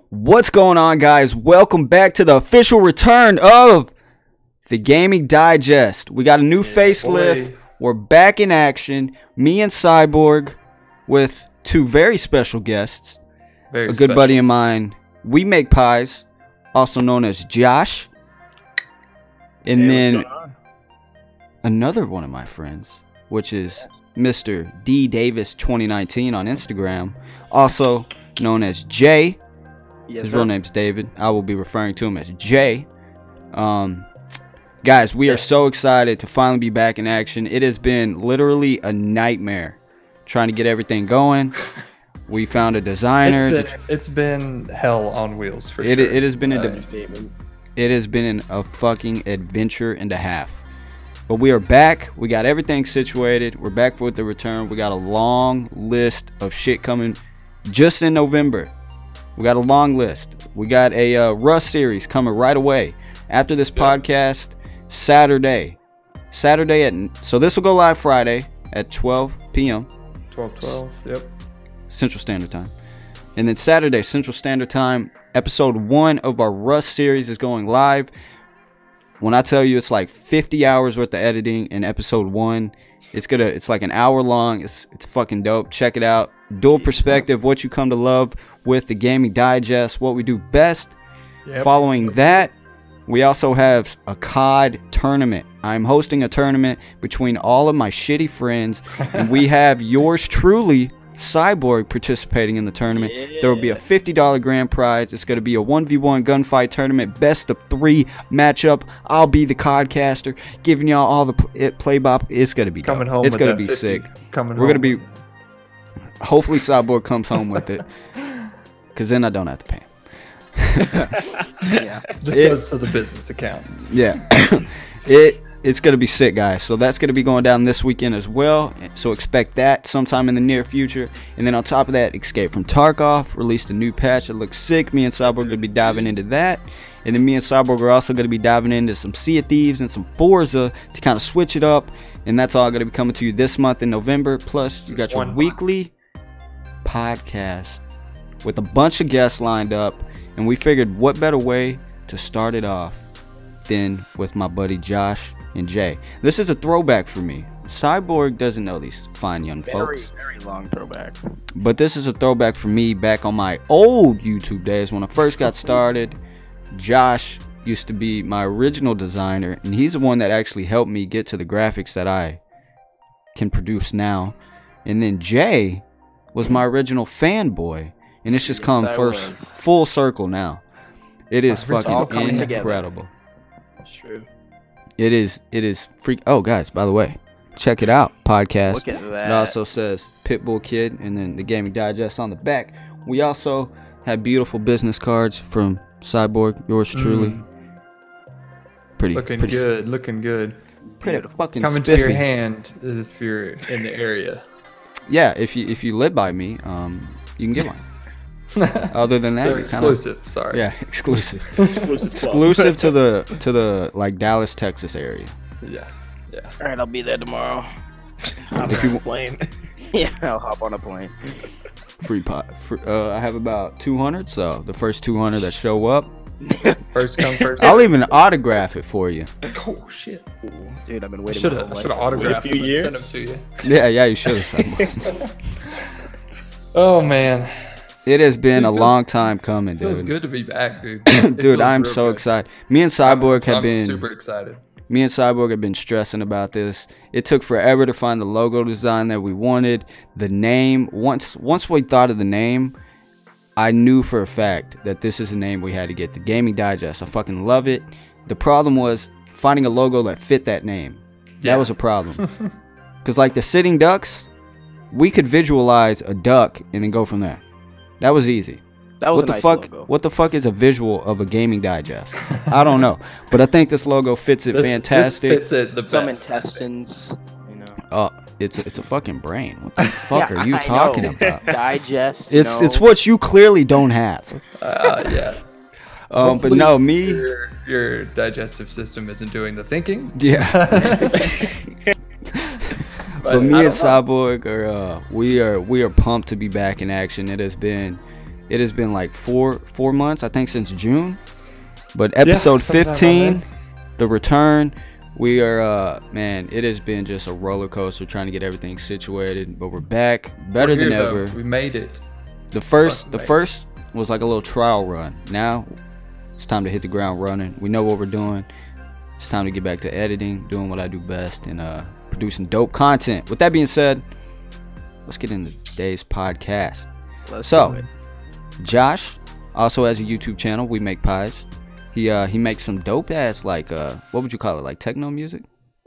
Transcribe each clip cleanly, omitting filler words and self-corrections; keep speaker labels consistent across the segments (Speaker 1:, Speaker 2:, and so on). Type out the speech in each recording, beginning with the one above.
Speaker 1: What's going on, guys? Welcome back to the official return of the Gaming Digest. We got a new facelift. Boy. We're back in action. Me and Cyborg with two very special guests. A good buddy of mine. We Make Pies, also known as Josh. And then another one of my friends, which is Mr. D Davis 2019 on Instagram, also known as Jay. His real name's David. I will be referring to him as Jay. Guys, we are so excited to finally be back in action. It has been literally a nightmare trying to get everything going. We found a designer.
Speaker 2: It's been hell on wheels for sure.
Speaker 1: It has been a fucking adventure and a half. But we are back. We got everything situated. We're back for the return. We got a long list of shit coming just in November. We got a long list. We got a Rust series coming right away after this podcast. Saturday so this will go live Friday at 12 p.m.
Speaker 2: 12, yep.
Speaker 1: Central Standard Time. And then Saturday, Central Standard Time, episode 1 of our Rust series is going live. When I tell you it's like 50 hours worth of editing in episode 1, it's like an hour long. It's fucking dope. Check it out. Dual perspective, what you come to love with the Gaming Digest, what we do best. Yep. Following that, we also have a COD tournament. I'm hosting a tournament between all of my shitty friends, and we have yours truly, Cyborg, participating in the tournament. Yeah. There will be a $50 grand prize. It's going to be a 1v1 gunfight tournament, best of 3 matchup. I'll be the CODcaster, giving y'all all the play bop. It's going to be
Speaker 2: coming home.
Speaker 1: It's going to be sick. We're going to be. Hopefully, Cyborg comes home with it, because then I don't have to pay him.
Speaker 2: Yeah, just goes to the business account.
Speaker 1: Yeah. It's gonna be sick, guys. So that's gonna be going down this weekend as well, so expect that sometime in the near future. And then on top of that, Escape from Tarkov released a new patch that looks sick. Me and Cyborg are gonna be diving into that, and then me and Cyborg are also gonna be diving into some Sea of Thieves and some Forza to kind of switch it up. And that's all gonna be coming to you this month in November. Plus you got your weekly podcast with a bunch of guests lined up. And we figured what better way to start it off than with my buddy Josh and Jay. This is a throwback for me. Cyborg doesn't know these fine young folks.
Speaker 3: Very long throwback.
Speaker 1: But this is a throwback for me back on my old YouTube days when I first got started. Josh used to be my original designer, and he's the one that actually helped me get to the graphics that I can produce now. And then Jay was my original fanboy. And it's just come full circle now. It is fucking incredible.
Speaker 3: That's true.
Speaker 1: It is freak. Oh, guys, by the way, check it out. Podcast.
Speaker 3: Look at that.
Speaker 1: It also says Pitbullkid and then the Gaming Digest on the back. We also have beautiful business cards from Cyborg, yours truly.
Speaker 2: Looking good.
Speaker 1: Pretty fucking
Speaker 2: coming
Speaker 1: spiffy.
Speaker 2: To your hand if you're in the area.
Speaker 1: Yeah, if you live by me, you can get one. Other than that,
Speaker 2: exclusive. Sorry.
Speaker 1: Yeah, exclusive. Exclusive to the like Dallas, Texas area.
Speaker 2: Yeah.
Speaker 3: All right, I'll be there tomorrow. Hop on a plane. Yeah, I'll hop on a plane.
Speaker 1: Free pot. I have about 200, so the first 200 that show up,
Speaker 2: first come first.
Speaker 1: I'll even autograph it for you.
Speaker 2: Oh shit,
Speaker 3: dude! I've been waiting.
Speaker 2: Should have autographed it and sent them to you.
Speaker 1: Yeah, you should have.
Speaker 2: Oh man.
Speaker 1: It has been a long time coming, dude.
Speaker 2: It feels good to be back, dude.
Speaker 1: Dude, I'm so excited. Me and Cyborg have been
Speaker 2: super excited.
Speaker 1: Me and Cyborg have been stressing about this. It took forever to find the logo design that we wanted. The name, once we thought of the name, I knew for a fact that this is the name we had to get. The Gaming Digest. I fucking love it. The problem was finding a logo that fit that name. That was a problem. Because like the Sitting Ducks, we could visualize a duck and then go from there. That was easy.
Speaker 3: That was logo.
Speaker 1: What the fuck is a visual of a Gaming Digest? I don't know, but I think this logo fits it fantastic.
Speaker 2: This fits it the best.
Speaker 3: Some intestines, you know.
Speaker 1: It's a fucking brain. What the fuck are you talking about?
Speaker 3: Digest.
Speaker 1: It's what you clearly don't have.
Speaker 2: Yeah.
Speaker 1: But no,
Speaker 2: your digestive system isn't doing the thinking.
Speaker 1: Yeah. But me and Cyborg are we are pumped to be back in action. It has been It has been like four months, I think, since June. But episode 15, the return. We are, man, it has been just a roller coaster trying to get everything situated. But we're back, better than ever.
Speaker 2: We made it.
Speaker 1: The first was like a little trial run. Now it's time to hit the ground running. We know what we're doing. It's time to get back to editing, doing what I do best, and producing dope content. With that being said, let's get into today's podcast. So, Josh also has a YouTube channel. We Make Pies. He makes some dope ass, like, what would you call it, like techno music?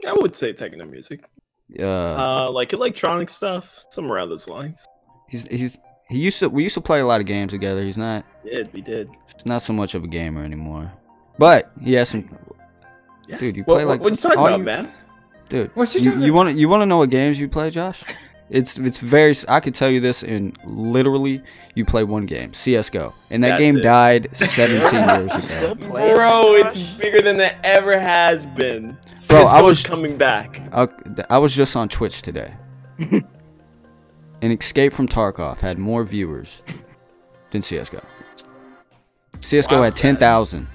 Speaker 4: I would say techno music. Like electronic stuff, somewhere around those lines.
Speaker 1: We used to play a lot of games together. He's not.
Speaker 4: We did.
Speaker 1: He's not so much of a gamer anymore. But he has some.
Speaker 4: Yeah.
Speaker 1: Dude, you play like.
Speaker 4: What are you talking about, man?
Speaker 1: Dude,
Speaker 2: what
Speaker 1: you want to know what games you play, Josh? It's very. I could tell you this in literally. You play one game, CS:GO, and that game died 17 years ago.
Speaker 4: Bro, it's bigger than it ever has been.
Speaker 1: Bro,
Speaker 4: CS:GO is coming back.
Speaker 1: I was just on Twitch today. And Escape from Tarkov had more viewers than CS:GO. CS:GO had 10,000.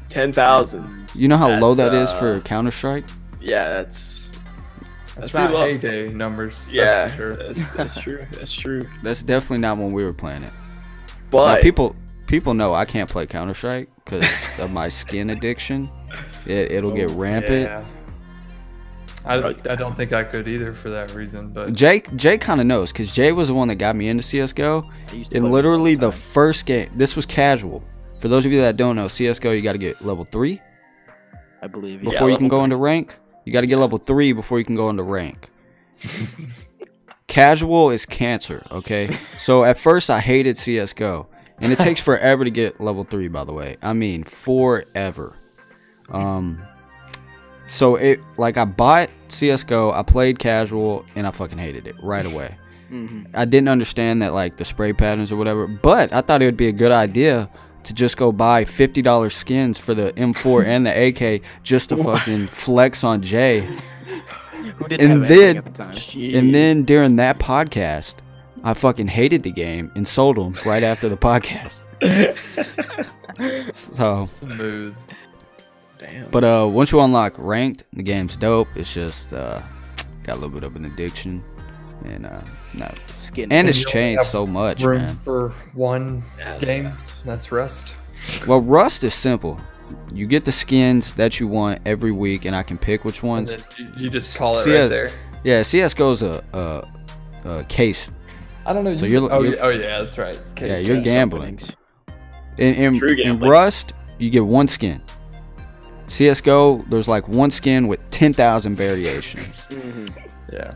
Speaker 4: 10,000.
Speaker 1: You know how low that is for Counter-Strike?
Speaker 4: Yeah, that's
Speaker 2: not heyday numbers.
Speaker 4: Yeah,
Speaker 2: that's for sure.
Speaker 4: That's true. That's true.
Speaker 1: That's definitely not when we were playing it.
Speaker 4: But
Speaker 1: now, people know I can't play Counter-Strike because of my skin addiction. It'll get rampant.
Speaker 2: Yeah. I don't think I could either for that reason. But
Speaker 1: Jay kind of knows because Jay was the one that got me into CS:GO. And literally the first game, this was casual. For those of you that don't know, CS:GO, you got to get level 3.
Speaker 3: I believe.
Speaker 1: Before you can go into rank. You got to get level 3 before you can go into rank. Casual is cancer, okay? So at first I hated CS:GO. And it takes forever to get level 3, by the way. I mean, forever. So I bought CS:GO, I played casual, and I fucking hated it right away. I didn't understand that, like, the spray patterns or whatever, but I thought it would be a good idea to just go buy $50 skins for the M4 and the AK just to fucking flex on Jay. And then during that podcast, I fucking hated the game and sold them right after the podcast. So
Speaker 2: smooth.
Speaker 4: Damn.
Speaker 1: But once you unlock ranked, the game's dope. It's just got a little bit of an addiction, and and it's changed so much,
Speaker 2: room
Speaker 1: man.
Speaker 2: For one game, that's Rust.
Speaker 1: Well, Rust is simple. You get the skins that you want every week, and I can pick which ones.
Speaker 2: And then you just call it right there.
Speaker 1: Yeah, CS:GO's a case.
Speaker 2: I don't know.
Speaker 1: So
Speaker 2: oh yeah, that's right. It's
Speaker 1: yeah, you're gambling. In Rust, you get one skin. CS:GO, there's like one skin with 10,000 variations.
Speaker 2: Yeah.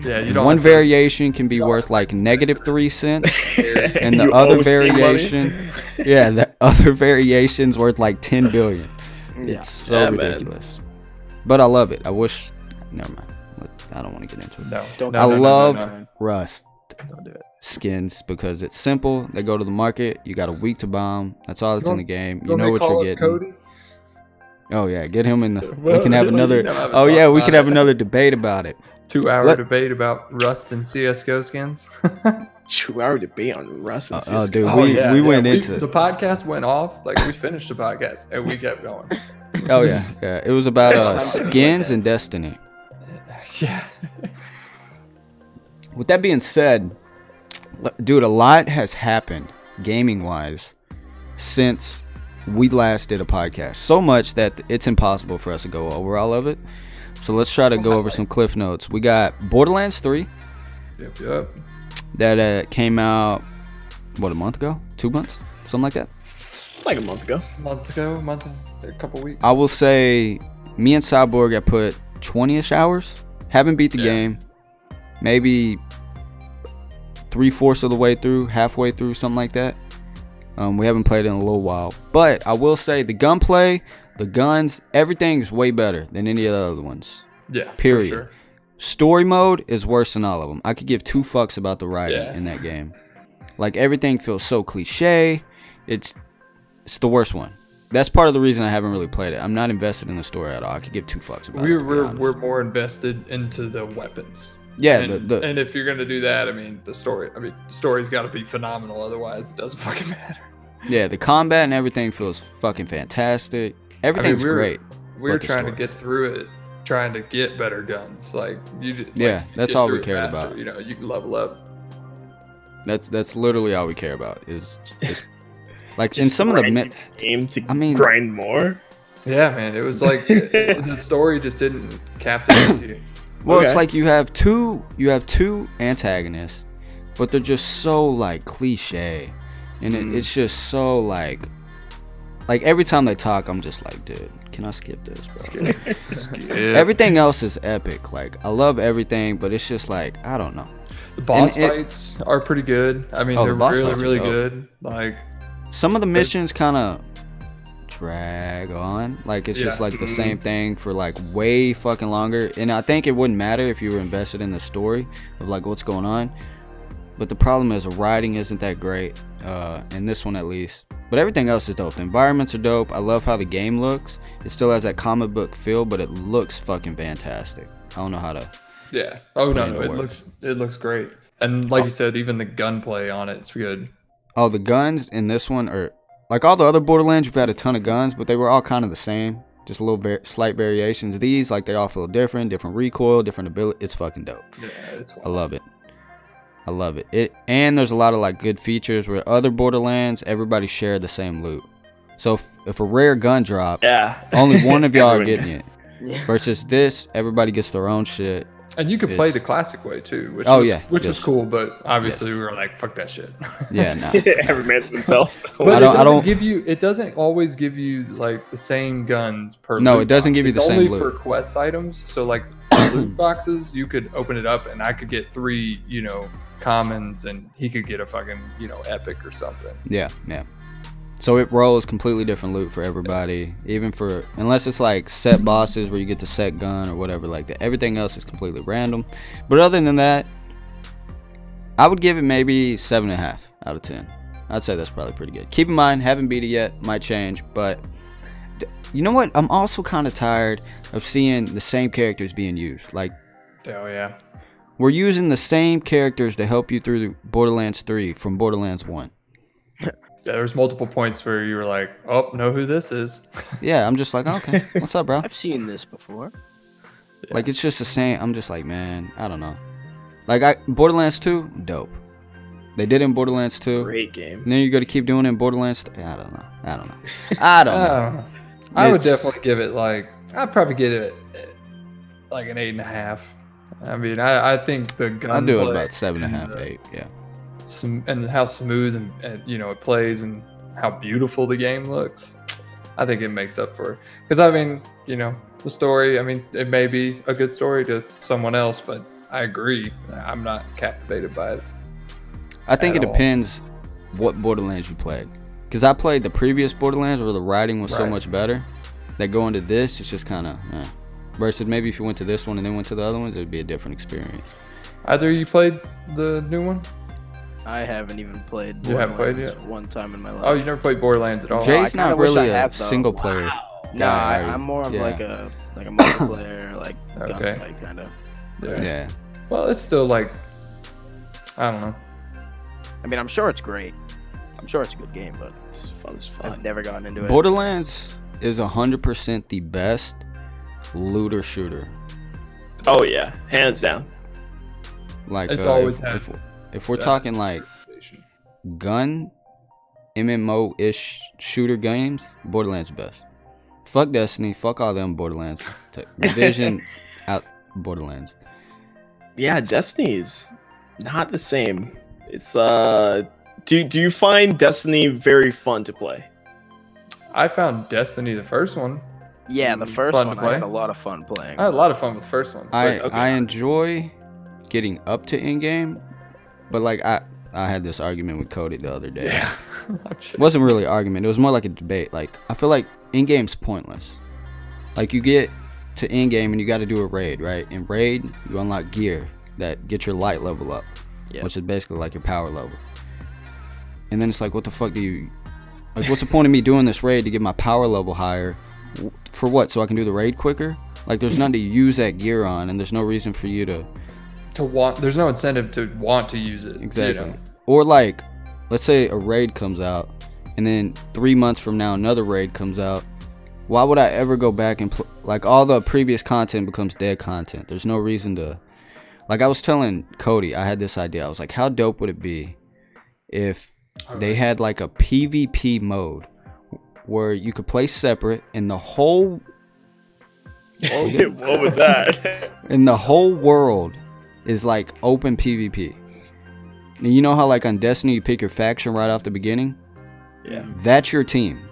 Speaker 2: Yeah, you don't.
Speaker 1: One variation can be worth like -3 cents, and the other variation, the other variation's worth like 10 billion. It's so ridiculous. But I love it. I wish. Never mind. I don't want to get into it. I love Rust.
Speaker 4: Don't do it.
Speaker 1: Skins because it's simple. They go to the market. You got a week to bomb. That's all that's in the game. You
Speaker 2: know
Speaker 1: what you're getting.
Speaker 2: Cody?
Speaker 1: Oh yeah, get him in the. We can have another. Oh yeah, we can have another debate about it.
Speaker 2: 2-hour debate about Rust and CS:GO skins.
Speaker 4: 2-hour debate on Rust and CS:GO.
Speaker 1: Oh dude, we went into
Speaker 2: the podcast went off. Like we finished the podcast and we kept going.
Speaker 1: Oh yeah. It was about skins and Destiny.
Speaker 2: Yeah.
Speaker 1: With that being said, dude, a lot has happened gaming wise since we last did a podcast. So much that it's impossible for us to go over all of it. So let's try to go over some cliff notes. We got Borderlands 3.
Speaker 2: Yep.
Speaker 1: That came out, what, a month ago? 2 months? Something like that?
Speaker 4: Like a month ago.
Speaker 2: A couple weeks.
Speaker 1: I will say me and Cyborg have put 20-ish hours. Haven't beat the game. Maybe 3/4 of the way through, halfway through, something like that. We haven't played in a little while. But I will say the gunplay, the guns, everything's way better than any of the other ones.
Speaker 2: Yeah.
Speaker 1: Period.
Speaker 2: For sure.
Speaker 1: Story mode is worse than all of them. I could give 2 fucks about the writing in that game. Like, everything feels so cliche. It's the worst one. That's part of the reason I haven't really played it. I'm not invested in the story at all. I could give 2 fucks about it.
Speaker 2: We're more invested into the weapons.
Speaker 1: Yeah,
Speaker 2: and if you're gonna do that, I mean, the story's got to be phenomenal. Otherwise, it doesn't fucking matter.
Speaker 1: Yeah, the combat and everything feels fucking fantastic. Everything's great.
Speaker 2: We're trying to get through it, trying to get better guns. Like
Speaker 1: that's all we cared about.
Speaker 2: You know, you can level up.
Speaker 1: That's literally all we care about is like in some of the
Speaker 4: game to grind more.
Speaker 2: Yeah, man, it was like the story just didn't captivate you.
Speaker 1: Well, it's like you have two antagonists, but they're just so like cliche, and it's just so like every time they talk, I'm just like, dude, can I skip this, bro? Skip. Everything else is epic. Like I love everything, but it's just like I don't know.
Speaker 2: The boss fights are pretty good. I mean, they're really good. Like
Speaker 1: some of the missions kind of drag on, like it's just like the same thing for like way fucking longer, and I think it wouldn't matter if you were invested in the story of like what's going on, but the problem is the writing isn't that great in this one at least, but everything else is dope. The environments are dope. I love how the game looks. It still has that comic book feel, but it looks fucking fantastic. I don't know how to it looks great, and like you said, even the gunplay on it's good. Oh, the guns in this one are like all the other Borderlands, you've had a ton of guns, but they were all kind of the same. Just a little slight variations. These, like, they all feel different recoil, different ability. It's fucking dope. Yeah, I love it. I love it. And there's a lot of, like, good features where other Borderlands, everybody shared the same loot. So if a rare gun drop, only one of y'all are getting it. Versus this, everybody gets their own shit. And you could play the classic way too, which is cool. But obviously, we were like, "Fuck that shit." Yeah, no.
Speaker 4: Every man for themselves.
Speaker 2: But I don't give you. It doesn't always give you like the same guns per.
Speaker 1: No, it doesn't give you the same loot.
Speaker 2: It's only for quest items. So like loot boxes, you could open it up, and I could get 3, commons, and he could get a fucking, epic or something.
Speaker 1: Yeah. So it rolls completely different loot for everybody, even for, unless it's like set bosses where you get the set gun or whatever like that. Everything else is completely random. But other than that, I would give it maybe 7.5 out of 10. I'd say that's probably pretty good. Keep in mind, haven't beat it yet, might change, but you know what? I'm also kind of tired of seeing the same characters being used. Like,
Speaker 2: oh yeah,
Speaker 1: we're using the same characters to help you through Borderlands 3 from Borderlands 1.
Speaker 2: Yeah, there's multiple points where you were like, "Oh, know who this is?"
Speaker 1: Yeah, I'm just like, "Okay, what's up, bro?"
Speaker 3: I've seen this before.
Speaker 1: Yeah. Like, it's just the same. I'm just like, man, I don't know. Like, Borderlands 2, dope. They did it in Borderlands 2.
Speaker 4: Great game.
Speaker 1: And then you got to keep doing it in Borderlands 3. I don't know.
Speaker 2: I would definitely give it like, I'd probably give it like an 8.5. I mean, I think the gun.
Speaker 1: I'd do it about 7.5, 8. Yeah.
Speaker 2: And how smooth and it plays and how beautiful the game looks, I think it makes up for it. Because I mean, the story, I mean, it may be a good story to someone else, but I agree, I'm not captivated by it.
Speaker 1: I think it depends what Borderlands you played. Because I played the previous Borderlands where the writing was so much better that going to this, it's just kind of versus maybe if you went to this one and then went to the other ones, it would be a different experience.
Speaker 2: Either you played the new one?
Speaker 3: I haven't even played Borderlands.
Speaker 2: You haven't played yet?
Speaker 3: One time in my life.
Speaker 2: Oh, you never played Borderlands at all?
Speaker 1: Jay's not really a single player.
Speaker 3: Wow. No, I'm more of like a multiplayer, like gunfight kind of.
Speaker 1: Yeah.
Speaker 2: Well, it's still like, I don't know.
Speaker 3: I mean, I'm sure it's great. I'm sure it's a good game, but it's fun as fuck. I've never gotten into it.
Speaker 1: Borderlands is 100% the best looter shooter.
Speaker 4: Oh yeah, hands down.
Speaker 1: Like
Speaker 2: it's always
Speaker 1: if we're talking like gun MMO-ish shooter games, Borderlands is best. Fuck Destiny, fuck all them Borderlands. Division out Borderlands.
Speaker 4: Yeah, Destiny is not the same. It's do you find Destiny very fun to play?
Speaker 2: I found Destiny, the first one.
Speaker 3: Yeah, the first one I had a lot of fun playing.
Speaker 2: I had a lot of fun with the first one.
Speaker 1: I enjoy getting up to in-game, but like I had this argument with Cody the other day.
Speaker 2: Yeah.
Speaker 1: It wasn't really an argument. It was more like a debate. Like, I feel like in-game's pointless. Like, you get to in-game and you got to do a raid, right? In raid, you unlock gear that get your light level up, which is basically like your power level. And then it's like, what the fuck do you... Like, what's the point of me doing this raid to get my power level higher? For what? So I can do the raid quicker? Like, there's nothing to use that gear on, and there's no reason for you to
Speaker 2: There's no incentive to want to use it.
Speaker 1: Exactly.
Speaker 2: You know?
Speaker 1: Or like, let's say a raid comes out, and then 3 months from now another raid comes out. Why would I ever go back and like all the previous content becomes dead content? There's no reason to. Like I was telling Cody, I had this idea. I was like, how dope would it be if they had like a PvP mode where you could play separate and the whole
Speaker 4: What was that?
Speaker 1: and the whole world is like open PvP. And you know how like on Destiny you pick your faction right off the beginning?
Speaker 4: Yeah.
Speaker 1: That's your team.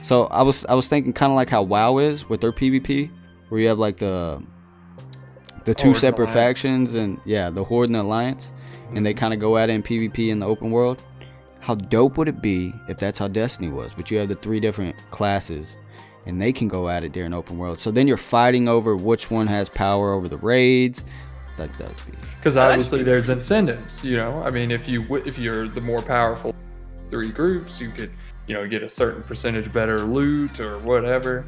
Speaker 1: So I was thinking kind of like how WoW is with their PvP, where you have like the two
Speaker 2: Horde
Speaker 1: separate
Speaker 2: Alliance.
Speaker 1: factions, and yeah, the Horde and the Alliance, and they kind of go at it in PvP in the open world. How dope would it be if that's how Destiny was, but you have the 3 different classes and they can go at it during open world. So then you're fighting over which one has power over the raids. That does be.
Speaker 2: Because obviously there's incentives, you know. I mean, if you're the more powerful 3 groups, you could, you know, get a certain percentage better loot or whatever.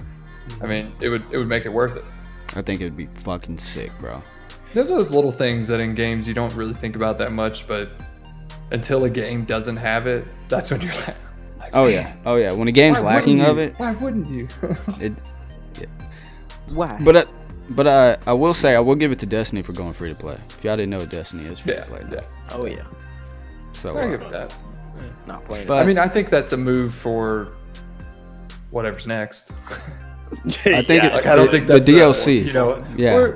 Speaker 2: I mean, it would make it worth it.
Speaker 1: I think it'd be fucking sick, bro.
Speaker 2: There's those little things that in games you don't really think about that much, but until a game doesn't have it, that's when you're like,
Speaker 1: Oh yeah, oh yeah. When a game's
Speaker 2: why
Speaker 1: lacking
Speaker 2: wouldn't
Speaker 1: of
Speaker 2: you?
Speaker 1: it,
Speaker 2: Why wouldn't you?
Speaker 1: it.
Speaker 3: Why?
Speaker 1: But I will say I will give it to Destiny for going free to play. If y'all didn't know, Destiny is free to play now.
Speaker 2: Yeah.
Speaker 3: Oh yeah.
Speaker 1: So
Speaker 2: I give it that.
Speaker 3: Not playing.
Speaker 1: But-
Speaker 2: I mean, I think that's a move for whatever's next.
Speaker 1: I think it-
Speaker 2: Like, I don't think
Speaker 1: the
Speaker 2: that's
Speaker 1: DLC.
Speaker 2: You know,
Speaker 1: Yeah.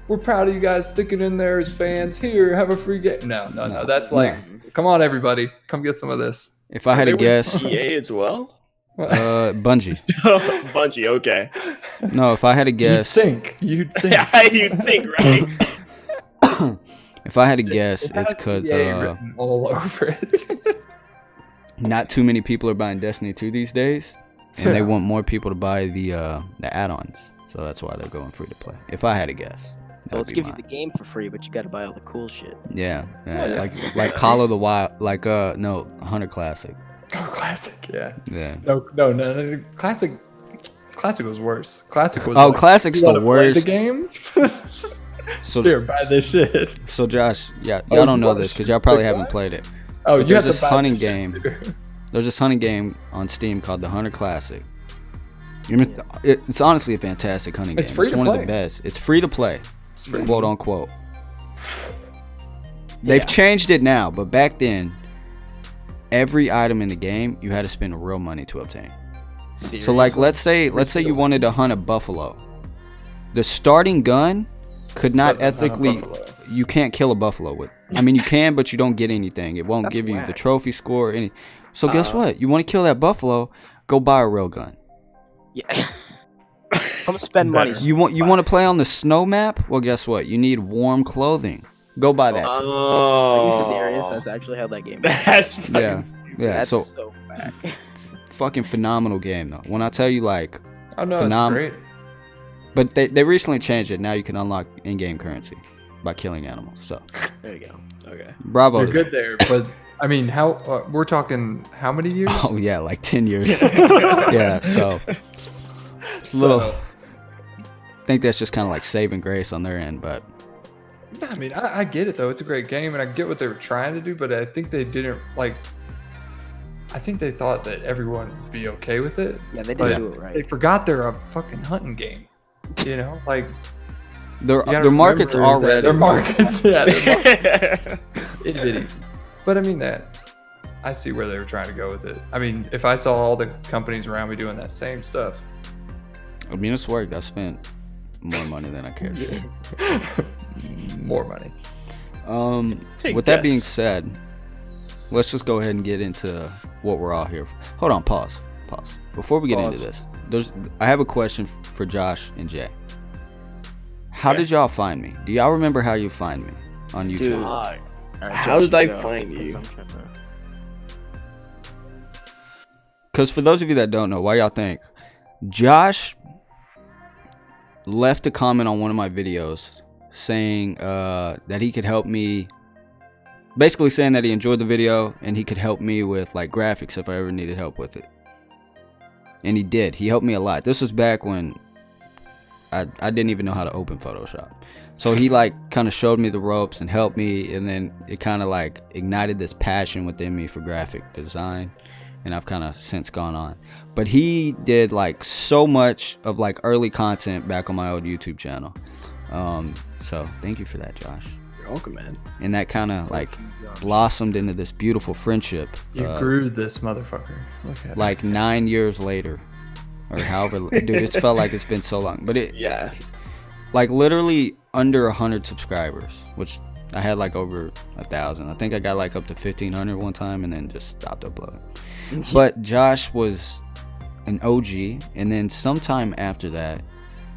Speaker 2: we're proud of you guys sticking in there as fans. Here, have a free game. No. That's like, come on, everybody, come get some of this.
Speaker 1: If I had to
Speaker 4: They were
Speaker 1: guess,
Speaker 4: EA as well.
Speaker 1: Bungie.
Speaker 4: Bungie, okay.
Speaker 1: No, if I had to guess,
Speaker 2: You'd think.
Speaker 4: Yeah, you'd think, right?
Speaker 1: if I had to guess,
Speaker 2: It has
Speaker 1: it's because
Speaker 2: EA written all over it.
Speaker 1: not too many people are buying Destiny 2 these days, and they want more people to buy the add-ons. So that's why they're going free to play. If I had to guess, that
Speaker 3: Well,
Speaker 1: would
Speaker 3: let's
Speaker 1: be
Speaker 3: give you
Speaker 1: mine.
Speaker 3: the game for free, but you got to buy all the cool shit.
Speaker 1: Yeah,
Speaker 2: Yeah.
Speaker 1: like Call of the Wild, like no, Hunter Classic.
Speaker 2: Oh, classic. Yeah.
Speaker 1: Yeah.
Speaker 2: No. Classic was worse. Classic was.
Speaker 1: Oh,
Speaker 2: like,
Speaker 1: Classic's
Speaker 2: you
Speaker 1: the
Speaker 2: wanna play
Speaker 1: worst.
Speaker 2: The game.
Speaker 1: So
Speaker 2: Here, buy this shit.
Speaker 1: So Josh, yeah,
Speaker 2: Oh,
Speaker 1: y'all don't
Speaker 2: you
Speaker 1: know
Speaker 2: wanna
Speaker 1: this because
Speaker 2: shoot
Speaker 1: y'all probably
Speaker 2: the
Speaker 1: haven't
Speaker 2: guy?
Speaker 1: played it.
Speaker 2: Oh,
Speaker 1: But
Speaker 2: you
Speaker 1: there's
Speaker 2: have
Speaker 1: this
Speaker 2: to buy
Speaker 1: hunting
Speaker 2: this shit,
Speaker 1: game.
Speaker 2: too.
Speaker 1: There's this hunting game on Steam called the Hunter Classic. It's honestly a fantastic hunting
Speaker 2: It's
Speaker 1: game.
Speaker 2: free
Speaker 1: It's
Speaker 2: to
Speaker 1: one of
Speaker 2: play.
Speaker 1: the best. It's free to play,
Speaker 2: It's free.
Speaker 1: quote unquote. They've changed it now, but back then, every item in the game you had to spend real money to obtain. So like, let's say you wanted to hunt a buffalo. The starting gun could not
Speaker 2: Doesn't hunt a
Speaker 1: ethically.
Speaker 2: buffalo.
Speaker 1: You can't kill a buffalo with. I mean, you can, but you don't get anything. It won't
Speaker 3: That's
Speaker 1: give you the
Speaker 3: whack.
Speaker 1: trophy score or any. So guess what? You want to kill that buffalo? Go buy a real gun.
Speaker 3: Yeah. Come spend money.
Speaker 2: Better.
Speaker 1: You want to play on the snow map? Well, guess what? You need warm clothing. Go buy that. too.
Speaker 3: Are
Speaker 4: Oh,
Speaker 3: you serious? That's actually how that game works.
Speaker 4: That's fucking
Speaker 1: Yeah.
Speaker 4: stupid.
Speaker 1: Yeah.
Speaker 3: That's
Speaker 1: So
Speaker 3: so bad.
Speaker 1: fucking phenomenal game though. When I tell you like,
Speaker 2: Oh no, it's
Speaker 1: Phenom-
Speaker 2: great.
Speaker 1: but they recently changed it. Now you can unlock in-game currency by killing animals. So
Speaker 3: There you go.
Speaker 4: Okay.
Speaker 1: bravo.
Speaker 2: You're
Speaker 1: to
Speaker 2: good there, but I mean, how we're talking how many years?
Speaker 1: them. Oh yeah, like 10 years. Yeah. So it's a little. I think that's just kind of like saving grace on their end, but
Speaker 2: I mean, I get it though. It's a great game, and I get what they were trying to do, but I think they didn't like. I think they thought that everyone would be okay with it.
Speaker 3: Yeah, they
Speaker 2: But
Speaker 3: didn't do it
Speaker 2: They
Speaker 3: right.
Speaker 2: forgot they're a fucking hunting game. You know, like
Speaker 1: their
Speaker 2: you gotta
Speaker 1: their market's
Speaker 2: remember that
Speaker 1: already.
Speaker 2: their markets. Yeah, they're itty bitty. But I mean that. I see where they were trying to go with it. I mean, if I saw all the companies around me doing that same stuff,
Speaker 1: I mean, it's worked. I spent more money than I cared to.
Speaker 2: more money.
Speaker 4: Take
Speaker 1: With that being
Speaker 4: guess.
Speaker 1: said, let's just go ahead and get into what we're all here for. Hold on, pause. Before we get into
Speaker 2: Pause.
Speaker 1: this, I have a question for Josh and Jay. How
Speaker 4: Okay.
Speaker 1: did y'all find me? Do y'all remember how you find me on YouTube?
Speaker 3: Dude.
Speaker 4: Alright.
Speaker 3: Alright,
Speaker 4: How
Speaker 3: Josh,
Speaker 4: did I
Speaker 3: go,
Speaker 4: find
Speaker 3: 'cause
Speaker 4: you?
Speaker 3: I'm trying to-
Speaker 1: Because for those of you that don't know, why y'all think Josh left a comment on one of my videos saying that he could help me, basically saying that he enjoyed the video and he could help me with like graphics if I ever needed help with it. And he did. He helped me a lot. This was back when I didn't even know how to open Photoshop. So he like kind of showed me the ropes and helped me, and then it kind of like ignited this passion within me for graphic design, and I've kind of since gone on. But he did like so much of like early content back on my old YouTube channel. So thank you for that, Josh.
Speaker 4: You're welcome, man.
Speaker 1: And that kind of like blossomed into this beautiful friendship.
Speaker 2: You grew this motherfucker. Look at
Speaker 1: like 9 years later, or however, dude, it's felt like it's been so long. But it,
Speaker 4: Yeah.
Speaker 1: like literally under 100 subscribers, which I had like over 1,000. I think I got like up to 1,500 one time, and then just stopped uploading. But Josh was an OG, and then sometime after that,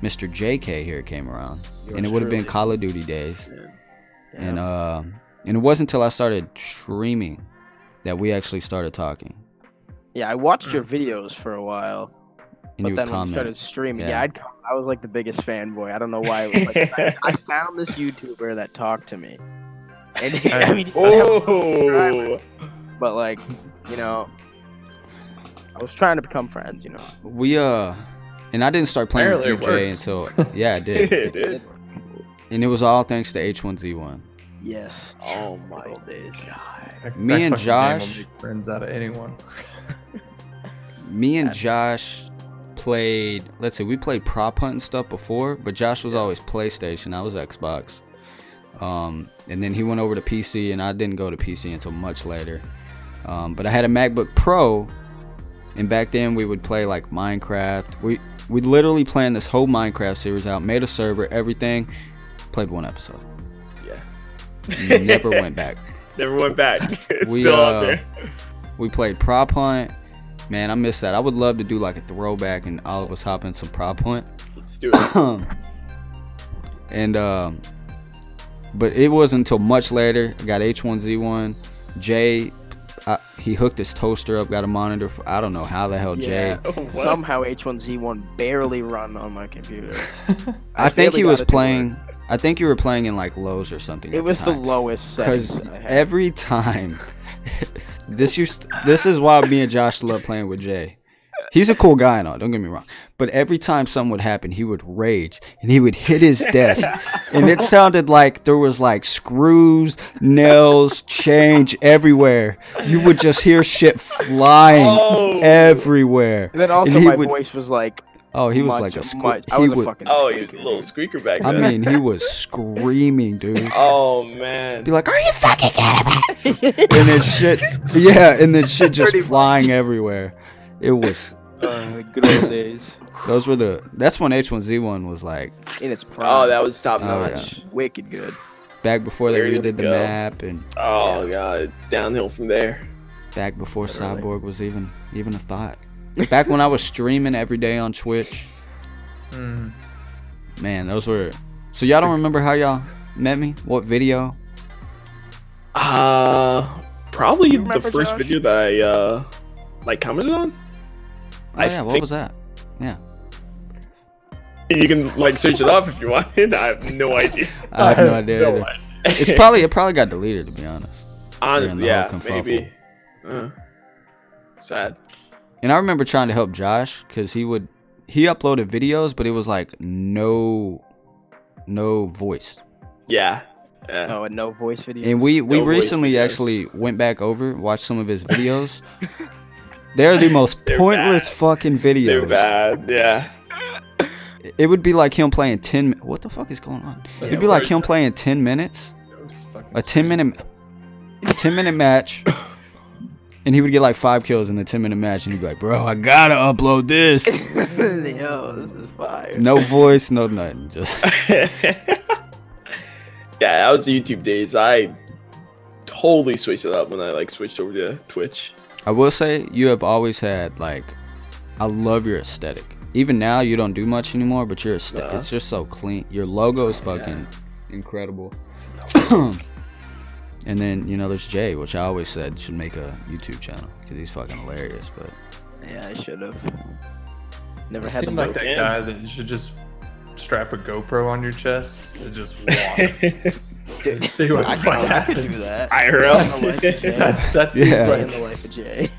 Speaker 1: Mr. JK here came around, and it would have been Call of Duty days.
Speaker 4: Yeah.
Speaker 1: And it wasn't until I started streaming that we actually started talking.
Speaker 3: Yeah, I watched your videos for a while,
Speaker 1: And
Speaker 3: but
Speaker 1: you would
Speaker 3: then when you
Speaker 1: comment.
Speaker 3: started streaming,
Speaker 1: Yeah.
Speaker 3: I was like the biggest fanboy. I don't know why. It was like, I found this YouTuber that talked to me, and I mean,
Speaker 4: Oh.
Speaker 3: but like, you know, I was trying to become friends. You know,
Speaker 1: We and I didn't start playing with you,
Speaker 2: Apparently it
Speaker 1: Jay,
Speaker 2: worked.
Speaker 1: until yeah, it did.
Speaker 4: It did.
Speaker 1: And it was all thanks to H1Z1.
Speaker 3: yes.
Speaker 4: Oh my
Speaker 3: Good old days.
Speaker 4: god.
Speaker 2: That
Speaker 1: Me and
Speaker 2: fucking game will
Speaker 1: Josh-
Speaker 2: make friends out of anyone.
Speaker 1: Me and Josh played, let's see, we played prop hunt and stuff before, but Josh was always PlayStation, I was Xbox. And then he went over to PC, and I didn't go to PC until much later. But I had a MacBook Pro, and back then we would play like Minecraft. We literally planned this whole Minecraft series out, made a server, everything, played one episode.
Speaker 4: Yeah.
Speaker 1: Never went back.
Speaker 4: Never went back. It's
Speaker 1: We,
Speaker 4: still out there.
Speaker 1: We played prop hunt. Man, I miss that. I would love to do like a throwback and all of us hop in some prop hunt.
Speaker 4: Let's do it.
Speaker 1: And but it wasn't until much later. I got H1Z1. Jay, he hooked his toaster up, got a monitor. For, I don't know how the hell Jay.
Speaker 3: Yeah.
Speaker 4: Oh, what?
Speaker 3: Somehow H1Z1 barely run on my computer.
Speaker 1: I think
Speaker 3: barely
Speaker 1: he
Speaker 3: got
Speaker 1: was
Speaker 3: it to
Speaker 1: playing.
Speaker 3: work.
Speaker 1: I think you were playing in like Lowe's or something.
Speaker 3: It was the lowest
Speaker 1: because
Speaker 3: settings I had.
Speaker 1: every time. This is why me and Josh love playing with Jay. He's a cool guy and all, don't get me wrong. But every time something would happen, he would rage and he would hit his desk. And it sounded like there was like screws, nails, change everywhere. You would just hear shit flying everywhere.
Speaker 3: And then also
Speaker 1: and he
Speaker 3: my
Speaker 1: would-
Speaker 3: voice was like,
Speaker 1: Oh, he was
Speaker 3: much-
Speaker 1: like a
Speaker 3: much-
Speaker 1: squeak.
Speaker 3: I was a fucking
Speaker 4: Oh, he was a
Speaker 3: squeaker,
Speaker 4: little
Speaker 3: dude.
Speaker 4: squeaker back
Speaker 1: I
Speaker 4: then.
Speaker 1: mean, he was screaming, dude.
Speaker 4: Oh man.
Speaker 1: Be like, are you fucking kidding me? And then shit, yeah, and then shit just
Speaker 3: Pretty much.
Speaker 1: flying everywhere. It was.
Speaker 3: The good old days.
Speaker 1: Those were that's when H1Z1 was like
Speaker 3: In its prime.
Speaker 4: Oh, that was top
Speaker 1: Oh,
Speaker 4: notch.
Speaker 3: wicked good.
Speaker 1: back before they
Speaker 4: Where did
Speaker 1: redid
Speaker 4: it
Speaker 1: the
Speaker 4: go?
Speaker 1: map, and
Speaker 4: Oh god, downhill from there.
Speaker 1: back before
Speaker 4: Literally.
Speaker 1: Cyborg was even a thought. Back when I was streaming every day on Twitch.
Speaker 2: Mm.
Speaker 1: Man, those were. So y'all don't remember how y'all met me? What video?
Speaker 4: Probably
Speaker 3: You
Speaker 4: the
Speaker 3: remember,
Speaker 4: first
Speaker 3: Josh?
Speaker 4: video that I like commented on.
Speaker 1: Oh yeah, what was that? Yeah,
Speaker 4: You can like search it up if you want. I have no idea.
Speaker 1: I have no idea.
Speaker 4: No
Speaker 1: either.
Speaker 4: idea.
Speaker 1: It probably got deleted, to be honest.
Speaker 4: Honestly,
Speaker 1: the
Speaker 4: yeah,
Speaker 1: whole kerfuffle.
Speaker 4: maybe. Sad.
Speaker 1: And I remember trying to help Josh because he uploaded videos, but it was like no voice.
Speaker 4: Yeah. Yeah.
Speaker 3: Oh, and no voice video.
Speaker 1: And we
Speaker 4: No voice
Speaker 1: recently
Speaker 4: videos.
Speaker 1: actually went back over, watched some of his videos. They're the most
Speaker 4: They're
Speaker 1: pointless
Speaker 4: bad.
Speaker 1: fucking
Speaker 4: They're
Speaker 1: videos.
Speaker 4: bad. Yeah.
Speaker 1: It would be like him playing 10. What the fuck is going on? It'd be like him playing 10 minutes, a 10-minute match, and he would get like 5 kills in the 10-minute match, and he'd be like, "Bro, I gotta upload this."
Speaker 3: Yo, this is fire.
Speaker 1: No voice, no nothing, just.
Speaker 4: Yeah, that was the YouTube days. I totally switched it up when I like switched over to Twitch.
Speaker 1: I will say you have always had like, I love your aesthetic. Even now you don't do much anymore, but your aesthetic,
Speaker 4: Nah.
Speaker 1: it's just so clean. Your logo is fucking incredible. And then there's Jay, which I always said should make a YouTube channel because he's fucking hilarious. But
Speaker 3: Yeah, I should have. Never
Speaker 2: You
Speaker 3: had the
Speaker 2: seem like
Speaker 3: vote.
Speaker 2: that guy that you should just strap a GoPro on your chest and just walk.
Speaker 3: Dude,
Speaker 2: See what
Speaker 3: I
Speaker 2: the fuck
Speaker 3: could do
Speaker 2: happens.
Speaker 3: that.
Speaker 4: IRL.
Speaker 3: In the life of Jay.
Speaker 2: That seems
Speaker 1: Yeah.
Speaker 3: In
Speaker 2: like
Speaker 3: the life of Jay.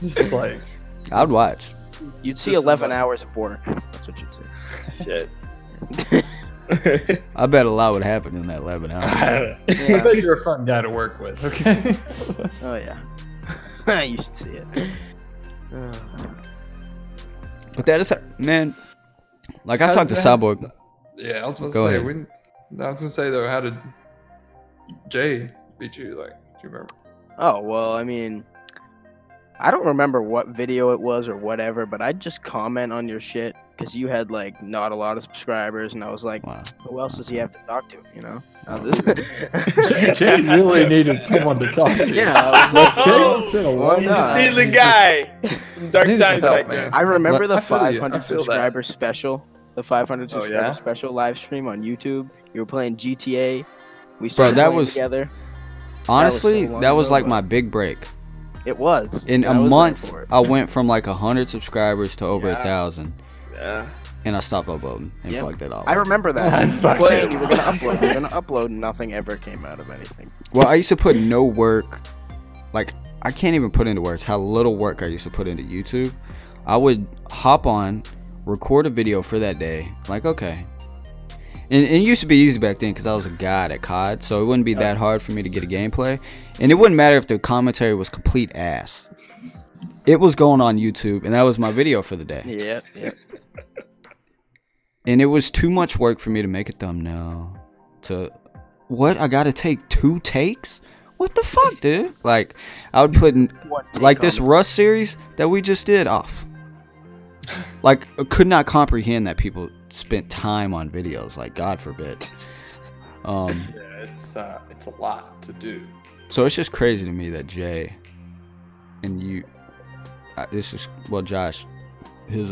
Speaker 2: just like
Speaker 1: I'd watch.
Speaker 3: You'd see
Speaker 2: This is
Speaker 3: 11
Speaker 2: like-
Speaker 3: hours of work. That's what you'd see.
Speaker 4: Shit.
Speaker 1: I bet a lot would happen in that 11 hours.
Speaker 2: I bet you're a fun guy to work with. Okay.
Speaker 3: Oh yeah. You should see it.
Speaker 1: But that is, man. Like I
Speaker 2: How-
Speaker 1: talked to
Speaker 2: how-
Speaker 1: Cyborg.
Speaker 2: Yeah, I was supposed
Speaker 1: Go
Speaker 2: to say.
Speaker 1: ahead.
Speaker 2: I was gonna say though, how did Jay beat you? Like, do you remember?
Speaker 3: Oh well, I mean, I don't remember what video it was or whatever, but I'd just comment on your shit because you had like not a lot of subscribers, and I was like,
Speaker 1: Wow.
Speaker 3: who else does he have to talk to? You know? I was just-
Speaker 2: Jay really needed someone to talk to.
Speaker 3: Yeah, I was like,
Speaker 2: Jay was in a long
Speaker 3: You
Speaker 4: Just
Speaker 3: just
Speaker 2: time.
Speaker 4: need the guy. Some dark
Speaker 2: Needs some
Speaker 4: times
Speaker 2: help,
Speaker 4: back
Speaker 2: man.
Speaker 4: there.
Speaker 3: I remember the
Speaker 2: I feel you. I
Speaker 3: 500
Speaker 2: feel that.
Speaker 3: subscriber special. The 500
Speaker 4: Oh,
Speaker 3: subscriber
Speaker 4: yeah?
Speaker 3: special live stream on YouTube. You were playing GTA. We
Speaker 1: Bro,
Speaker 3: started
Speaker 1: that
Speaker 3: playing
Speaker 1: was
Speaker 3: together.
Speaker 1: honestly
Speaker 3: so long
Speaker 1: that was
Speaker 3: ago,
Speaker 1: like
Speaker 3: but-
Speaker 1: my big break.
Speaker 3: It was.
Speaker 1: In
Speaker 3: I
Speaker 1: a
Speaker 3: was there
Speaker 1: month,
Speaker 3: for it.
Speaker 1: I went from like 100 subscribers to over
Speaker 4: Yeah.
Speaker 1: 1,000,
Speaker 4: Yeah.
Speaker 1: and I stopped uploading and
Speaker 3: Yeah.
Speaker 1: fucked it all.
Speaker 3: I
Speaker 1: up.
Speaker 3: remember that.
Speaker 2: And fucked
Speaker 3: Playing,
Speaker 2: it.
Speaker 3: you were gonna upload. You were gonna upload, and nothing ever came out of anything.
Speaker 1: Well, I used to put no work. Like I can't even put into words how little work I used to put into YouTube. I would hop on, record a video for that day. Like okay. And it used to be easy back then because I was a god at COD, so it wouldn't be that hard for me to get a gameplay. And it wouldn't matter if the commentary was complete ass. It was going on YouTube, and that was my video for the day.
Speaker 3: Yeah, yeah.
Speaker 1: And it was too much work for me to make a thumbnail. What? I gotta take 2 takes? What the fuck, dude? Like, I would put
Speaker 3: One take
Speaker 1: like
Speaker 3: on
Speaker 1: this
Speaker 3: it.
Speaker 1: Rust series that we just did off. Like, I could not comprehend that people spent time on videos. Like, God forbid.
Speaker 2: Yeah, it's a lot to do.
Speaker 1: So it's just crazy to me that Jay and you, this is well, Josh, his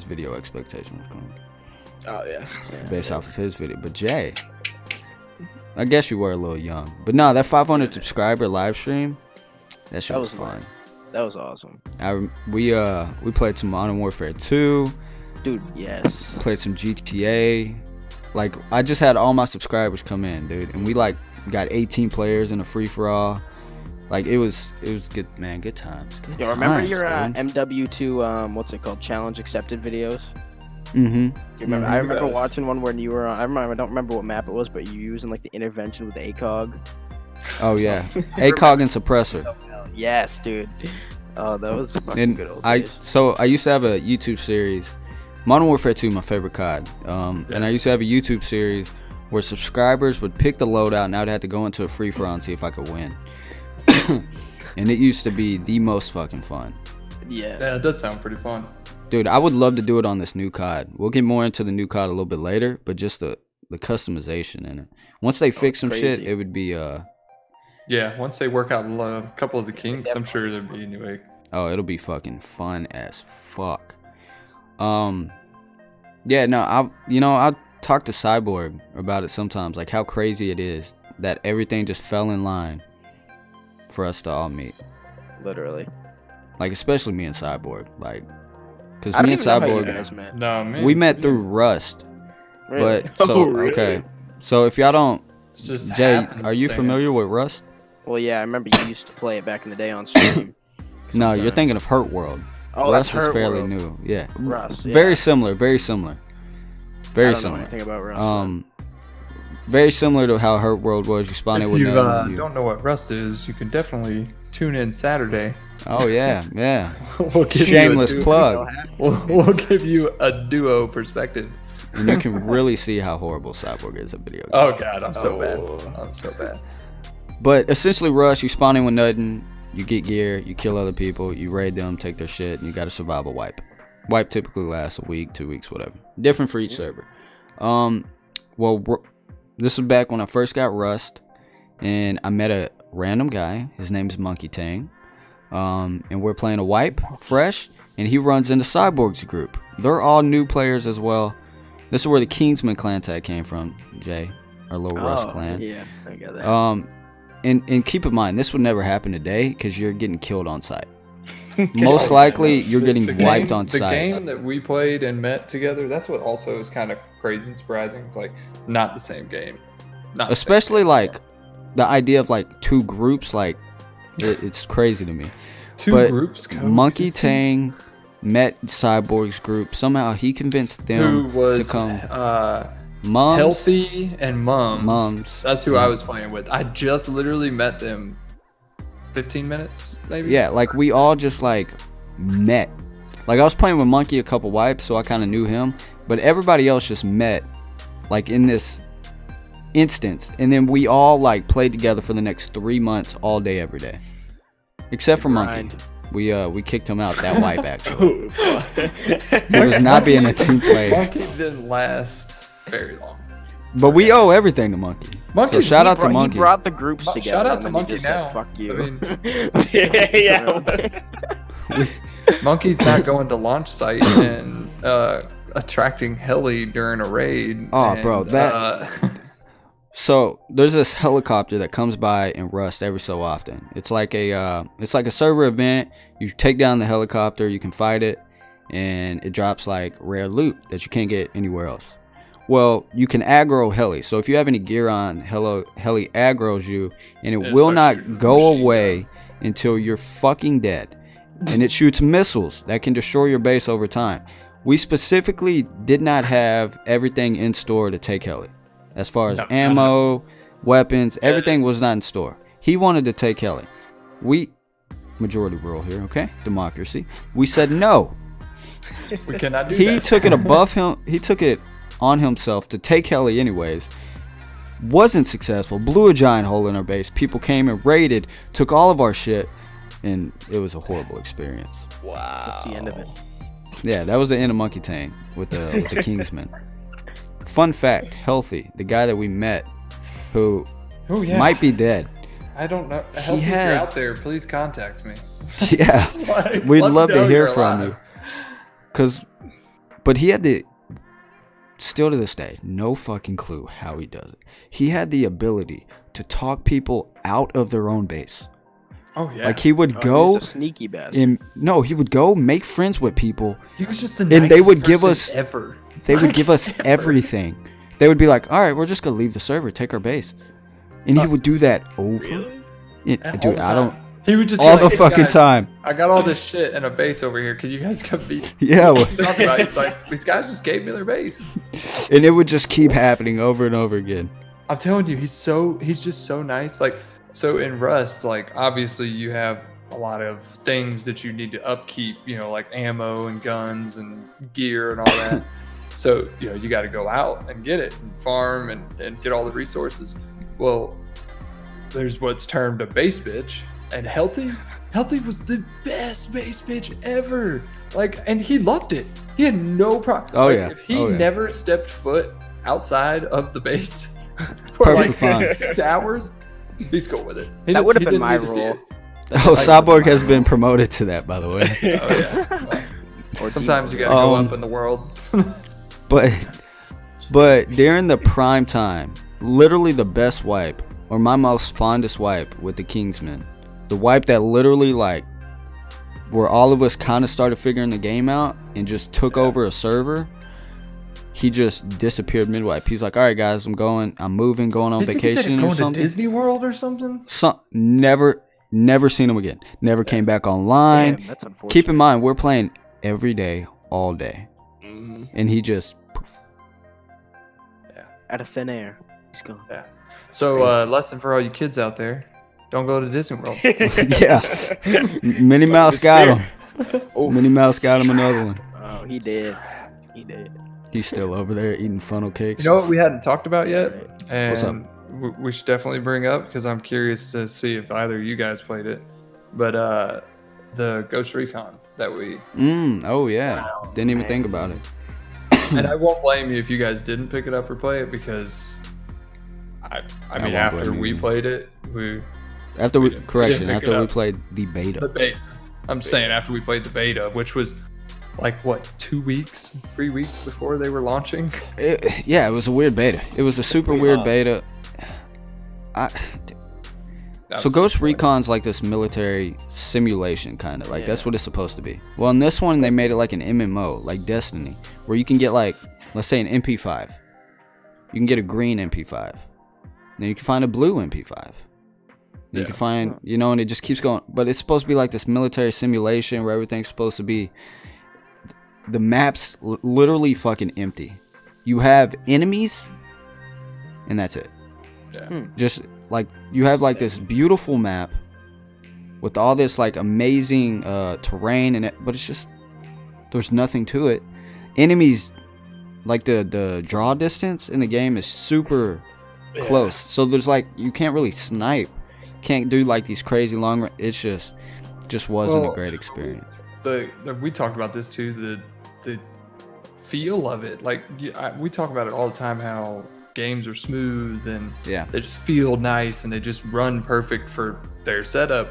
Speaker 1: video expectation was going
Speaker 4: Oh yeah.
Speaker 1: based off of his video, but Jay, I guess you were a little young, but no, that 500 subscriber live stream, that shit
Speaker 3: That
Speaker 1: was
Speaker 3: was
Speaker 1: fun.
Speaker 3: That was awesome,
Speaker 1: We played some Modern Warfare 2,
Speaker 3: dude. Yes.
Speaker 1: played some GTA. Like I just had all my subscribers come in, dude, and we like got 18 players in a free for all. Like it was good, man. Good times. Good
Speaker 3: Yo, remember
Speaker 1: times,
Speaker 3: your
Speaker 1: dude.
Speaker 3: MW2 what's it called? Challenge accepted videos.
Speaker 1: Mm-hmm.
Speaker 3: Do you remember?
Speaker 1: Mhm.
Speaker 3: I remember
Speaker 2: Yes.
Speaker 3: watching one when you were. I don't remember what map it was, but you using like the intervention with ACOG.
Speaker 1: Oh yeah, ACOG and suppressor.
Speaker 3: Yes, dude. Oh, that was fucking
Speaker 1: And
Speaker 3: good old
Speaker 1: I
Speaker 3: days.
Speaker 1: used to have a YouTube series. Modern Warfare 2, my favorite COD. And I used to have a YouTube series where subscribers would pick the loadout, and I would have to go into a free for all and see if I could win. And it used to be the most fucking fun.
Speaker 3: Yes.
Speaker 2: Yeah, it does sound pretty fun.
Speaker 1: Dude, I would love to do it on this new COD. We'll get more into the new COD a little bit later, but just the customization in it. Once they fix
Speaker 3: it's
Speaker 1: some shit,
Speaker 3: crazy.
Speaker 1: it would be
Speaker 2: Yeah, once they work out a couple of the kinks, I'm sure there'll be anyway.
Speaker 1: oh, it'll be fucking fun as fuck. Yeah, no, I'll talk to Cyborg about it sometimes, like how crazy it is that everything just fell in line for us to all meet.
Speaker 3: Literally.
Speaker 1: Like especially me and Cyborg, like, cause
Speaker 3: I don't
Speaker 1: me and
Speaker 3: even know how you
Speaker 1: Cyborg,
Speaker 3: guys met.
Speaker 2: No, man.
Speaker 1: we met through Rust.
Speaker 3: Really?
Speaker 1: But so
Speaker 4: Oh, really?
Speaker 1: okay, so if y'all don't,
Speaker 2: It's just
Speaker 1: Jay,
Speaker 2: happenstance.
Speaker 1: are you familiar with Rust?
Speaker 3: Well, yeah, I remember you used to play it back in the day on stream.
Speaker 1: No, you're
Speaker 3: Sometime.
Speaker 1: thinking of Hurt World.
Speaker 3: Oh,
Speaker 1: Rust
Speaker 3: that's
Speaker 1: is
Speaker 3: Hurt
Speaker 1: fairly
Speaker 3: World.
Speaker 1: new. Yeah.
Speaker 3: Rust. Yeah.
Speaker 1: Very similar. Very similar.
Speaker 3: I
Speaker 1: Very
Speaker 3: don't know
Speaker 1: similar.
Speaker 3: anything about Rust.
Speaker 1: Very similar to how Hurt World was. You spawn it
Speaker 2: If
Speaker 1: with
Speaker 2: you
Speaker 1: no.
Speaker 2: don't know what Rust is, you can definitely tune in Saturday.
Speaker 1: Oh yeah, yeah.
Speaker 2: We'll give you a
Speaker 1: Shameless
Speaker 2: duo-
Speaker 1: plug.
Speaker 2: We'll give you a duo perspective.
Speaker 1: And you can really see how horrible Cyborg is at video games.
Speaker 2: Oh god, I'm so
Speaker 4: Oh.
Speaker 2: bad. I'm so bad.
Speaker 1: But essentially, Rust, you spawn in with nothing. You get gear. You kill other people. You raid them, take their shit, and you got to survive a wipe. Wipe typically lasts a week, 2 weeks, whatever. Different for each server. This was back when I first got Rust, and I met a random guy. His name's Monkey Tang. And we're playing a wipe, fresh, and he runs into Cyborg's group. They're all new players as well. This is where the Kingsman clan tag came from, Jay, our little Rust clan.
Speaker 3: Yeah, I got that.
Speaker 1: And keep in mind, this would never happen today because you're getting killed on site. Most likely, you're getting
Speaker 2: The
Speaker 1: wiped
Speaker 2: game-
Speaker 1: on
Speaker 2: the
Speaker 1: site.
Speaker 2: game that we played and met together, that's what also is kind of crazy and surprising. It's like not the same game. Not the same
Speaker 1: Especially
Speaker 2: game.
Speaker 1: like the idea of like 2 groups, like it's crazy to me.
Speaker 2: two
Speaker 1: but
Speaker 2: groups.
Speaker 1: Monkey
Speaker 2: coexisting?
Speaker 1: Tang met Cyborg's group. Somehow he convinced them
Speaker 2: who was
Speaker 1: to come. Mums.
Speaker 2: Healthy and Mums.
Speaker 1: Mums.
Speaker 2: That's who I was playing with. I just literally met them 15 minutes, maybe.
Speaker 1: Yeah, like we all just like met. Like I was playing with Monkey a couple wipes, so I kind of knew him. But everybody else just met, like in this instance, and then we all like played together for the next 3 months, all day, every day, except for Monkey. We kicked him out that wipe actually. He was not being a team player.
Speaker 2: Monkey didn't last very long.
Speaker 1: But we owe everything to Monkey. So shout out to Monkey.
Speaker 3: He brought the groups together.
Speaker 2: Shout out to
Speaker 3: and
Speaker 2: Monkey
Speaker 3: he just
Speaker 2: now.
Speaker 3: Said, fuck you.
Speaker 2: I mean,
Speaker 4: yeah.
Speaker 2: Monkey's not going to launch site and attracting heli during a raid.
Speaker 1: Oh,
Speaker 2: and,
Speaker 1: bro, that. So there's this helicopter that comes by in Rust every so often. It's like a server event. You take down the helicopter, you can fight it, and it drops like rare loot that you can't get anywhere else. Well, you can aggro heli. So if you have any gear on, heli aggroes you, and it will not go away until you're fucking dead. And it shoots missiles that can destroy your base over time. We specifically did not have everything in store to take heli. As far as ammo, weapons, everything was not in store. He wanted to take heli. We, majority rule here, okay? Democracy. We said no.
Speaker 2: We cannot do
Speaker 1: He
Speaker 2: that.
Speaker 1: took it above him. He took it on himself to take heli anyways. Wasn't successful. Blew a giant hole in our base. People came and raided, took all of our shit, and it was a horrible experience.
Speaker 4: Wow.
Speaker 3: That's the end of it.
Speaker 1: Yeah, that was the end of Monkey Tang with the Kingsman. Fun fact, Healthy, the guy that we met, who might be dead.
Speaker 2: I don't know. Healthy, if you're out there, please contact me.
Speaker 1: Yeah,
Speaker 2: Like,
Speaker 1: we'd
Speaker 2: let me
Speaker 1: love
Speaker 2: know
Speaker 1: to hear
Speaker 2: you're
Speaker 1: from
Speaker 2: alive.
Speaker 1: you. But he had still to this day, no fucking clue how he does it. He had the ability to talk people out of their own base.
Speaker 2: Oh yeah.
Speaker 1: Like he would go
Speaker 3: He's a sneaky bastard.
Speaker 1: he would go make friends with people.
Speaker 2: He was just the
Speaker 1: And they would
Speaker 2: nicest
Speaker 1: give
Speaker 2: person
Speaker 1: us-
Speaker 2: ever.
Speaker 1: They would give us everything. They would be like, all right, we're just going to leave the server, take our base. And he would do that over.
Speaker 2: All
Speaker 1: Dude,
Speaker 2: the
Speaker 1: I don't.
Speaker 2: time. He would just be
Speaker 1: All
Speaker 2: like,
Speaker 1: the
Speaker 2: "Hey,
Speaker 1: fucking
Speaker 2: guys,
Speaker 1: time.
Speaker 2: I got all this shit in a base over here. Could you guys come beat?
Speaker 1: Yeah. Well,
Speaker 2: Talk about it. It's like these guys just gave me their base.
Speaker 1: and it would just keep happening over and over again.
Speaker 2: I'm telling you, he's just so nice. Like, so in Rust, like obviously you have a lot of things that you need to upkeep, you know, like ammo and guns and gear and all that. So, you know, you got to go out and get it and farm and get all the resources. Well, there's what's termed a base bitch, and Healthy was the best base bitch ever. Like, and he loved it. He had no problem.
Speaker 1: Oh,
Speaker 2: like,
Speaker 1: yeah.
Speaker 2: If he
Speaker 1: Oh, yeah.
Speaker 2: never stepped foot outside of the base for
Speaker 1: Perfectly
Speaker 2: like
Speaker 1: fine.
Speaker 2: 6 hours, he's cool with it.
Speaker 3: That would have been my role.
Speaker 1: Oh, Cyborg has been promoted to that, by the way.
Speaker 2: Oh yeah.
Speaker 3: Or
Speaker 2: Sometimes you
Speaker 3: Demo.
Speaker 2: gotta go up in the world.
Speaker 1: But during the prime time, literally the best wipe, or my most fondest wipe with the Kingsmen, the wipe that literally like where all of us kind of started figuring the game out and just took over a server. He just disappeared mid-wipe. He's like, all right guys, I'm moving, going on
Speaker 2: You think he said
Speaker 1: vacation or
Speaker 2: going
Speaker 1: something.
Speaker 2: to Disney World or something?
Speaker 1: Never seen him again. Never came back online.
Speaker 3: Damn, that's unfortunate.
Speaker 1: Keep in mind, we're playing every day, all day.
Speaker 4: Mhm.
Speaker 1: And he just
Speaker 3: Out of thin air. He's gone.
Speaker 2: Yeah. So lesson for all you kids out there: don't go to Disney World.
Speaker 1: yeah. Minnie Mouse got him. Minnie Mouse got him another one.
Speaker 3: Oh, he did. He did.
Speaker 1: He's still over there eating funnel cakes.
Speaker 2: You know what we hadn't talked about yet,
Speaker 1: What's up?
Speaker 2: and we should definitely bring up because I'm curious to see if either of you guys played it. But the Ghost Recon that we
Speaker 1: Oh yeah. Didn't even think about it.
Speaker 2: and I won't blame you if you guys didn't pick it up or play it because I mean
Speaker 1: won't
Speaker 2: after
Speaker 1: blame
Speaker 2: we
Speaker 1: you.
Speaker 2: played it,
Speaker 1: After we
Speaker 2: didn't
Speaker 1: correction,
Speaker 2: pick it
Speaker 1: after we
Speaker 2: up.
Speaker 1: played the beta.
Speaker 2: the beta. I'm saying after we played the beta, which was like what 3 weeks before they were launching.
Speaker 1: Yeah, it was a weird beta. It was a super weird beta. So Ghost Recon's like this military simulation kind of like that's what it's supposed to be. Well, in this one they made it like an MMO, like Destiny, where you can get like, let's say an MP5. You can get a green MP5. Then you can find a blue MP5. Then you can find, you know, and it just keeps going. But it's supposed to be like this military simulation where everything's supposed to be. The map's literally fucking empty. You have enemies and that's it.
Speaker 2: Yeah.
Speaker 1: Just like you have like this beautiful map with all this like amazing terrain in it, but it's just there's nothing to it. Enemies, like the draw distance in the game is super close, so there's like you can't really snipe, can't do like these crazy long. It's just wasn't a great experience.
Speaker 2: We talked about this too. The feel of it, like we talk about it all the time, how games are smooth and they just feel nice and they just run perfect for their setup.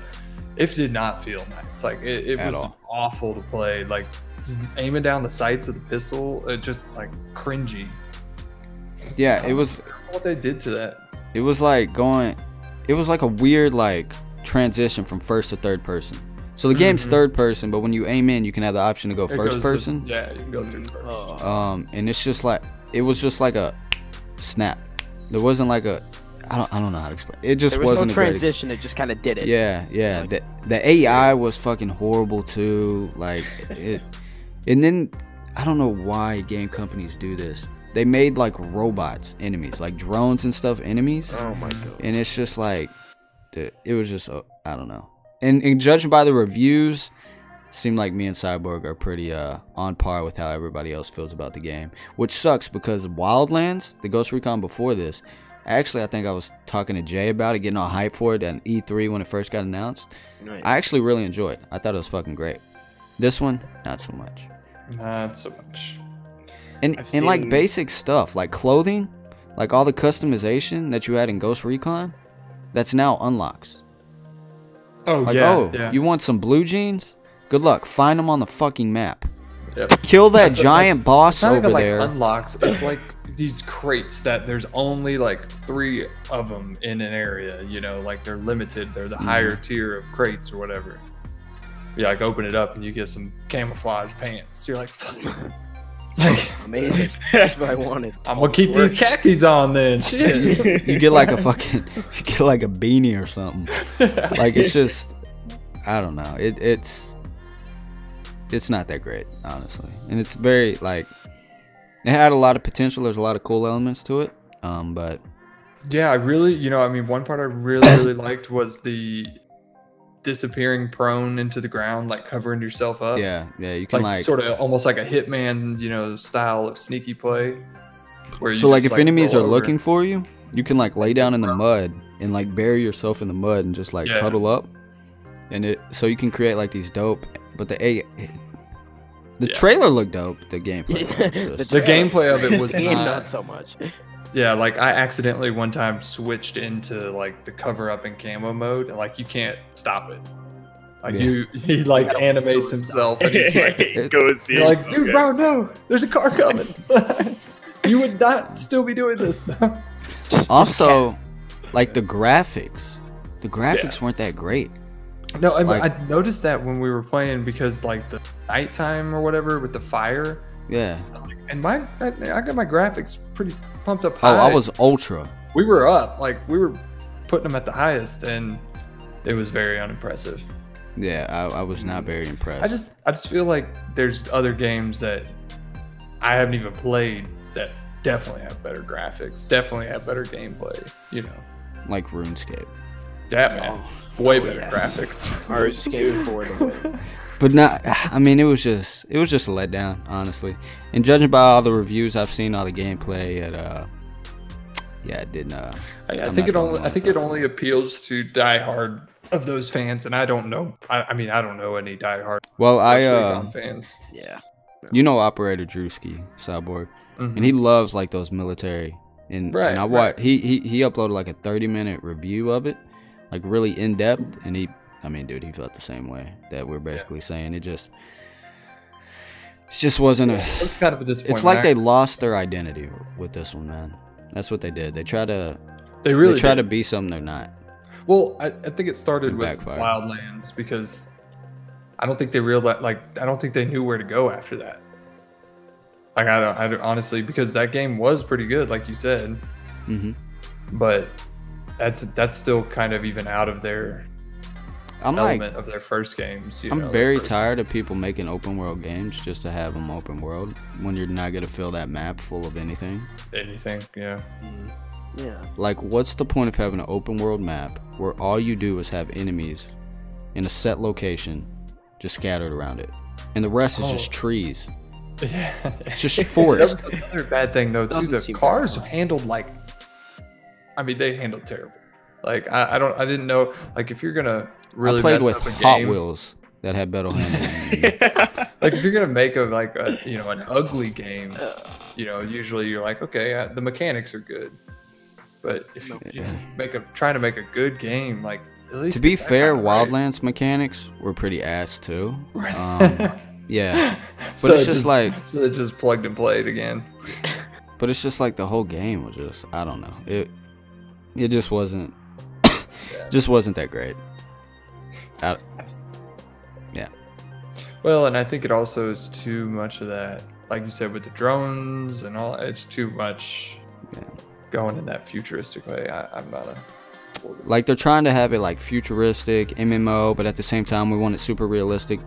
Speaker 2: It did not feel nice. Like it was awful to play. Like just aiming down the sights of the pistol, it just like cringy.
Speaker 1: Yeah, it was
Speaker 2: what they did to that.
Speaker 1: It was like a weird like transition from first to third person. So the game's third person, but when you aim in, you can have the option to go first person.
Speaker 2: Yeah, you can go third person.
Speaker 1: And it's just like it was just like a snap. There wasn't like a I don't know how to explain. It just
Speaker 3: there was
Speaker 1: wasn't
Speaker 3: no
Speaker 1: a great
Speaker 3: transition. It just kind of did it.
Speaker 1: Yeah. Like, the AI was fucking horrible too. Like it, and then I don't know why game companies do this. They made like robots enemies, like drones and stuff enemies.
Speaker 3: Oh my god.
Speaker 1: And it's just like, dude, it was just I don't know. And judging by the reviews, seemed like me and Cyborg are pretty on par with how everybody else feels about the game, which sucks because Wildlands, the Ghost Recon before this, actually I think I was talking to Jay about it, getting all hyped for it at E3 when it first got announced.
Speaker 3: Right.
Speaker 1: I actually really enjoyed it. I thought it was fucking great. This one, not so much.
Speaker 2: Not so much.
Speaker 1: And like basic stuff, like clothing, like all the customization that you had in Ghost Recon, that's now unlocks.
Speaker 2: Oh,
Speaker 1: like,
Speaker 2: yeah.
Speaker 1: You want some blue jeans? Good luck. Find them on the fucking map.
Speaker 2: Yep.
Speaker 1: Kill that giant boss
Speaker 2: over
Speaker 1: over
Speaker 2: like
Speaker 1: there.
Speaker 2: Unlocks. It's like these crates that there's only like 3 of them in an area. You know, like they're limited. They're the higher tier of crates or whatever. You like open it up and you get some camouflage pants. You're like, fuck.
Speaker 3: Amazing. That's what I wanted.
Speaker 2: I'm gonna keep these khakis on then. Shit.
Speaker 1: You get like a fucking, you get like a beanie or something. Like it's just, I don't know. It's not that great, honestly. And it's very like, it had a lot of potential. There's a lot of cool elements to it. But
Speaker 2: yeah, I really, one part I really liked was the disappearing prone into the ground, like covering yourself up.
Speaker 1: Yeah, you can like
Speaker 2: sort of almost like a Hitman, style of sneaky play. Where
Speaker 1: so like if enemies are looking for you, you can like lay down in the mud and like bury yourself in the mud and just like cuddle up, and so you can create like these dope. But the trailer looked dope. The gameplay,
Speaker 2: the gameplay of it was
Speaker 3: not so much.
Speaker 2: Yeah, like I accidentally one time switched into like the cover up and camo mode, and like you can't stop it. Like he like animates himself and he's like,
Speaker 4: goes.
Speaker 2: You're like, dude, bro, no, there's a car coming. You would not still be doing this.
Speaker 1: Also, like the graphics weren't that great.
Speaker 2: No, I noticed that when we were playing because like the nighttime or whatever with the fire.
Speaker 1: Yeah.
Speaker 2: And I got my graphics pretty pumped up high.
Speaker 1: Oh, I was ultra.
Speaker 2: We were up, like we were putting them at the highest, and it was very unimpressive.
Speaker 1: Yeah, I was not very impressed.
Speaker 2: I just feel like there's other games that I haven't even played that definitely have better graphics, definitely have better gameplay.
Speaker 1: Like RuneScape.
Speaker 2: Yeah, man, way better graphics.
Speaker 3: RuneScape forward.
Speaker 1: But not. I mean, it was just a letdown, honestly. And judging by all the reviews I've seen, all the gameplay, it didn't.
Speaker 2: I think it only appeals to diehard of those fans, and I don't know. I don't know any diehard.
Speaker 1: Well,
Speaker 2: fans.
Speaker 3: Yeah.
Speaker 1: Operator Drewski, Cyborg, and he loves like those military. And I watched. He uploaded like a 30-minute review of it, like really in depth, and he felt the same way that we're basically saying. It just wasn't
Speaker 2: It's kind of a disappointment.
Speaker 1: It's like they lost their identity with this one, man. That's what they did. They try to be something they're not.
Speaker 2: Well, I think it started with
Speaker 1: backfired.
Speaker 2: Wildlands because I don't think they realized. Like, I don't think they knew where to go after that. Like, I don't honestly, because that game was pretty good, like you said. But that's still kind of even out of their element of their first games.
Speaker 1: I'm very tired of people making open world games just to have them open world when you're not gonna fill that map full of anything.
Speaker 2: Yeah.
Speaker 3: Yeah.
Speaker 1: Like, what's the point of having an open world map where all you do is have enemies in a set location just scattered around it, and the rest is just trees?
Speaker 2: Yeah,
Speaker 1: it's just forest.
Speaker 2: That was another bad thing though too. The cars handled like, I mean, they handled terrible. Like I didn't know, like, if you're gonna really
Speaker 1: I played
Speaker 2: mess
Speaker 1: with
Speaker 2: up a
Speaker 1: Hot
Speaker 2: game,
Speaker 1: Wheels that had better handling.
Speaker 2: like if you're gonna make a an ugly game, usually you're like, okay, the mechanics are good, but if you trying to make a good game, like, at least
Speaker 1: to be
Speaker 2: get that
Speaker 1: fair,
Speaker 2: kinda right.
Speaker 1: Wildlands mechanics were pretty ass too. Yeah, but
Speaker 2: So
Speaker 1: it's just like,
Speaker 2: so it just plugged and played again.
Speaker 1: but it's just like the whole game was just, I don't know, it just wasn't that great. Yeah.
Speaker 2: Well, and I think it also is too much of that, like you said, with the drones and all. It's too much going in that futuristic way. I'm not a.
Speaker 1: Like, they're trying to have it like futuristic MMO, but at the same time we want it super realistic.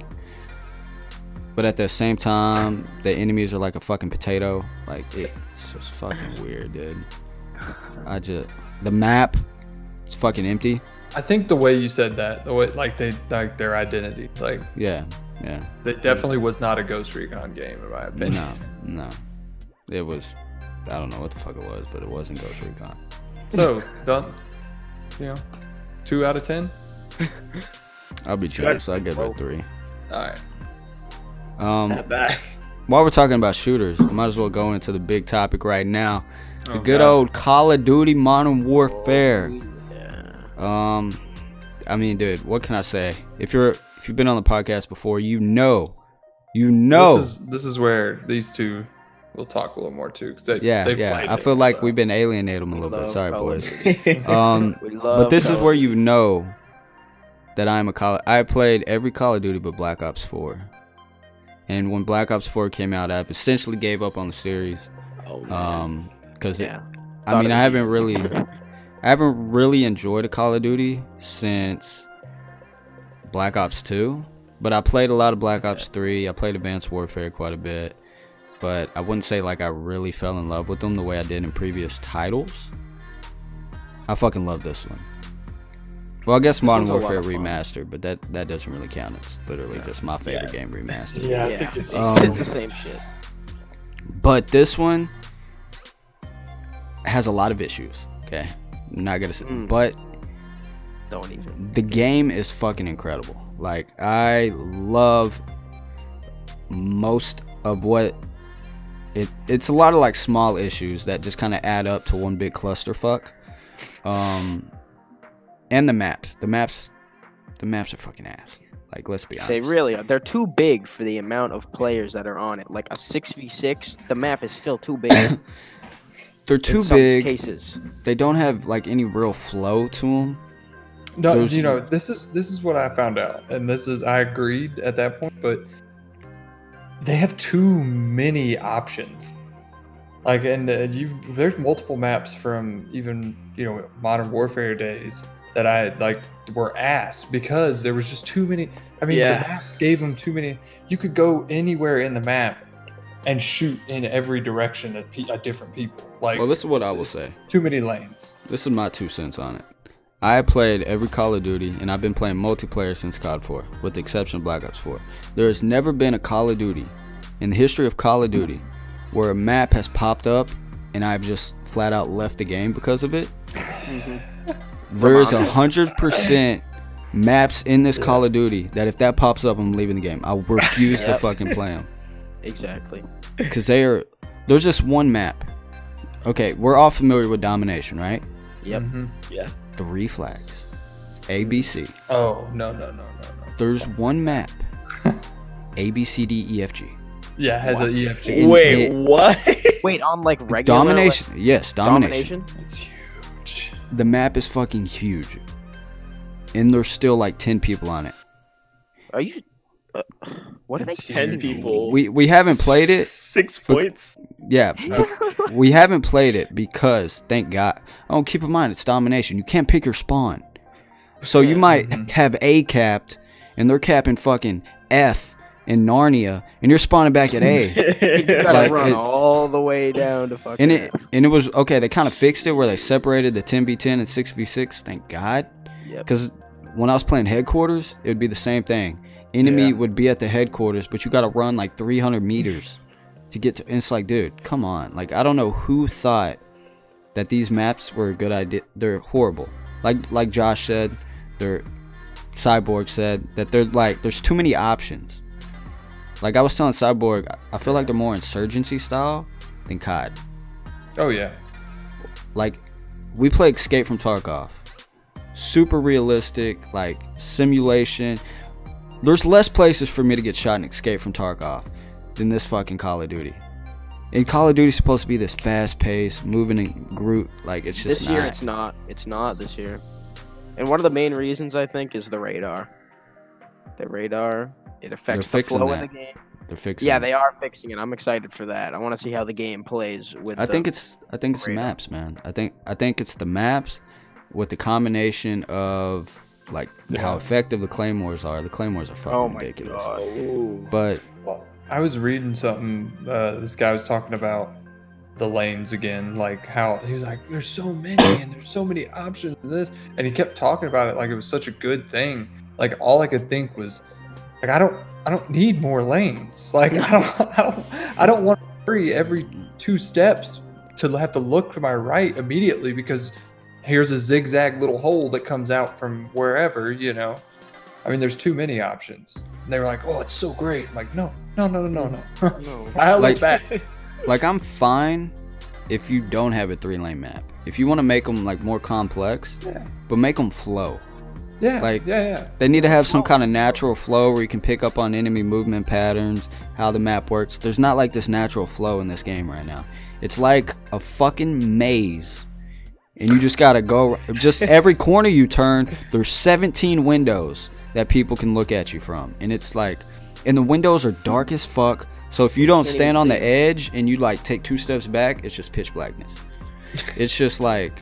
Speaker 1: But at the same time, the enemies are like a fucking potato. Like, it's just fucking weird, dude. The map, it's fucking empty.
Speaker 2: I think the way you said that, the way like their identity, like
Speaker 1: Yeah.
Speaker 2: that definitely was not a Ghost Recon game in my opinion.
Speaker 1: No. It was, I don't know what the fuck it was, but it wasn't Ghost Recon.
Speaker 2: So done. 2 out of 10.
Speaker 1: I'll be generous, I give it a 3.
Speaker 2: All right.
Speaker 4: Not bad.
Speaker 1: While we're talking about shooters, I might as well go into the big topic right now. The good
Speaker 2: God.
Speaker 1: old Call of Duty Modern Warfare.
Speaker 3: Yeah.
Speaker 1: I mean, dude, what can I say? If you've been on the podcast before, you know.
Speaker 2: This is where these two will talk a little more too, because
Speaker 1: I feel like we've been alienating them a little bit. Sorry, boys.
Speaker 3: We
Speaker 1: But this is
Speaker 3: Call
Speaker 1: where
Speaker 3: of
Speaker 1: you know that I played every Call of Duty but Black Ops 4. And when Black Ops 4 came out, I've essentially gave up on the series. Because I haven't really enjoyed a Call of Duty since Black Ops 2. But I played a lot of Black Ops 3. I played Advanced Warfare quite a bit. But I wouldn't say like I really fell in love with them the way I did in previous titles. I fucking love this one. Well, I guess Modern Warfare Remastered, but that doesn't really count. It's literally just my favorite game remastered.
Speaker 4: Yeah, I think
Speaker 3: it's the same shit.
Speaker 1: But this one has a lot of issues. Okay, I'm not gonna say, but
Speaker 3: Don't even.
Speaker 1: the game is fucking incredible. Like, I love most of what it's a lot of like small issues that just kind of add up to one big clusterfuck. And the maps are fucking ass. Like, let's be honest.
Speaker 3: They really are. They're too big for the amount of players that are on it. Like a 6v6, the map is still too big.
Speaker 1: They're too
Speaker 3: in some
Speaker 1: big.
Speaker 3: cases.
Speaker 1: They don't have like any real flow to them.
Speaker 2: No, this is what I found out, and I agreed at that point, but they have too many options. Like, and there's multiple maps from even Modern Warfare days that I like were ass because there was just too many. I mean, the map gave them too many. You could go anywhere in the map and shoot in every direction at different people. Like,
Speaker 1: well, this is what I will say.
Speaker 2: Too many lanes.
Speaker 1: This is my 2 cents on it. I played every Call of Duty, and I've been playing multiplayer since COD 4, with the exception of Black Ops 4. There has never been a Call of Duty in the history of Call of Duty where a map has popped up and I've just flat out left the game because of it. There's 100% maps in this Call of Duty that if that pops up, I'm leaving the game. I refuse to fucking play them.
Speaker 3: Exactly.
Speaker 1: Because there's just one map. Okay, we're all familiar with Domination, right?
Speaker 3: Yep.
Speaker 4: Yeah.
Speaker 1: 3 flags. A, B, C.
Speaker 2: Oh, no.
Speaker 1: There's one map. A, B, C, D, E, F, G.
Speaker 2: Yeah, it has an EFG.
Speaker 4: Wait, what?
Speaker 3: Wait, on like regular
Speaker 1: Domination. Yes, Domination.
Speaker 2: It's huge.
Speaker 1: The map is fucking huge. And there's still like 10 people on it.
Speaker 3: Are you? What are they?
Speaker 4: 10 people.
Speaker 1: We haven't played it.
Speaker 4: 6 points.
Speaker 1: Yeah, we haven't played it because, thank God. Oh, keep in mind, it's Domination. You can't pick your spawn. So you might have A capped, and they're capping fucking F, in Narnia, and you're spawning back at A.
Speaker 3: You gotta
Speaker 1: Like,
Speaker 3: run
Speaker 1: it's-
Speaker 3: all the way down to fucking.
Speaker 1: And it was okay. They kind of fixed it where they separated the 10v10 and 6v6. Thank God.
Speaker 3: Yep.
Speaker 1: Because when I was playing headquarters, it would be the same thing. Enemy would be at the headquarters, but you got to run like 300 meters to get to. And it's like, dude, come on. Like, I don't know who thought that these maps were a good idea. They're horrible. Like Josh said, Cyborg said that they're like, there's too many options. Like I was telling Cyborg, I feel like they're more insurgency style than COD.
Speaker 2: Oh yeah.
Speaker 1: Like, we play Escape from Tarkov. Super realistic, like simulation. There's less places for me to get shot in Escape from Tarkov than this fucking Call of Duty. And Call of Duty's supposed to be this fast-paced, moving in group. Like, it's just
Speaker 3: This year, it's not. It's not this year. And one of the main reasons, I think, is the radar. The radar, it affects the flow of the game.
Speaker 1: They're fixing.
Speaker 3: Yeah,
Speaker 1: it.
Speaker 3: they are fixing it. I'm excited for that. I want to see how the game plays with.
Speaker 1: I think it's the maps, man. I think it's the maps with the combination of like how effective the claymores are. The claymores are fucking ridiculous.
Speaker 3: God.
Speaker 1: But
Speaker 2: Well, I was reading something. This guy was talking about the lanes again, like how he was like, "There's so many, and there's so many options in this," and he kept talking about it like it was such a good thing. Like all I could think was, like, I don't need more lanes. Like I don't want to hurry every 2 steps to have to look to my right immediately because here's a zigzag little hole that comes out from wherever, you know. I mean, there's too many options. And they were like, "Oh, it's so great." I'm like, no.
Speaker 3: No.
Speaker 2: I held
Speaker 1: Like-
Speaker 2: it back.
Speaker 1: like, I'm fine if you don't have a 3-lane map. If you want to make them like more complex,
Speaker 2: Yeah.
Speaker 1: but make them flow.
Speaker 2: Yeah.
Speaker 1: Like-
Speaker 2: yeah.
Speaker 1: They need to have some kind of natural flow where you can pick up on enemy movement patterns, how the map works. There's not like this natural flow in this game right now. It's like a fucking maze. And you just gotta go, just every corner you turn, there's 17 windows that people can look at you from. And it's like, and the windows are dark as fuck. So if you don't
Speaker 3: Can't
Speaker 1: stand
Speaker 3: even
Speaker 1: on
Speaker 3: see
Speaker 1: the edge and you like take 2 steps back, it's just pitch blackness. It's just like,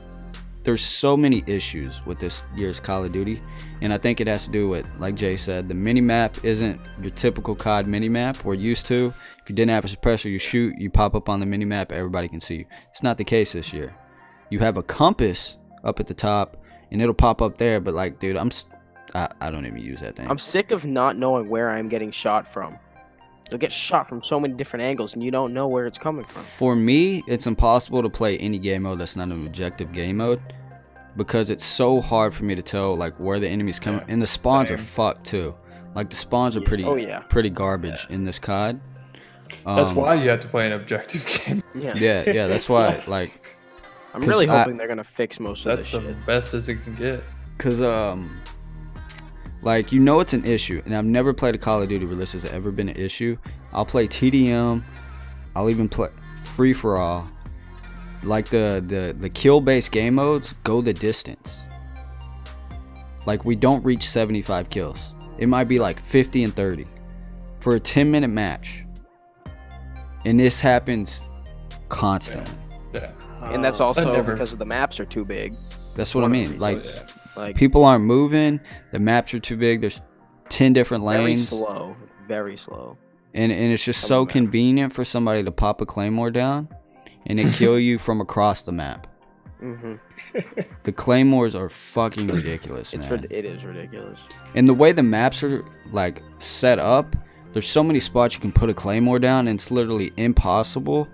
Speaker 1: there's so many issues with this year's Call of Duty, and I think it has to do with, like Jay said, the mini-map isn't your typical COD mini-map we're used to. If you didn't have a suppressor, you shoot, you pop up on the mini-map, everybody can see you. It's not the case this year. You have a compass up at the top, and it'll pop up there, but like, dude, I don't even use that thing.
Speaker 3: I'm sick of not knowing where I'm getting shot from. You'll get shot from so many different angles, and you don't know where it's coming from.
Speaker 1: For me, it's impossible to play any game mode that's not an objective game mode, because it's so hard for me to tell like where the enemy's coming.
Speaker 2: Yeah,
Speaker 1: And the spawns are
Speaker 2: same.
Speaker 1: fucked too. Like the spawns are pretty
Speaker 3: Oh yeah.
Speaker 1: pretty garbage in this COD.
Speaker 2: That's why you have to play an objective game.
Speaker 3: Yeah.
Speaker 1: Yeah, that's why. Like,
Speaker 3: I'm really
Speaker 1: 'cause
Speaker 3: hoping they're gonna fix most of
Speaker 2: That's
Speaker 3: this
Speaker 2: the
Speaker 3: shit.
Speaker 2: best as it can get.
Speaker 1: cause like, you know, it's an issue, and I've never played a Call of Duty where this has ever been an issue. I'll play TDM. I'll even play free for all. Like the kill based game modes go the distance. Like, we don't reach 75 kills. It might be like 50 and 30 for a 10-minute match. And this happens constantly.
Speaker 2: Yeah.
Speaker 3: And that's
Speaker 2: I
Speaker 3: also
Speaker 2: never-
Speaker 3: because the maps are too big.
Speaker 1: That's what I
Speaker 3: One of
Speaker 1: mean.
Speaker 3: the
Speaker 1: Like,
Speaker 3: reasons. Like
Speaker 1: people aren't moving. The maps are too big. There's 10 different
Speaker 3: very
Speaker 1: lanes.
Speaker 3: slow. Very slow.
Speaker 1: And it's just
Speaker 3: Some
Speaker 1: so
Speaker 3: of them.
Speaker 1: convenient for somebody to pop a claymore down and it kill you from across the map.
Speaker 3: Mm-hmm.
Speaker 1: The claymores are fucking ridiculous, man.
Speaker 3: It is ridiculous.
Speaker 1: And the way the maps are like set up, there's so many spots you can put a claymore down, and it's literally impossible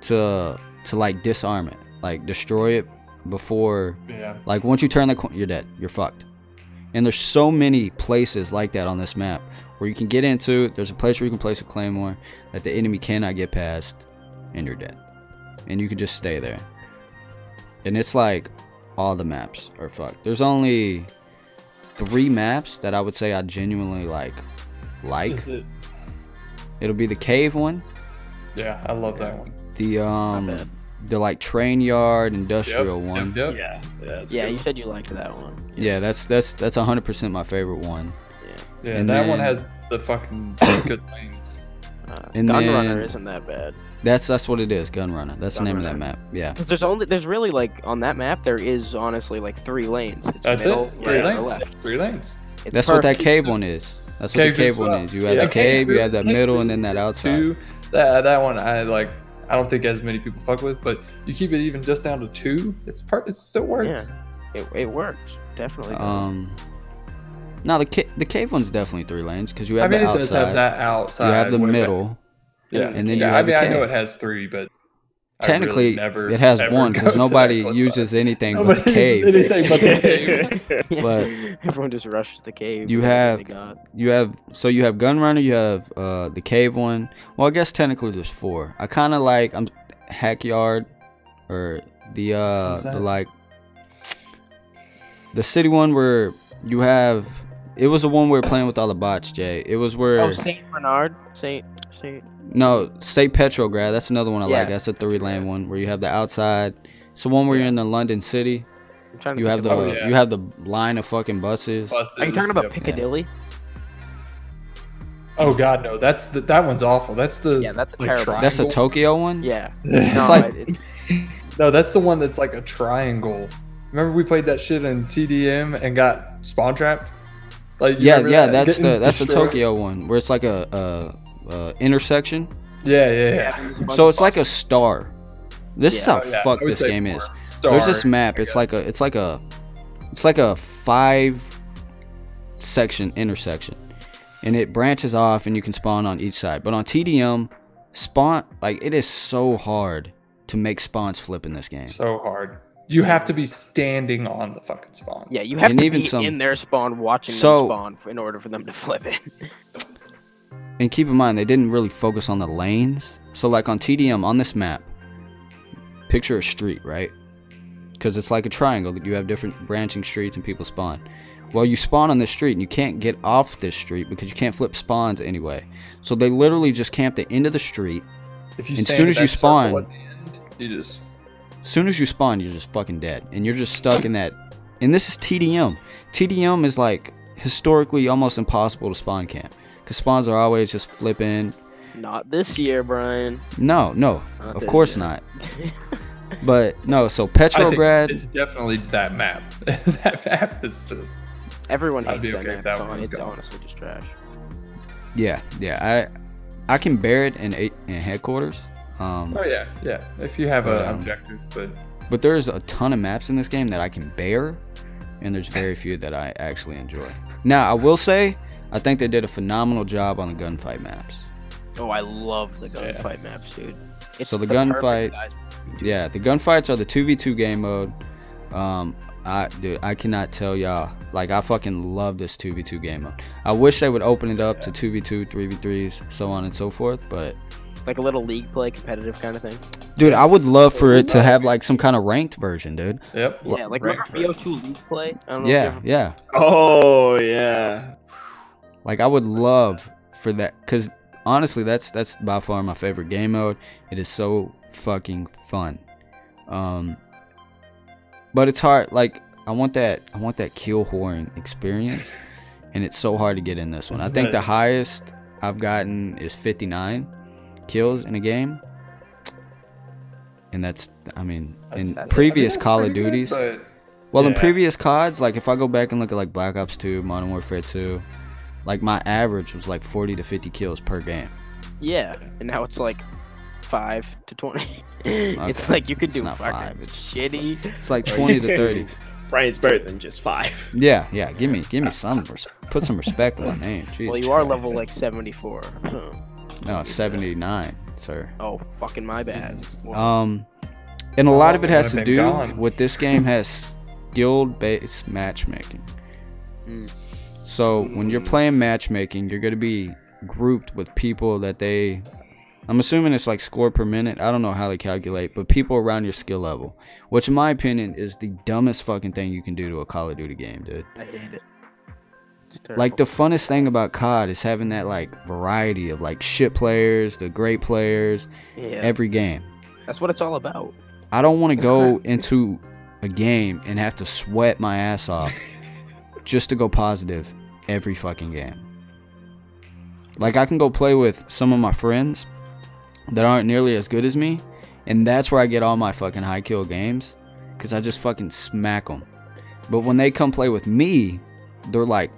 Speaker 1: to like disarm it, like destroy it before.
Speaker 2: Yeah.
Speaker 1: Like, once you turn the corner, you're dead. You're fucked. And there's so many places like that on this map where you can get into. There's a place where you can place a claymore that the enemy cannot get past, and you're dead. And you can just stay there. And it's like all the maps are fucked. There's only 3 maps that I would say I genuinely like.
Speaker 2: Is it?
Speaker 1: It'll be the cave one,
Speaker 2: Yeah, I love that one.
Speaker 1: the the like train yard industrial one.
Speaker 2: Yep.
Speaker 4: Yeah, that's
Speaker 3: Yeah,
Speaker 4: good.
Speaker 3: you said you liked that one.
Speaker 1: Yeah, that's 100% my favorite one.
Speaker 2: Yeah,
Speaker 1: And
Speaker 2: that one
Speaker 1: then-
Speaker 2: has the fucking good lanes.
Speaker 1: And
Speaker 3: Gun
Speaker 1: then-
Speaker 3: Runner isn't that bad.
Speaker 1: That's what it is, Gun Runner. That's the
Speaker 3: Gun
Speaker 1: name of that
Speaker 3: Runner.
Speaker 1: map. Yeah.
Speaker 3: Because there's really like on that map there is honestly like 3 lanes. It's
Speaker 2: That's
Speaker 3: middle,
Speaker 2: it. 3
Speaker 3: right, or
Speaker 2: lanes.
Speaker 3: left.
Speaker 2: 3 lanes.
Speaker 3: It's
Speaker 1: That's what that
Speaker 3: perfect.
Speaker 1: cave one is. That's what the cave one is. You have the cave, you have that middle, and then that outside.
Speaker 2: That one I like. I don't think as many people fuck with, but you keep it even just down to 2. It still works.
Speaker 3: Yeah, it works definitely.
Speaker 1: No, the cave one's definitely 3 lanes because you have the outside.
Speaker 2: It does have that outside.
Speaker 1: You have the middle.
Speaker 2: Yeah,
Speaker 1: and then you have the cave.
Speaker 2: I know it has 3, but
Speaker 1: technically it has 1 because nobody uses anything but the cave. But
Speaker 3: everyone just rushes the cave.
Speaker 1: You have Gunrunner, you have the cave one. Well, I guess technically there's 4. I kind of like Hackyard or the city one where you have. It was the one where we're playing with all the bots, Jay. It was where
Speaker 3: Saint Bernard, Saint.
Speaker 1: No, State Petrograd. That's another one I like. That's a 3-lane one where you have the outside. It's the one where you're in the London city. You have the line of fucking buses.
Speaker 3: Are you talking about Piccadilly?
Speaker 2: Oh God, no! That one's awful. That's a terrible.
Speaker 1: Triangle. That's a Tokyo one.
Speaker 3: Yeah.
Speaker 2: No, that's the one that's like a triangle. Remember we played that shit in TDM and got spawn trapped? Like
Speaker 1: that's the Tokyo one where it's like a intersection.
Speaker 2: Yeah.
Speaker 1: So it's like a star. This is how fucked this game is. There's this map. It's like a 5-section intersection, and it branches off, and you can spawn on each side. But on TDM, it is so hard to make spawns flip in this game.
Speaker 2: So hard. You have to be standing on the fucking spawn.
Speaker 3: Yeah, you have to be in their spawn watching them spawn in order for them to flip it.
Speaker 1: And keep in mind, they didn't really focus on the lanes. So like on TDM, on this map, picture a street, right? Because it's like a triangle that you have different branching streets and people spawn. Well, you spawn on this street and you can't get off this street because you can't flip spawns anyway. So they literally just camp the end of the street.
Speaker 2: If you
Speaker 1: as soon as you spawn,
Speaker 2: as
Speaker 1: soon as you spawn, you're just fucking dead. And you're just stuck in that. And this is TDM. TDM is like historically almost impossible to spawn camp. Because spawns are always just flipping.
Speaker 3: Not this year, Brian.
Speaker 1: No, of course not. But no, so Petrograd.
Speaker 2: It's definitely that map. That map is just.
Speaker 3: Everyone hates that map. It's honestly just trash.
Speaker 1: Yeah. I can bear it in headquarters.
Speaker 2: If you have an objective,
Speaker 1: but there's a ton of maps in this game that I can bear, and there's very few that I actually enjoy. Now, I will say, I think they did a phenomenal job on the gunfight maps.
Speaker 3: Oh, I love the gunfight maps, dude.
Speaker 1: So the gunfight, the gunfights are the 2v2 game mode. I cannot tell y'all, like, I fucking love this 2v2 game mode. I wish they would open it up to 2v2, 3v3s, so on and so forth, but
Speaker 3: like a little league play, competitive kind of thing.
Speaker 1: Dude, I would love for it to have like some kind of ranked version, dude.
Speaker 2: Yep.
Speaker 3: Yeah, like BO2 league play. I don't know
Speaker 1: yeah.
Speaker 4: Oh yeah.
Speaker 1: Like I would love for that, because honestly, that's by far my favorite game mode. It is so fucking fun. But it's hard. Like I want that kill whoring experience, and it's so hard to get in this one. I think the highest I've gotten is 59 kills in a game, and that's in previous Call of Duties. In previous CODs, like if I go back and look at like Black Ops 2, Modern Warfare 2, like my average was like 40 to 50 kills per game.
Speaker 3: Yeah, and now it's like 5 to 20. It's like you could do
Speaker 1: not 5.
Speaker 3: It's shitty.
Speaker 1: It's like 20 to 30.
Speaker 4: Brian's better than just 5.
Speaker 1: Yeah. Give me some. Put some respect on my name. Jesus
Speaker 3: well, you are level like 74.
Speaker 1: No, 79, sir.
Speaker 3: Oh, fucking my bad.
Speaker 1: And a lot of it has to do with this game has skill-based matchmaking. So when you're playing matchmaking, you're gonna be grouped with people that I'm assuming it's like score per minute. I don't know how they calculate, but people around your skill level, which in my opinion is the dumbest fucking thing you can do to a Call of Duty game, dude.
Speaker 3: I hate it.
Speaker 1: Like the funnest thing about COD is having that like variety of like shit players, the great players, every game.
Speaker 3: That's what it's all about.
Speaker 1: I don't want to go into a game and have to sweat my ass off just to go positive every fucking game. Like I can go play with some of my friends that aren't nearly as good as me, and that's where I get all my fucking high kill games, because I just fucking smack them. But when they come play with me, they're like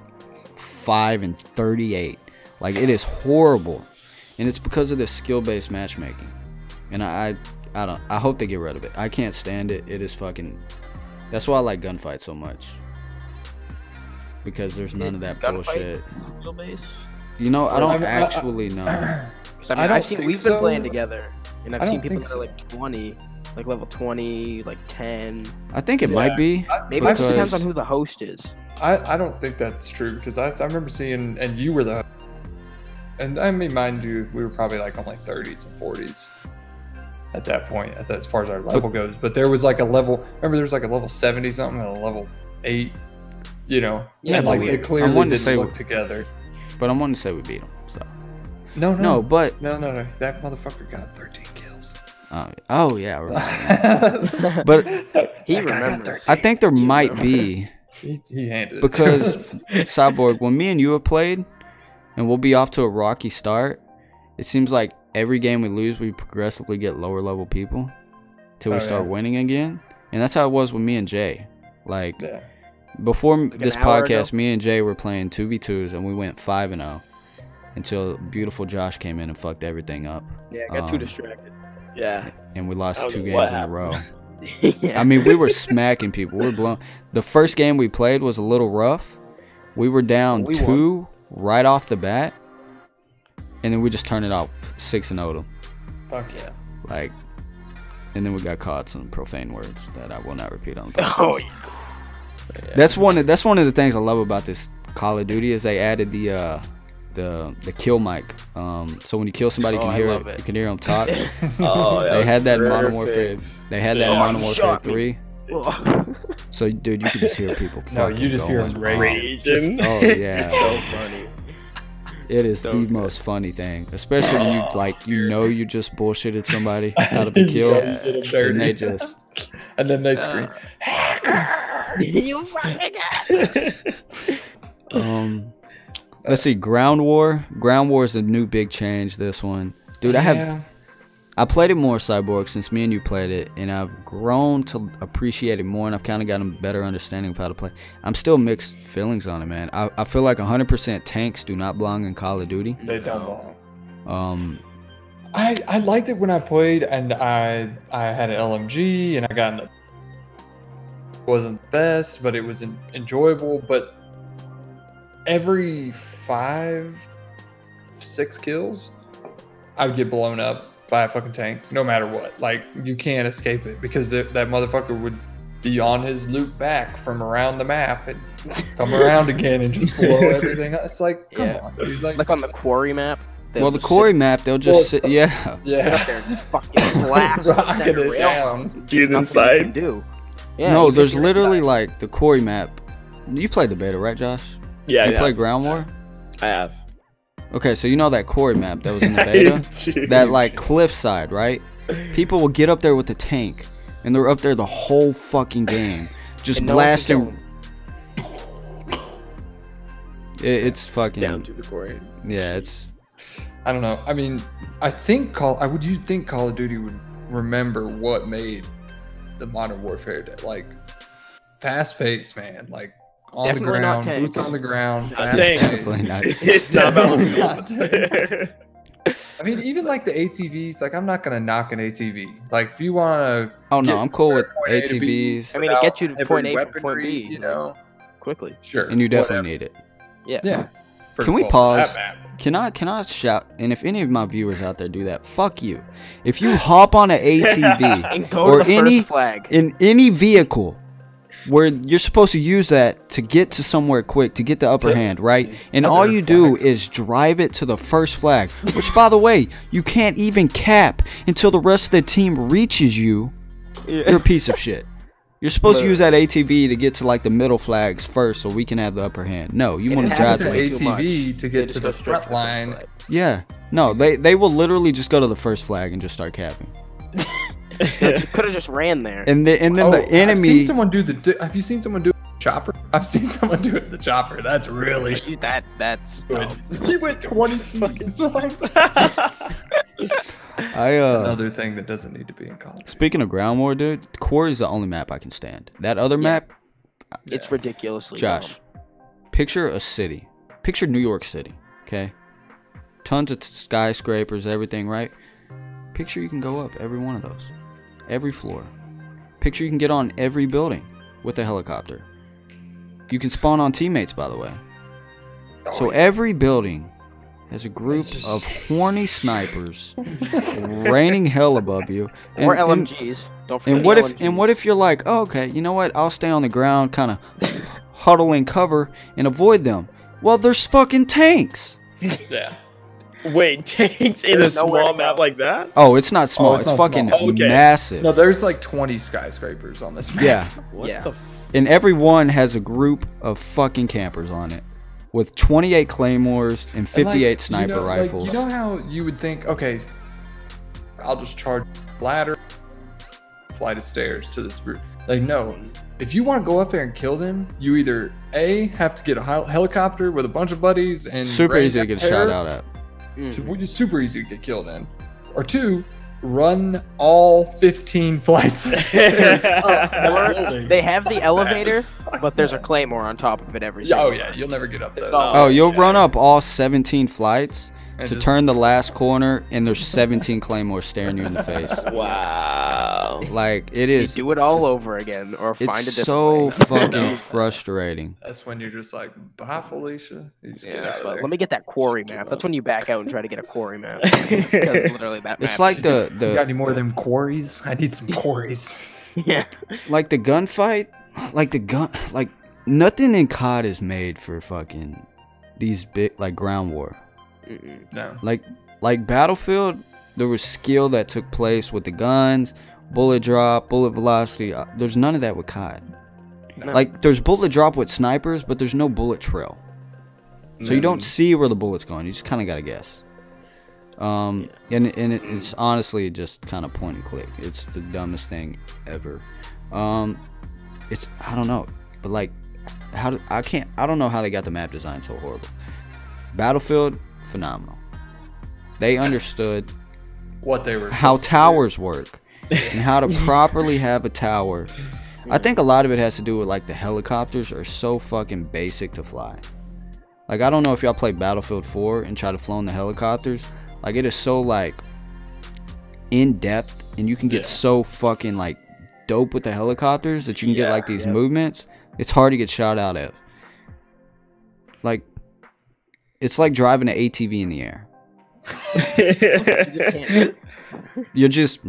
Speaker 1: 5 and 38. Like, it is horrible, and it's because of this skill-based matchmaking. And I hope they get rid of it. I can't stand it. It is fucking. That's why I like gunfight so much, because there's none of that bullshit.
Speaker 3: Skill-based?
Speaker 1: You know, I don't actually know.
Speaker 3: We've been playing together, and I've seen people
Speaker 2: think
Speaker 3: that are like 20, like level 20, like 10.
Speaker 1: I think it might be.
Speaker 3: Maybe it just depends on who the host is.
Speaker 2: I don't think that's true, because I remember seeing, and you were the, and I mean, mind you, we were probably like on like 30s and 40s at that point, as far as our level goes. But there was like a level, remember there was like a level 70 something and a level 8, you know,
Speaker 3: Yeah,
Speaker 2: and like
Speaker 3: weird.
Speaker 2: they clearly
Speaker 1: wanting to
Speaker 2: didn't
Speaker 1: say
Speaker 2: look together.
Speaker 1: But I'm wanting to say we beat them. So
Speaker 2: No,
Speaker 1: but
Speaker 2: no, that motherfucker got 13 kills.
Speaker 1: oh yeah, I remember. But
Speaker 3: He remembers.
Speaker 1: I think there might be,
Speaker 2: He handed it
Speaker 1: because
Speaker 2: to us.
Speaker 1: Cyborg, when me and you have played, and we'll be off to a rocky start, it seems like every game we lose, we progressively get lower level people till we start winning again. And that's how it was with me and Jay. Like,
Speaker 2: Yeah.
Speaker 1: before
Speaker 3: Like
Speaker 1: this
Speaker 3: an hour
Speaker 1: podcast,
Speaker 3: ago?
Speaker 1: me and Jay were playing 2v2s, and we went 5-0 until beautiful Josh came in and fucked everything up.
Speaker 3: Yeah, I got too distracted.
Speaker 4: Yeah.
Speaker 1: And we lost
Speaker 4: I don't
Speaker 1: 2
Speaker 4: know
Speaker 1: games
Speaker 4: what
Speaker 1: in a row.
Speaker 3: Yeah.
Speaker 1: I mean, we were smacking people. We were blown. The first game we played was a little rough. We were down
Speaker 3: We
Speaker 1: 2 right off the bat, and then we just turned it off 6-0 them.
Speaker 2: Fuck yeah.
Speaker 1: Like, and then we got caught some profane words that I will not repeat on the podcast.
Speaker 3: Oh, yeah.
Speaker 1: That's one of the things I love about this Call of Duty is they added the kill mic. So when you kill somebody, you
Speaker 3: Oh,
Speaker 1: can
Speaker 3: I
Speaker 1: hear
Speaker 3: love
Speaker 1: it.
Speaker 3: it.
Speaker 1: You can hear them talk.
Speaker 4: Oh,
Speaker 1: They had that in Modern
Speaker 4: perfect.
Speaker 1: Warfare. They had that in
Speaker 3: Oh,
Speaker 1: Modern
Speaker 3: you
Speaker 1: Warfare
Speaker 3: shot me.
Speaker 1: 3.
Speaker 3: Ugh.
Speaker 1: So dude, you could just hear people.
Speaker 2: No,
Speaker 1: fucking
Speaker 2: you just hear
Speaker 1: going
Speaker 2: them
Speaker 1: off.
Speaker 4: Raging.
Speaker 1: Oh yeah.
Speaker 3: So funny.
Speaker 1: It is
Speaker 4: So
Speaker 1: the
Speaker 4: good.
Speaker 1: most funny thing, especially when you just bullshitted somebody out of a kill,
Speaker 2: Yeah, you did 'em
Speaker 1: and they
Speaker 2: dirty.
Speaker 1: just
Speaker 2: And then they scream.
Speaker 3: You fucking
Speaker 1: let's see, Ground War. Ground War is a new big change. This one, dude, I played it more, Cyborg, since me and you played it, and I've grown to appreciate it more, and I've kind of gotten a better understanding of how to play. I'm still mixed feelings on it, man. I feel like 100% tanks do not belong in Call of Duty.
Speaker 2: They don't belong.
Speaker 1: Um,
Speaker 2: I liked it when I played, and I had an LMG, and I got in the. Wasn't the best, but it was enjoyable. But every 5, 6 kills, I would get blown up by a fucking tank, no matter what. Like, you can't escape it, because that motherfucker would be on his loop back from around the map and come around again and just blow everything up. It's like, come
Speaker 3: Yeah.
Speaker 2: on, dude. Like
Speaker 3: Like on the quarry map.
Speaker 1: well, the quarry map, they'll just sit, yeah.
Speaker 3: Sit up there and just fucking blast the
Speaker 2: Rocking
Speaker 3: center
Speaker 2: it
Speaker 3: rail.
Speaker 2: down.
Speaker 4: Get
Speaker 3: Nothing you
Speaker 4: inside.
Speaker 3: can do. Yeah,
Speaker 1: No,
Speaker 3: you
Speaker 1: there's
Speaker 3: can-
Speaker 1: literally like the quarry map. You played the beta, right, Josh?
Speaker 4: Yeah,
Speaker 1: You
Speaker 4: yeah.
Speaker 1: played Ground War?
Speaker 4: I have.
Speaker 1: Okay, so you know that quarry map that was in the beta?
Speaker 4: Dude.
Speaker 1: That like cliffside, right? People will get up there with the tank, and they're up there the whole fucking game, just
Speaker 3: And no one can kill
Speaker 1: blasting.
Speaker 3: 'em.
Speaker 1: It's fucking
Speaker 4: down to the quarry.
Speaker 1: yeah. It's
Speaker 2: I don't know. I mean, I think you think Call of Duty would remember what made the Modern Warfare like fast paced, man. Like on
Speaker 3: Definitely
Speaker 2: the
Speaker 3: not
Speaker 2: ground, boots
Speaker 3: tanks.
Speaker 2: on the ground.
Speaker 4: Not
Speaker 2: fast-paced.
Speaker 4: tanks.
Speaker 1: definitely not.
Speaker 4: It's not
Speaker 2: Definitely
Speaker 4: Battlefield.
Speaker 2: I mean, even like the ATVs. Like, I'm not gonna knock an ATV. Like, if you wanna.
Speaker 1: Oh no,
Speaker 2: get
Speaker 1: I'm cool with
Speaker 2: somewhere point A to B
Speaker 1: ATVs,
Speaker 3: I mean, it gets you to
Speaker 2: without
Speaker 3: point A
Speaker 2: heavy
Speaker 3: from point B,
Speaker 2: weaponry, you know.
Speaker 3: quickly.
Speaker 2: Sure.
Speaker 1: and you definitely
Speaker 2: whatever.
Speaker 1: need it.
Speaker 3: Yes.
Speaker 2: Yeah.
Speaker 1: Can we
Speaker 2: for
Speaker 1: pause?
Speaker 2: that map.
Speaker 1: Can I shout? And if any of my viewers out there do that, fuck you. If you hop on an ATV
Speaker 3: And go
Speaker 1: or
Speaker 3: to the
Speaker 1: any
Speaker 3: first flag.
Speaker 1: in any vehicle where you're supposed to use that to get to somewhere quick, to get the upper hand, right? And all
Speaker 2: Other
Speaker 1: you do
Speaker 2: flags.
Speaker 1: is drive it to the first flag, which, by the way, you can't even cap until the rest of the team reaches you. You're a piece of shit. You're supposed to use that ATV to get to like the middle flags first, so we can have the upper hand. No, you
Speaker 3: And
Speaker 1: want
Speaker 3: it
Speaker 1: to drive
Speaker 3: happens
Speaker 1: the
Speaker 3: way too much.
Speaker 2: ATV to
Speaker 3: They
Speaker 2: get
Speaker 3: just
Speaker 2: to
Speaker 3: go
Speaker 2: the
Speaker 3: straight
Speaker 2: front
Speaker 3: to the first
Speaker 2: line.
Speaker 3: flag.
Speaker 1: Yeah. No, they will literally just go to the first flag and just start capping.
Speaker 3: You could have just ran there.
Speaker 1: And then the
Speaker 2: I've seen
Speaker 1: enemy.
Speaker 2: someone do have you seen someone do the chopper? I've seen someone do it in the chopper. That's really
Speaker 3: Dude, that's
Speaker 2: good.
Speaker 3: dumb.
Speaker 2: He went 20 fucking Another thing that doesn't need to be in college.
Speaker 1: Speaking of Ground War, dude, Quarry is the only map I can stand. That other map,
Speaker 3: It's ridiculously
Speaker 1: Josh,
Speaker 3: dumb.
Speaker 1: picture a city picture New York City, okay? Tons of skyscrapers, everything, right? Picture you can go up every one of those, every floor. Picture you can get on every building with a helicopter. You can spawn on teammates, by the way. So every building has a group of horny snipers raining hell above you.
Speaker 3: Or LMGs. Don't forget.
Speaker 1: And what if you're like, oh, okay, you know what? I'll stay on the ground, kind of huddle in cover and avoid them. Well, there's fucking tanks.
Speaker 2: Yeah.
Speaker 4: Wait, tanks in a small map like that?
Speaker 1: Oh, it's not small.
Speaker 2: Oh,
Speaker 1: it's
Speaker 2: not
Speaker 1: fucking
Speaker 2: small.
Speaker 4: Okay.
Speaker 1: massive.
Speaker 2: No, there's like 20 skyscrapers on this map.
Speaker 1: Yeah.
Speaker 4: What
Speaker 3: Yeah.
Speaker 4: the
Speaker 1: And every one has a group of fucking campers on it with 28 claymores and 58
Speaker 2: like,
Speaker 1: sniper rifles.
Speaker 2: Like, you know how you would think, okay, I'll just charge ladder, flight of stairs to this route. Like, no. If you want to go up there and kill them, you either A, have to get a helicopter with a bunch of buddies and
Speaker 1: Super
Speaker 2: rain
Speaker 1: easy to
Speaker 2: down
Speaker 1: get
Speaker 2: terror,
Speaker 1: shot out at.
Speaker 2: It's super easy to get killed in. Or 2, run all 15 flights of stairs up that
Speaker 3: Or
Speaker 2: building.
Speaker 3: they have the elevator, but there's a claymore on top of it every
Speaker 2: Oh
Speaker 3: single
Speaker 2: yeah,
Speaker 3: time.
Speaker 2: you'll never get up there.
Speaker 1: Oh, you'll run up all 17 flights
Speaker 2: And
Speaker 1: to
Speaker 2: just-
Speaker 1: turn the last corner, and there's 17 claymores staring you in the face.
Speaker 4: Wow.
Speaker 1: Like, it
Speaker 3: You
Speaker 1: is.
Speaker 3: do it all over again, or find a
Speaker 1: It's
Speaker 3: different
Speaker 1: so
Speaker 3: way.
Speaker 1: fucking frustrating.
Speaker 2: That's when you're just like, bye, Felicia. You just get
Speaker 3: Yeah,
Speaker 2: out of
Speaker 3: but
Speaker 2: there.
Speaker 3: let me get that quarry map. That's when you back out and try to get a quarry map. That's literally that map.
Speaker 1: It's like
Speaker 2: You got
Speaker 1: the
Speaker 2: any more of them quarries? I need some quarries.
Speaker 3: yeah.
Speaker 1: like the gunfight, like nothing in COD is made for fucking these big like ground war.
Speaker 3: Mm-mm.
Speaker 2: No.
Speaker 1: Like Battlefield, there was skill that took place with the guns, bullet drop, bullet velocity. There's none of that with COD.
Speaker 3: No.
Speaker 1: Like there's bullet drop with snipers, but there's no bullet trail. So you don't see where the bullet's going. You just kind of gotta guess. And it's honestly just kind of point and click. It's the dumbest thing ever. It's I don't know, but like I don't know how they got the map design so horrible. Battlefield, phenomenal. They understood
Speaker 2: What they were
Speaker 1: how
Speaker 2: supposed to do.
Speaker 1: towers work and how to properly have a tower. I think a lot of it has to do with like the helicopters are so fucking basic to fly. Like I don't know if y'all play Battlefield 4 and try to fly in the helicopters. Like it is so like in depth, and you can get so fucking like dope with the helicopters that you can get like these movements. It's hard to get shot out of. Like it's like driving an ATV in the air.
Speaker 3: You just can't.
Speaker 1: You're just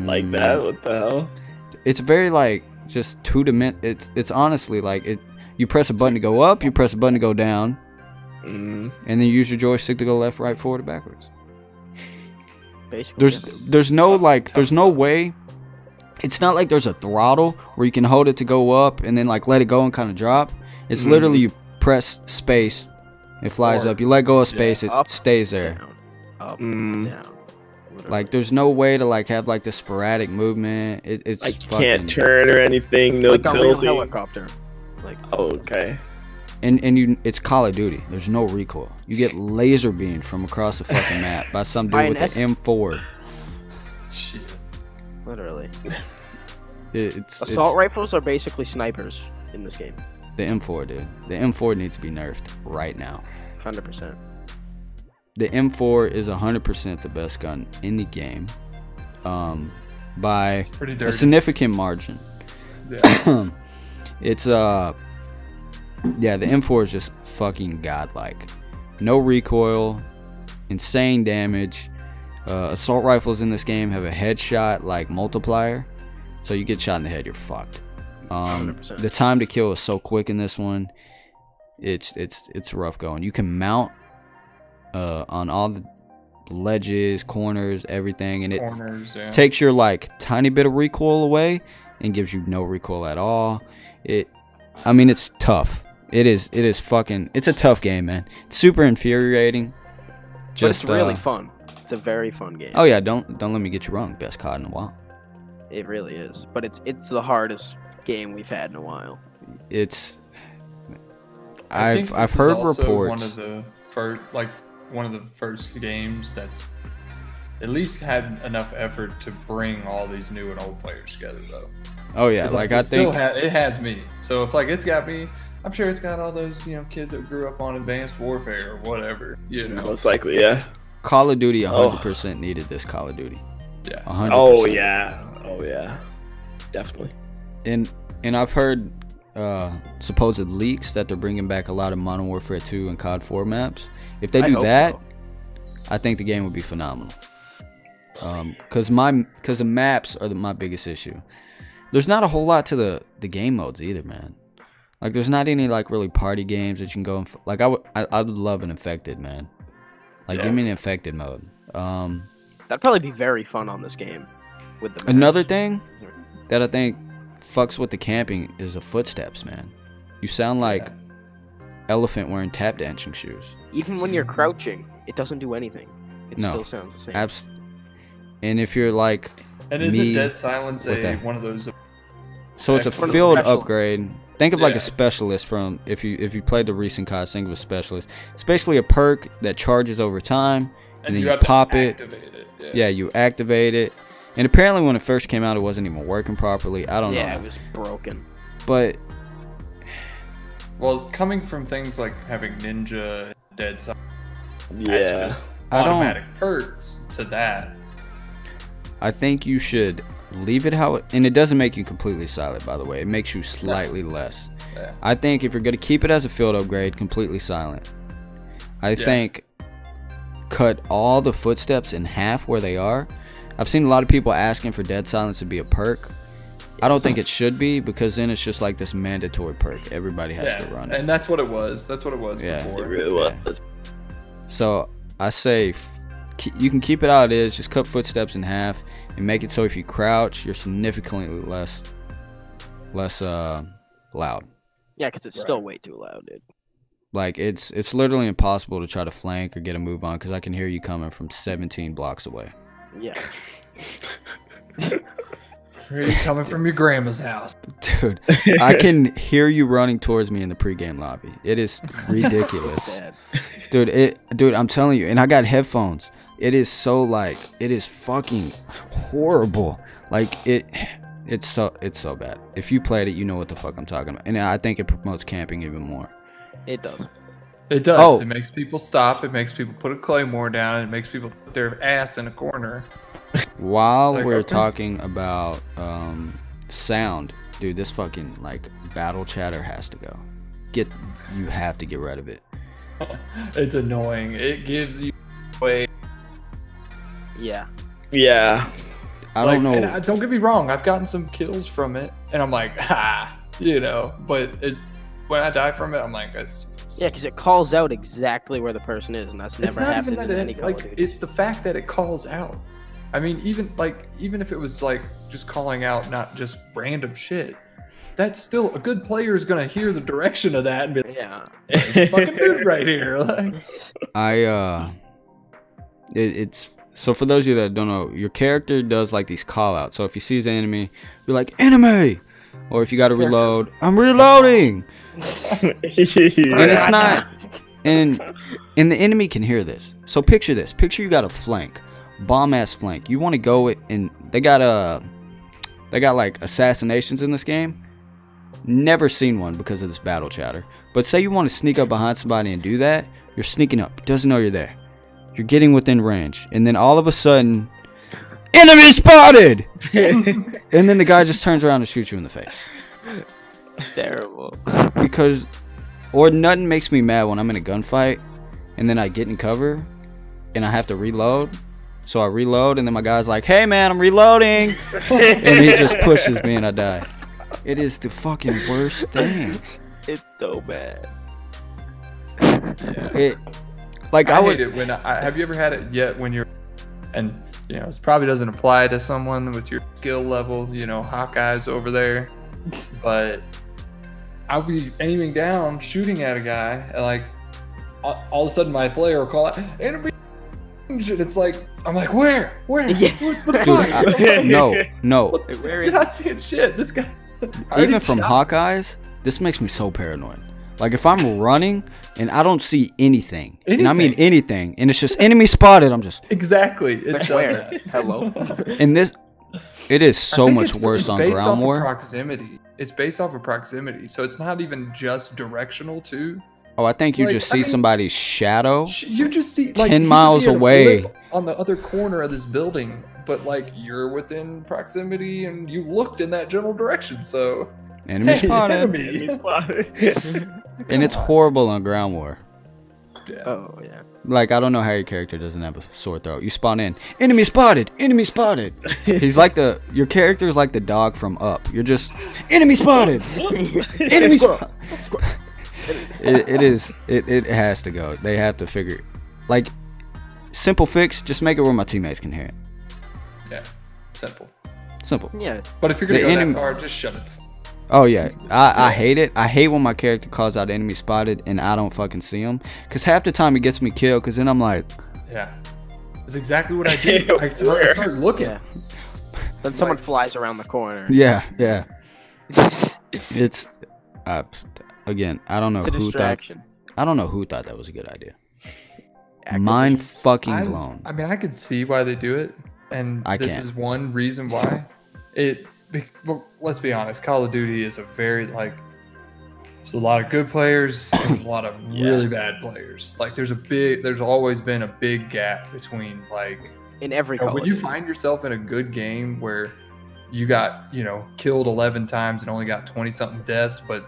Speaker 4: Like that? What the hell?
Speaker 1: It's very like just it's honestly like it. You press a button to go up, you press a button to go down, and then you use your joystick to go left, right, forward, or backwards.
Speaker 3: Basically, yes.
Speaker 1: There's no like there's no way. It's not like there's a throttle where you can hold it to go up and then like let it go and kind of drop. It's literally you press space, it flies up. You let go of space, it
Speaker 3: up,
Speaker 1: stays there.
Speaker 3: down, up,
Speaker 4: Mm.
Speaker 3: down. Whatever.
Speaker 1: Like there's no way to like have like the sporadic movement. It's
Speaker 4: Like you
Speaker 1: fucking,
Speaker 4: can't turn or anything. No
Speaker 3: like a real
Speaker 4: tilting.
Speaker 3: helicopter. Like
Speaker 4: Oh, okay.
Speaker 1: and you it's Call of Duty. There's no recoil. You get laser beamed from across the fucking map by some
Speaker 3: By
Speaker 1: dude
Speaker 3: an
Speaker 1: with the M4.
Speaker 2: Shit.
Speaker 3: literally,
Speaker 1: It's
Speaker 3: assault rifles are basically snipers in this game.
Speaker 1: the M4, dude. The M4 needs to be nerfed right now.
Speaker 3: 100%.
Speaker 1: The M4 is 100% the best gun in the game, by
Speaker 2: Pretty
Speaker 1: a
Speaker 2: dirty.
Speaker 1: significant margin.
Speaker 2: Yeah.
Speaker 1: It's yeah, the M4 is just fucking godlike. No recoil, insane damage. Assault rifles in this game have a headshot like multiplier, so you get shot in the head, you're fucked.
Speaker 3: 100%.
Speaker 1: The time to kill is so quick in this one. It's rough going. You can mount on all the ledges, corners, everything, and it
Speaker 2: Corners, yeah.
Speaker 1: takes your like tiny bit of recoil away and gives you no recoil at all. I mean, it's tough. It is fucking. It's a tough game, man. It's super infuriating.
Speaker 3: But it's really fun. It's a very fun game.
Speaker 1: Oh yeah, don't let me get you wrong. Best COD in a while.
Speaker 3: It really is. But it's the hardest game we've had in a while.
Speaker 1: It's.
Speaker 2: I think
Speaker 1: I've
Speaker 2: this is
Speaker 1: heard
Speaker 2: also
Speaker 1: reports.
Speaker 2: one of the first games that's at least had enough effort to bring all these new and old players together, though.
Speaker 1: Oh yeah,
Speaker 2: 'Cause,
Speaker 1: like
Speaker 2: it
Speaker 1: I
Speaker 2: still
Speaker 1: think.
Speaker 2: it has me. So if like it's got me, I'm sure it's got all those, you know, kids that grew up on Advanced Warfare or whatever, you know.
Speaker 4: Most likely, yeah.
Speaker 1: Call of Duty 100% needed this Call of Duty.
Speaker 2: Yeah.
Speaker 1: 100%.
Speaker 4: Oh yeah, definitely.
Speaker 1: And I've heard supposed leaks that they're bringing back a lot of Modern Warfare 2 and COD 4 maps. If they do that, I think the game would be phenomenal. Because the maps are my biggest issue. There's not a whole lot to the game modes either, man. Like, there's not any like really party games that you can go and like. I would love an infected, man. Like, give me an infected mode.
Speaker 3: That'd probably be very fun on this game. With the
Speaker 1: another thing that I think fucks with the camping is the footsteps, man. You sound like elephant wearing tap dancing shoes.
Speaker 3: Even when you're crouching, it doesn't do anything. It still sounds the same.
Speaker 1: And if you're like,
Speaker 2: and isn't Dead Silence one of those?
Speaker 1: So it's a field upgrade. Think of like a specialist from if you played the recent COD. Think of a specialist. It's basically a perk that charges over time, and then you pop it. Yeah, you activate it. And apparently, when it first came out, it wasn't even working properly. I don't know.
Speaker 3: Yeah, it was broken.
Speaker 1: But
Speaker 2: well, coming from things like having Ninja, Dead Silence,
Speaker 4: just
Speaker 2: automatic perks to that.
Speaker 1: I think you should leave it how it, and it doesn't make you completely silent, by the way. It makes you slightly less. Yeah. I think if you're going to keep it as a field upgrade, completely silent. I think cut all the footsteps in half where they are. I've seen a lot of people asking for Dead Silence to be a perk. I don't think it should be, because then it's just like this mandatory perk. Everybody has to run it.
Speaker 2: And that's what it was. That's what it was before.
Speaker 4: It really was.
Speaker 1: So I say you can keep it how it is. Just cut footsteps in half and make it so if you crouch, you're significantly less loud.
Speaker 3: Yeah, because it's still way too loud, dude.
Speaker 1: Like, it's literally impossible to try to flank or get a move on, because I can hear you coming from 17 blocks away.
Speaker 3: Yeah.
Speaker 2: Are you coming from your grandma's house?
Speaker 1: Dude, I can hear you running towards me in the pregame lobby. It is ridiculous. Dude, I'm telling you, and I got headphones. It is so it is fucking horrible. Like, it's so bad. If you played it, you know what the fuck I'm talking about. And I think it promotes camping even more.
Speaker 3: It does.
Speaker 2: It does. It makes people stop. It makes people put a claymore down. It makes people put their ass in a corner.
Speaker 1: While we're talking about sound, dude, this fucking battle chatter has to go. You have to get rid of it.
Speaker 2: It's annoying. It gives you away.
Speaker 3: Yeah.
Speaker 1: I don't know.
Speaker 2: And don't get me wrong. I've gotten some kills from it, and I'm like, but when I die from it, I'm like,
Speaker 3: yeah, because it calls out exactly where the person is, and that's never happened in any Call of Duty.
Speaker 2: The fact that it calls out. I mean, even if it was just calling out, not just random shit, that's still a good player is gonna hear the direction of that and be like, yeah, there's a fucking dude right here.
Speaker 1: It's so for those of you that don't know, your character does these call outs. So if he sees an enemy, be like, enemy, or if you got to reload, I'm reloading. And it's not, and the enemy can hear this. So picture this. Picture you got a flank, bomb ass flank. You want to go and they got assassinations in this game. Never seen one because of this battle chatter. But say you want to sneak up behind somebody and do that, you're sneaking up. Doesn't know you're there. You're getting within range, and then all of a sudden, enemy spotted. And then the guy just turns around and shoots you in the face.
Speaker 3: Terrible.
Speaker 1: Because, or nothing makes me mad when I'm in a gunfight, and then I get in cover, and I have to reload. So I reload, and then my guy's like, "Hey man, I'm reloading," and he just pushes me, and I die. It is the fucking worst thing.
Speaker 3: It's so bad.
Speaker 1: Yeah. I
Speaker 2: hate it when have you ever had it yet when you're, and this probably doesn't apply to someone with your skill level, Hawkeyes over there, but I'll be aiming down, shooting at a guy, and all of a sudden my player will call out, enemy, and it's I'm like, where?
Speaker 3: Yeah.
Speaker 2: What the fuck?
Speaker 1: No.
Speaker 2: Where is? You're not seeing shit. This guy.
Speaker 1: Even from Hawkeyes, this makes me so paranoid. If I'm running and I don't see anything, and I mean anything, and it's just enemy spotted, I'm just
Speaker 2: exactly. It's
Speaker 3: where? Hello.
Speaker 1: And It is
Speaker 2: I
Speaker 1: so
Speaker 2: think
Speaker 1: much
Speaker 2: it's
Speaker 1: worse on
Speaker 2: based
Speaker 1: ground
Speaker 2: off
Speaker 1: war.
Speaker 2: of proximity. It's based off of proximity, so it's not even just directional too.
Speaker 1: Oh, I think
Speaker 2: It's
Speaker 1: you
Speaker 2: like,
Speaker 1: just
Speaker 2: I
Speaker 1: see
Speaker 2: mean,
Speaker 1: somebody's shadow.
Speaker 2: You just see like
Speaker 1: 10
Speaker 2: you could
Speaker 1: miles
Speaker 2: be at a
Speaker 1: away.
Speaker 2: blip on the other corner of this building, but like you're within proximity and you looked in that general direction. So
Speaker 1: Enemy
Speaker 2: hey,
Speaker 1: spotted.
Speaker 2: enemy.
Speaker 1: And it's horrible on ground war.
Speaker 2: Yeah.
Speaker 3: Oh yeah.
Speaker 1: Like, I don't know how your character doesn't have a sore throat. You spawn in, enemy spotted, enemy spotted. He's like your character is like the dog from Up. You're just, enemy spotted, enemy spotted. It has to go. They have to figure, like, simple fix, just make it where my teammates can hear it.
Speaker 2: Yeah. Simple.
Speaker 1: Simple.
Speaker 3: Yeah.
Speaker 2: But if you're gonna
Speaker 1: The
Speaker 2: go
Speaker 1: enemy-
Speaker 2: that far, just shut it.
Speaker 1: Oh yeah, I hate it. I hate when my character calls out enemy spotted and I don't fucking see him. Cause half the time it gets me killed. Cause then I'm like,
Speaker 2: Yeah. That's exactly what I do. I start looking.
Speaker 3: Yeah. Then someone flies around the corner.
Speaker 1: yeah.
Speaker 3: It's
Speaker 1: It's again, I don't know
Speaker 3: a
Speaker 1: who thought.
Speaker 3: distraction.
Speaker 1: I don't know who thought that was a good idea.
Speaker 3: Activision.
Speaker 1: Mind fucking blown.
Speaker 2: I mean, I could see why they do it, and
Speaker 1: I
Speaker 2: this
Speaker 1: can't.
Speaker 2: is one reason why. Well, let's be honest. Call of Duty is a very there's a lot of good players, there's a lot of really bad players. Like, there's always been a big gap between
Speaker 3: In every
Speaker 2: when
Speaker 3: Call of
Speaker 2: you
Speaker 3: Duty.
Speaker 2: find yourself in a good game where you got killed 11 times and only got 20 something deaths, but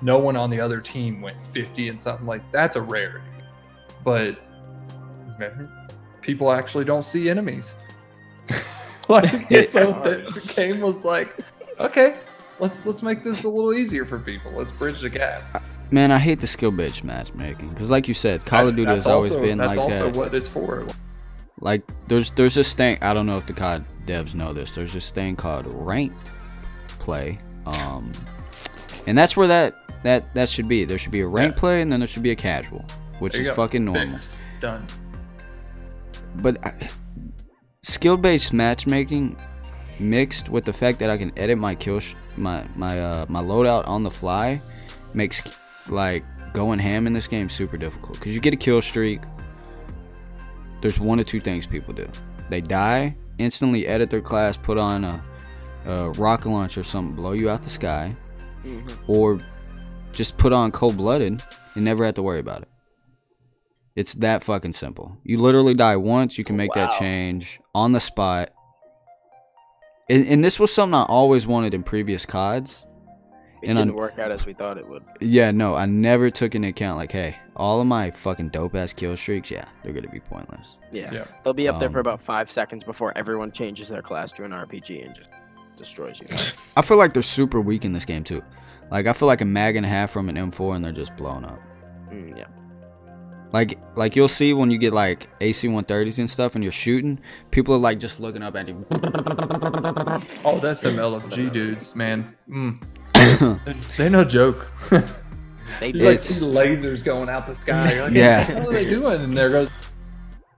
Speaker 2: no one on the other team went 50 and something, like that's a rarity. But people actually don't see enemies. So the game was like, okay, let's make this a little easier for people. Let's bridge the gap.
Speaker 1: Man, I hate the skill-based matchmaking. Because like you said, Call of Duty has always been like that.
Speaker 2: That's also what it's for.
Speaker 1: Like, there's this thing, I don't know if the COD devs know this, there's this thing called ranked play. And that's where that should be. There should be a ranked play, and then there should be a casual, which
Speaker 2: There you
Speaker 1: is
Speaker 2: go.
Speaker 1: fucking normal.
Speaker 2: Fixed. Done.
Speaker 1: But skill-based matchmaking mixed with the fact that I can edit my my loadout on the fly makes like going ham in this game super difficult. Because you get a kill streak, there's one of two things people do: they die, instantly edit their class, put on a rocket launcher or something, blow you out the sky, or just put on cold-blooded and never have to worry about it. It's that fucking simple. You literally die once, you can make that change on the spot. And this was something I always wanted in previous CODs.
Speaker 3: It didn't work out as we thought it would.
Speaker 1: Yeah, no, I never took into account, like, hey, all of my fucking dope-ass kill streaks, yeah, they're going to be pointless.
Speaker 3: Yeah. They'll be up there for about 5 seconds before everyone changes their class to an RPG and just destroys you.
Speaker 1: I feel like they're super weak in this game, too. Like, I feel like a mag and a half from an M4 and they're just blown up.
Speaker 3: Yeah.
Speaker 1: Like you'll see when you get like AC-130s and stuff and you're shooting, people are like just looking up at you.
Speaker 2: Oh, that's some LFG dudes, man. They're no joke.
Speaker 3: They
Speaker 2: You like see lasers going out the sky. You're like,
Speaker 1: Yeah.
Speaker 2: What the hell are they doing? And there goes.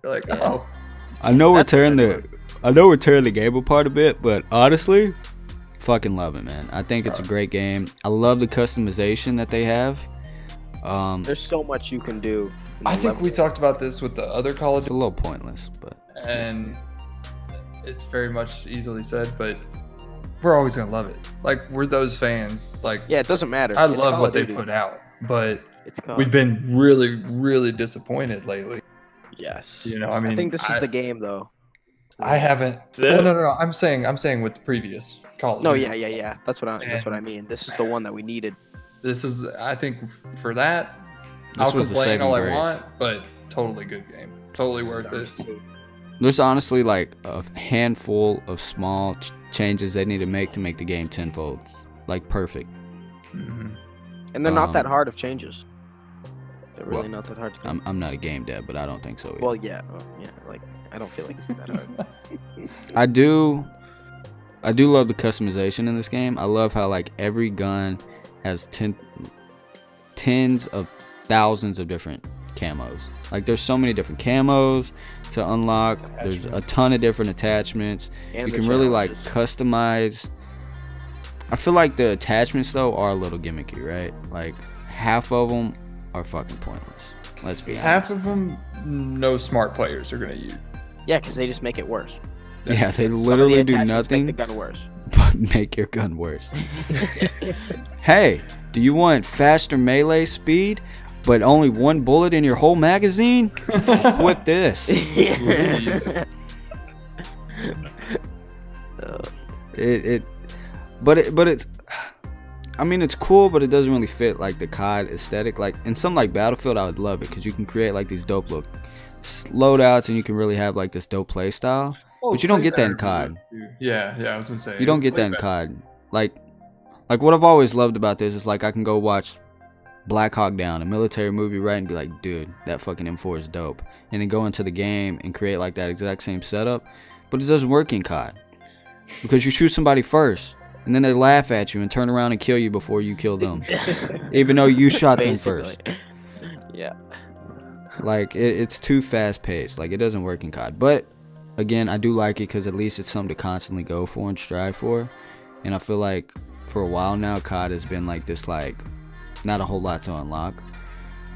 Speaker 2: You're like, oh.
Speaker 1: I know we're tearing the game apart a bit, but honestly, fucking love it, man. I think it's a great game. I love the customization that they have.
Speaker 3: There's so much you can do.
Speaker 2: I think we talked about this with the other Call of
Speaker 1: It's a
Speaker 2: Duty,
Speaker 1: little pointless, but
Speaker 2: and it's very much easily said, but we're always gonna love it. Like, we're those fans. Like,
Speaker 3: Yeah, it doesn't matter.
Speaker 2: I
Speaker 3: It's
Speaker 2: love
Speaker 3: Call
Speaker 2: what
Speaker 3: of
Speaker 2: they
Speaker 3: Duty.
Speaker 2: put out, but
Speaker 3: It's Call.
Speaker 2: we've been really, really disappointed lately.
Speaker 4: Yes.
Speaker 2: I mean,
Speaker 3: I think this is the game though.
Speaker 2: I haven't.
Speaker 4: it.
Speaker 2: No. I'm saying with the previous Call of
Speaker 3: No,
Speaker 2: Duty.
Speaker 3: yeah. That's what I mean. This is the one that we needed.
Speaker 2: This is, I think, for that.
Speaker 1: This
Speaker 2: I'll
Speaker 1: was the
Speaker 2: complain
Speaker 1: saving
Speaker 2: all I
Speaker 1: grace.
Speaker 2: want, but totally good game. Totally worth it.
Speaker 1: there's honestly like a handful of small changes they need to make the game tenfold. Like, perfect.
Speaker 2: Mhm.
Speaker 3: And they're not that hard of changes. They're really not that hard to do.
Speaker 1: I'm not a game dev, but I don't think so either.
Speaker 3: Well, yeah. Like, I don't feel like it's that hard.
Speaker 1: I do love the customization in this game. I love how like every gun has tens of thousands of different camos. Like, there's so many different camos to unlock. There's a ton of different attachments.
Speaker 3: And
Speaker 1: You
Speaker 3: the
Speaker 1: can really like
Speaker 3: challenges.
Speaker 1: customize. I feel like the attachments though are a little gimmicky, right? Like, half of them are fucking pointless. Let's be honest.
Speaker 2: Half of them, no smart players are gonna use.
Speaker 3: Yeah, because they just make it worse.
Speaker 1: Yeah, they
Speaker 3: Some of the
Speaker 1: literally do
Speaker 3: attachments
Speaker 1: nothing
Speaker 3: Make the gun worse.
Speaker 1: but make your gun worse. Hey, do you want faster melee speed, but only one bullet in your whole magazine? With this.
Speaker 2: Please.
Speaker 1: But it's. I mean, it's cool, but it doesn't really fit like the COD aesthetic. Like in something like Battlefield, I would love it because you can create like these dope look loadouts, and you can really have like this dope play style.
Speaker 2: Oh,
Speaker 1: But you don't
Speaker 2: play
Speaker 1: get that in
Speaker 2: better,
Speaker 1: COD.
Speaker 2: dude. Yeah, I was gonna say
Speaker 1: You don't get
Speaker 2: play
Speaker 1: that in
Speaker 2: better.
Speaker 1: COD. Like what I've always loved about this is like I can go watch Black Hawk Down, a military movie, right, and be like, dude, that fucking M4 is dope, and then go into the game and create like that exact same setup. But it doesn't work in COD because you shoot somebody first, and then they laugh at you and turn around and kill you before you kill them, even though you shot them first.
Speaker 3: Yeah.
Speaker 1: Like it's too fast paced. Like it doesn't work in COD. But again, I do like it because at least it's something to constantly go for and strive for. And I feel like for a while now, COD has been like this, like not a whole lot to unlock.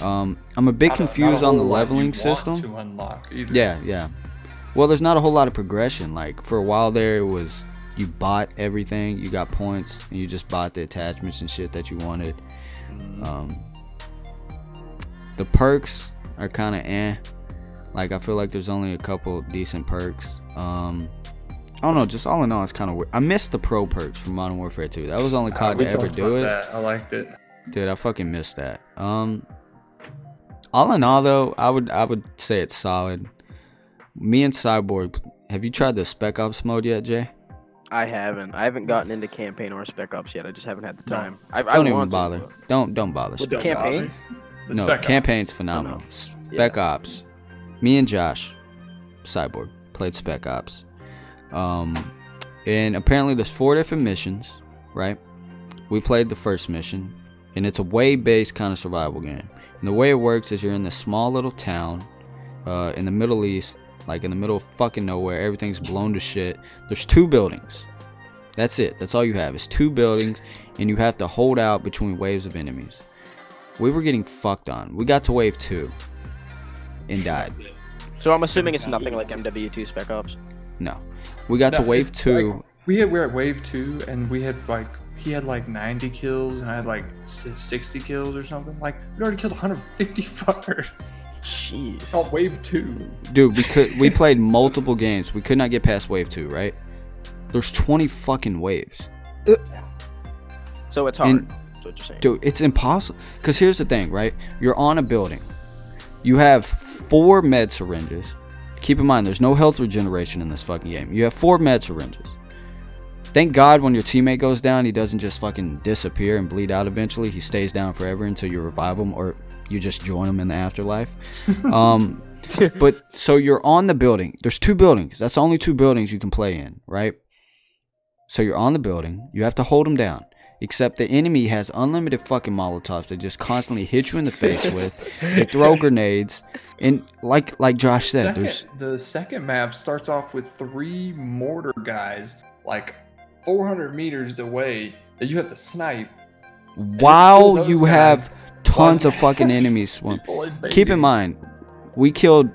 Speaker 1: I'm a bit confused on the leveling system.
Speaker 2: To unlock either.
Speaker 1: Yeah. Well, there's not a whole lot of progression. Like for a while there, it was you bought everything, you got points, and you just bought the attachments and shit that you wanted. The perks are kind of eh. Like I feel like there's only a couple decent perks. I don't know, just all in all, it's kind of weird. I missed the pro perks from Modern Warfare 2. That was the only COD
Speaker 2: We
Speaker 1: to ever
Speaker 2: talked
Speaker 1: do it.
Speaker 2: about that. I liked it.
Speaker 1: Dude, I fucking missed that. All in all though, I would say it's solid. Me and Cyborg, have you tried the Spec Ops mode yet, Jay?
Speaker 3: I haven't gotten into campaign or Spec Ops yet. I just haven't had the
Speaker 2: No.
Speaker 3: time. I
Speaker 1: Don't even
Speaker 3: want
Speaker 1: bother.
Speaker 3: to.
Speaker 1: Don't bother.
Speaker 4: Well,
Speaker 1: Spec
Speaker 3: Campaign?
Speaker 1: Ops.
Speaker 2: The
Speaker 1: No,
Speaker 2: Spec Ops.
Speaker 1: campaign's phenomenal.
Speaker 3: Oh, no.
Speaker 1: Spec Ops. Me and Josh, Cyborg, played Spec Ops. And apparently there's 4 different missions, right? We played the first mission, and it's a wave-based kind of survival game. And the way it works is you're in this small little town in the Middle East, like in the middle of fucking nowhere. Everything's blown to shit. There's 2 buildings. That's it. That's all you have. It's 2 buildings, and you have to hold out between waves of enemies. We were getting fucked on. We got to wave 2 and died.
Speaker 3: So I'm assuming it's nothing like MW2 Spec Ops.
Speaker 1: No. We got to
Speaker 2: No,
Speaker 1: wave
Speaker 2: it's
Speaker 1: 2.
Speaker 2: like, we're at wave 2, and he had like 90 kills, and I had like 60 kills or something. Like we already killed 150 fuckers.
Speaker 3: Jeez.
Speaker 2: Oh, wave 2.
Speaker 1: Dude, we played multiple games. We could not get past wave 2, right? There's 20 fucking waves.
Speaker 3: So it's hard.
Speaker 1: And-
Speaker 3: That's what you're saying.
Speaker 1: Dude, it's impossible. Because here's the thing, right? You're on a building. You have 4 med syringes. Keep in mind, there's no health regeneration in this fucking game. You have 4 med syringes. Thank God when your teammate goes down, he doesn't just fucking disappear and bleed out eventually. He stays down forever until you revive him or you just join him in the afterlife. But so you're on the building. There's 2 buildings. That's the only 2 buildings you can play in, right? So you're on the building. You have to hold them down. Except the enemy has unlimited fucking Molotovs that just constantly hit you in the face with. They throw grenades. And like Josh said,
Speaker 2: The second map starts off with 3 mortar guys like 400 meters away that you have to snipe.
Speaker 1: while
Speaker 2: those
Speaker 1: you
Speaker 2: guys,
Speaker 1: have tons of
Speaker 2: but
Speaker 1: fucking enemies.
Speaker 2: people invading.
Speaker 1: Keep in mind, we killed,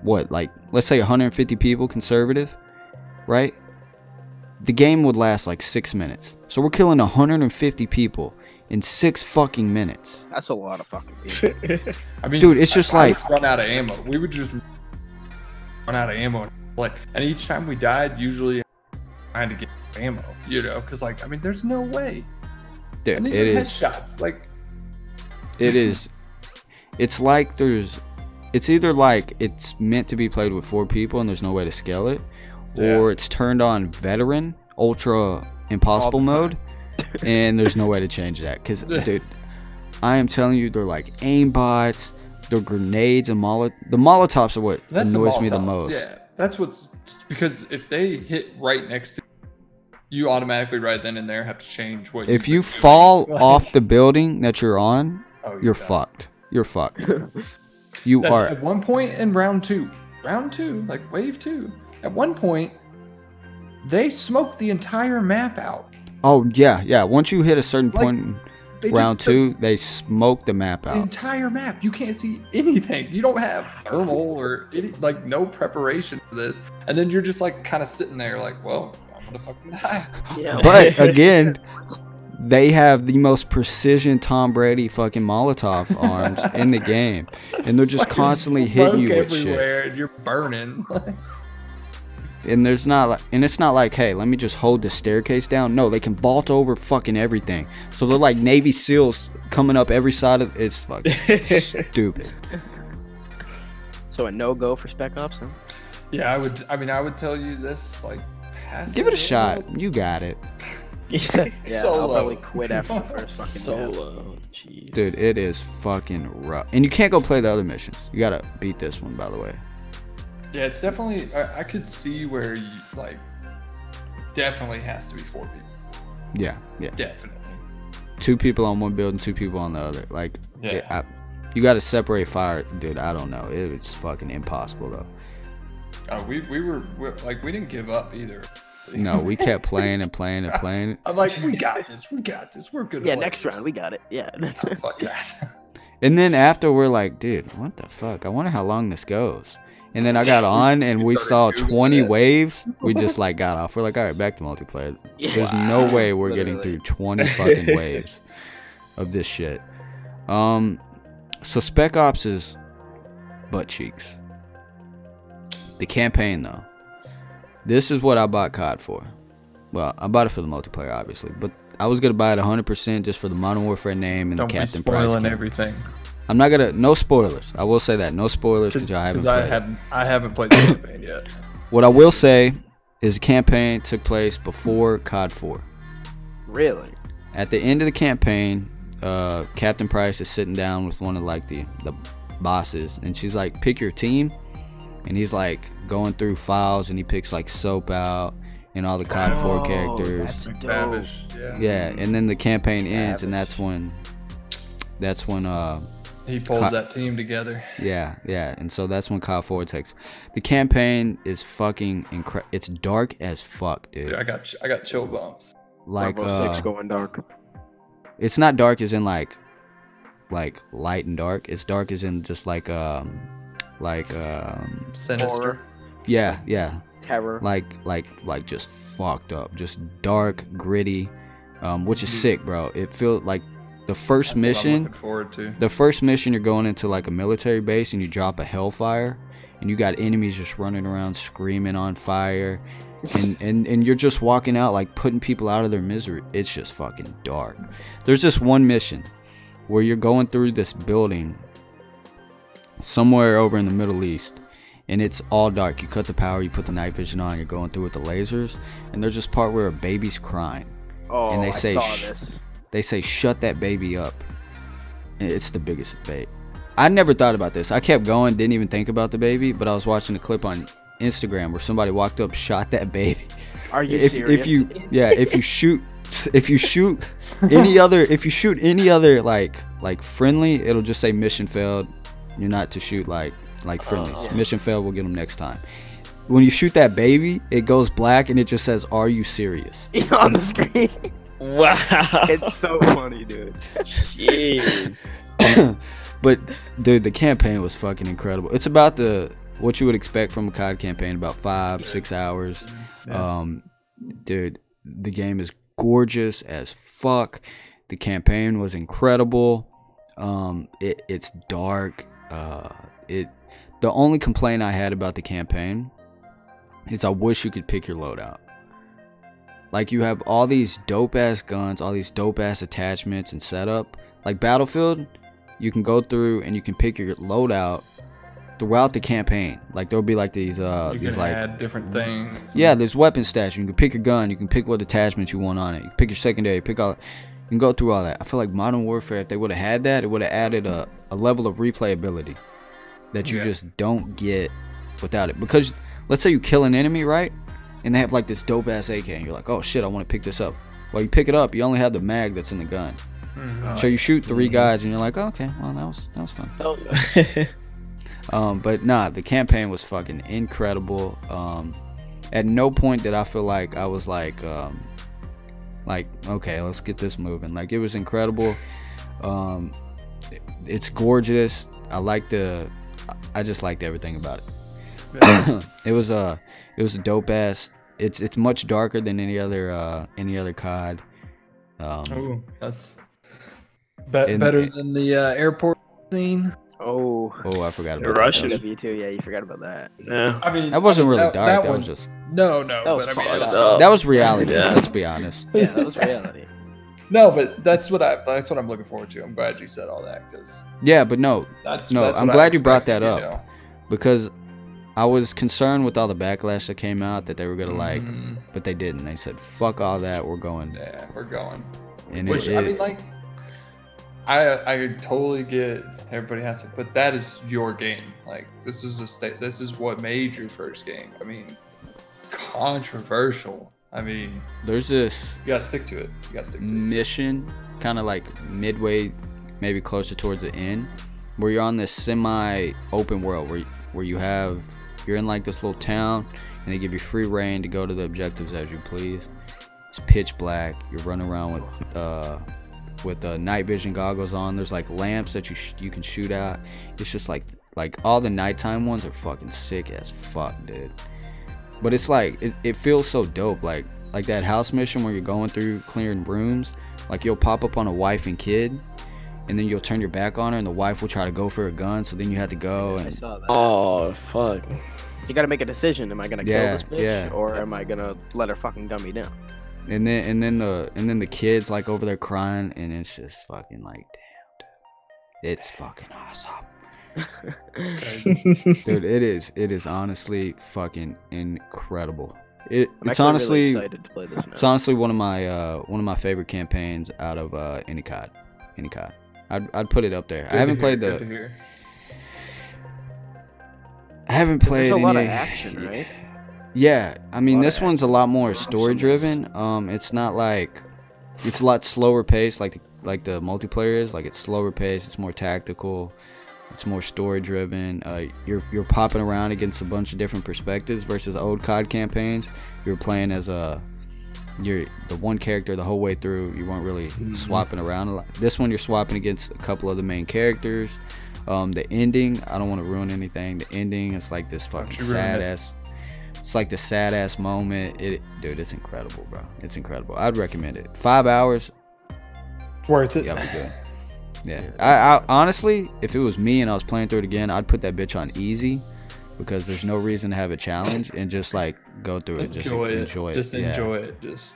Speaker 1: what, like, let's say 150 people conservative, right? The game would last like 6 minutes. So we're killing 150 people in 6 fucking minutes.
Speaker 3: That's a lot of fucking people.
Speaker 2: I mean,
Speaker 1: Dude, it's just
Speaker 2: I
Speaker 1: like-
Speaker 2: would run out of ammo. We would just run out of ammo. Like, and each time we died, usually trying to get ammo, you know, because like, I mean, there's no way.
Speaker 1: Dude,
Speaker 2: And these
Speaker 1: it
Speaker 2: are
Speaker 1: is.
Speaker 2: headshots. Like,
Speaker 1: It is. It's like it's either like it's meant to be played with 4 people and there's no way to scale it, or it's turned on veteran ultra impossible
Speaker 3: All the
Speaker 1: mode and there's no way to change that. Because dude, I am telling you, they're like aimbots, they're grenades and the Molotovs are what
Speaker 2: that's
Speaker 1: annoys
Speaker 2: the
Speaker 1: me the
Speaker 2: Molotovs.
Speaker 1: most.
Speaker 2: Yeah, that's what's because if they hit right next to you, automatically right then and there have to change what.
Speaker 1: If
Speaker 2: you've
Speaker 1: you
Speaker 2: been doing.
Speaker 1: fall
Speaker 2: Like,
Speaker 1: off the building that you're on,
Speaker 2: oh,
Speaker 1: you're
Speaker 2: done.
Speaker 1: fucked. You're fucked. You are.
Speaker 2: At one point in round two, like wave 2, at one point, they smoked the entire map out.
Speaker 1: Oh yeah, yeah. Once you hit a certain point, round 2, they smoked the map
Speaker 2: The
Speaker 1: out.
Speaker 2: entire map. You can't see anything. You don't have thermal or any, like, no preparation for this. And then you're just like kind of sitting there like, well, I'm gonna fucking die.
Speaker 3: Yeah,
Speaker 1: But again, they have the most precision Tom Brady fucking Molotov arms in the game, and they're just
Speaker 2: Fucking
Speaker 1: constantly hitting you
Speaker 2: smoke
Speaker 1: with shit.
Speaker 2: everywhere and you're burning.
Speaker 1: And there's not like, and it's not like, hey, let me just hold the staircase down. No, they can vault over fucking everything. So they're like Navy SEALs coming up every side of. It's fucking stupid.
Speaker 3: So a no-go for Spec Ops, huh?
Speaker 2: Yeah, I would. I mean, I would tell you this, like, pass
Speaker 1: Give it a
Speaker 2: in.
Speaker 1: shot. You got it,
Speaker 3: Yeah, I'll
Speaker 2: Solo.
Speaker 3: probably quit after the first fucking map.
Speaker 4: Solo. Jeez.
Speaker 1: dude. It is fucking rough, and you can't go play the other missions. You gotta beat this one, by the way.
Speaker 2: Yeah, it's definitely. I could see where you like. Definitely has to be 4 people.
Speaker 1: Yeah.
Speaker 2: Definitely.
Speaker 1: 2 people on one building, 2 people on the other. Like,
Speaker 2: Yeah.
Speaker 1: you got to separate fire, dude. I don't know. It's fucking impossible though.
Speaker 2: We like, we didn't give up either.
Speaker 1: No, we kept playing and playing and playing.
Speaker 2: I'm like, we got this. We got this. We're good.
Speaker 3: Yeah,
Speaker 2: at
Speaker 3: next
Speaker 2: this.
Speaker 3: round we got it. Yeah.
Speaker 2: Oh, fuck that.
Speaker 1: And then after we're like, dude, what the fuck? I wonder how long this goes. And then I got on and we saw
Speaker 2: started Googling
Speaker 1: 20
Speaker 2: it.
Speaker 1: waves. We just like got off. We're like, all right, back to multiplayer. There's no way we're getting
Speaker 3: Literally.
Speaker 1: through 20 fucking waves of this shit. So Spec Ops is butt cheeks. The campaign though. This is what I bought COD for. Well, I bought it for the multiplayer, obviously, but I was gonna buy it 100% just for the Modern Warfare name and
Speaker 2: Don't
Speaker 1: the
Speaker 2: be
Speaker 1: Captain Price.
Speaker 2: spoiling
Speaker 1: skin.
Speaker 2: everything.
Speaker 1: I'm not gonna. No spoilers. I will say that. No spoilers because I haven't
Speaker 2: Because
Speaker 1: played.
Speaker 2: I haven't played the campaign yet.
Speaker 1: What I will say is the campaign took place before COD 4.
Speaker 3: Really?
Speaker 1: At the end of the campaign, Captain Price is sitting down with one of like the bosses, and she's like, "Pick your team," and he's like going through files, and he picks like Soap out and all the COD 4 characters.
Speaker 3: That's dope.
Speaker 2: McBabish, yeah.
Speaker 1: Yeah, and then the campaign ends, and that's when
Speaker 2: He pulls that team together.
Speaker 1: yeah, and so that's when COD 4 takes. The campaign is fucking incredible. It's dark as fuck, dude.
Speaker 2: Dude, I got chill bumps.
Speaker 1: Like,
Speaker 3: Bravo 6 going dark.
Speaker 1: it's not dark as in like light and dark. It's dark as in just like
Speaker 2: Sinister.
Speaker 3: Horror,
Speaker 1: yeah,
Speaker 3: terror.
Speaker 1: like just fucked up, just dark, gritty, which is sick, bro. It feels like the first
Speaker 2: That's what I'm
Speaker 1: mission.
Speaker 2: looking forward to.
Speaker 1: The first mission, you're going into like a military base and you drop a hellfire, and you got enemies just running around screaming on fire, and you're just walking out like putting people out of their misery. It's just fucking dark. There's this one mission where you're going through this building somewhere over in the Middle East, and it's all dark. You cut the power, you put the night vision on, you're going through with the lasers, and there's this part where a baby's crying.
Speaker 3: Oh,
Speaker 1: and they
Speaker 3: I
Speaker 1: say
Speaker 3: saw this.
Speaker 1: They say, shut that baby up. It's the biggest bait. I never thought about this. I kept going, didn't even think about the baby, but I was watching a clip on Instagram where somebody walked up, shot that baby.
Speaker 3: Are you
Speaker 1: If
Speaker 3: serious?
Speaker 1: if you shoot any other like friendly, it'll just say mission failed. You're not to shoot like friendlies.
Speaker 3: yeah.
Speaker 1: Mission failed, we'll get them next time. When you shoot that baby, it goes black and it just says, are you serious?
Speaker 3: On the screen.
Speaker 4: Wow.
Speaker 3: It's so funny, dude.
Speaker 4: Jeez.
Speaker 1: But dude, the campaign was fucking incredible. It's about what you would expect from a COD campaign, about 5-6 hours.
Speaker 2: Yeah.
Speaker 1: Dude, the game is gorgeous as fuck. The campaign was incredible. It's dark. The only complaint I had about the campaign is I wish you could pick your loadout. Like, you have all these dope ass guns, all these dope ass attachments and setup. Like Battlefield, you can go through and you can pick your loadout throughout the campaign. Like, there'll be like these
Speaker 2: You
Speaker 1: these
Speaker 2: can
Speaker 1: like
Speaker 2: add different things.
Speaker 1: yeah, there's weapon stats. You can pick your gun, you can pick what attachments you want on it. You can pick your secondary, pick all. You can go through all that. I feel like Modern Warfare, if they would have had that, it would have added a level of replayability that you
Speaker 2: Yeah.
Speaker 1: just don't get without it. Because let's say you kill an enemy, right? And they have like this dope ass AK, and you're like, oh shit, I want to pick this up. Well, you pick it up, you only have the mag that's in the gun.
Speaker 2: Mhm.
Speaker 1: So you shoot 3 guys, and you're like, oh, okay, well that was fun.
Speaker 3: Oh,
Speaker 1: But nah, the campaign was fucking incredible. At no point did I feel like I was like Like, okay, let's get this moving. Like, it was incredible. It's gorgeous. I just liked everything about it. It was a dope ass. It's much darker than any other COD.
Speaker 2: Oh, that's better than the airport scene.
Speaker 3: Oh,
Speaker 1: I forgot
Speaker 4: The
Speaker 1: about
Speaker 4: Russian.
Speaker 1: that.
Speaker 3: W2, yeah, you forgot about that.
Speaker 4: Yeah.
Speaker 2: I mean,
Speaker 1: That wasn't really dark. That
Speaker 2: one-
Speaker 1: was just
Speaker 2: no.
Speaker 3: That was
Speaker 2: but I mean,
Speaker 3: fucked
Speaker 2: it's-
Speaker 3: up.
Speaker 1: that was reality.
Speaker 4: Yeah.
Speaker 1: Let's be honest.
Speaker 3: Yeah, that was reality.
Speaker 2: no, but that's what I'm looking forward to. I'm glad you said all that because
Speaker 1: Yeah, but no,
Speaker 2: that's
Speaker 1: No,
Speaker 2: that's
Speaker 1: I'm
Speaker 2: what I
Speaker 1: glad you brought
Speaker 2: expected,
Speaker 1: that
Speaker 2: you
Speaker 1: up.
Speaker 2: know.
Speaker 1: because I was concerned with all the backlash that came out that they were gonna like,
Speaker 2: Mhm.
Speaker 1: but they didn't. They said, "Fuck all that, we're going."
Speaker 2: Yeah, we're going.
Speaker 1: And
Speaker 2: Which I mean, like, I totally get everybody has to, but that is your game. Like, this is this is what made your first game. I mean, controversial. I mean,
Speaker 1: there's this
Speaker 2: you gotta stick to it. You gotta stick to it.
Speaker 1: mission, kind of like midway, maybe closer towards the end, where you're on this semi-open world where you're in like this little town, and they give you free reign to go to the objectives as you please. It's pitch black. You're running around with night vision goggles on. There's like lamps that you can shoot out. It's just like all the nighttime ones are fucking sick as fuck, dude. But it's like it feels so dope. Like that house mission where you're going through clearing rooms. Like, you'll pop up on a wife and kid, and then you'll turn your back on her, and the wife will try to go for a gun. So then you have to go
Speaker 3: I
Speaker 1: and
Speaker 3: saw that.
Speaker 4: Oh fuck.
Speaker 3: You gotta make a decision. Am I gonna kill
Speaker 1: Yeah,
Speaker 3: this bitch,
Speaker 1: yeah.
Speaker 3: or am I gonna let her fucking dumb me down?
Speaker 1: and then the kids like over there crying, and it's just fucking like, damn, dude, it's fucking awesome. Dude, it is honestly fucking incredible.
Speaker 3: I'm
Speaker 1: It's
Speaker 3: actually
Speaker 1: honestly
Speaker 3: really excited to play this now.
Speaker 1: it's honestly one of my favorite campaigns out of any COD. I'd put it up there. I haven't played
Speaker 2: Good to hear.
Speaker 1: I haven't
Speaker 3: 'Cause
Speaker 1: played
Speaker 3: there's a lot of
Speaker 1: any-
Speaker 3: action, right?
Speaker 1: Yeah, I mean,
Speaker 3: Lot
Speaker 1: this
Speaker 3: of
Speaker 1: one's a lot more
Speaker 3: action.
Speaker 1: story driven. It's not like, it's a lot slower paced like the multiplayer is. Like, it's slower paced. It's more tactical. It's more story driven. You're popping around against a bunch of different perspectives versus old COD campaigns. You're playing as you're the one character the whole way through. You weren't really swapping around a lot. This one you're swapping against a couple of the main characters. The ending, I don't want to ruin anything. The ending is like this fucking
Speaker 2: you ruin
Speaker 1: sad
Speaker 2: it.
Speaker 1: ass. It's like the sad ass moment. Dude, it's incredible, bro. It's incredible. I'd recommend it. 5 hours,
Speaker 2: Worth it.
Speaker 1: yeah, be good. Yeah, I honestly, if it was me and I was playing through it again, I'd put that bitch on easy, because there's no reason to have a challenge, and just like go through it, just enjoy it.
Speaker 2: Just
Speaker 1: Yeah.
Speaker 2: enjoy it. Just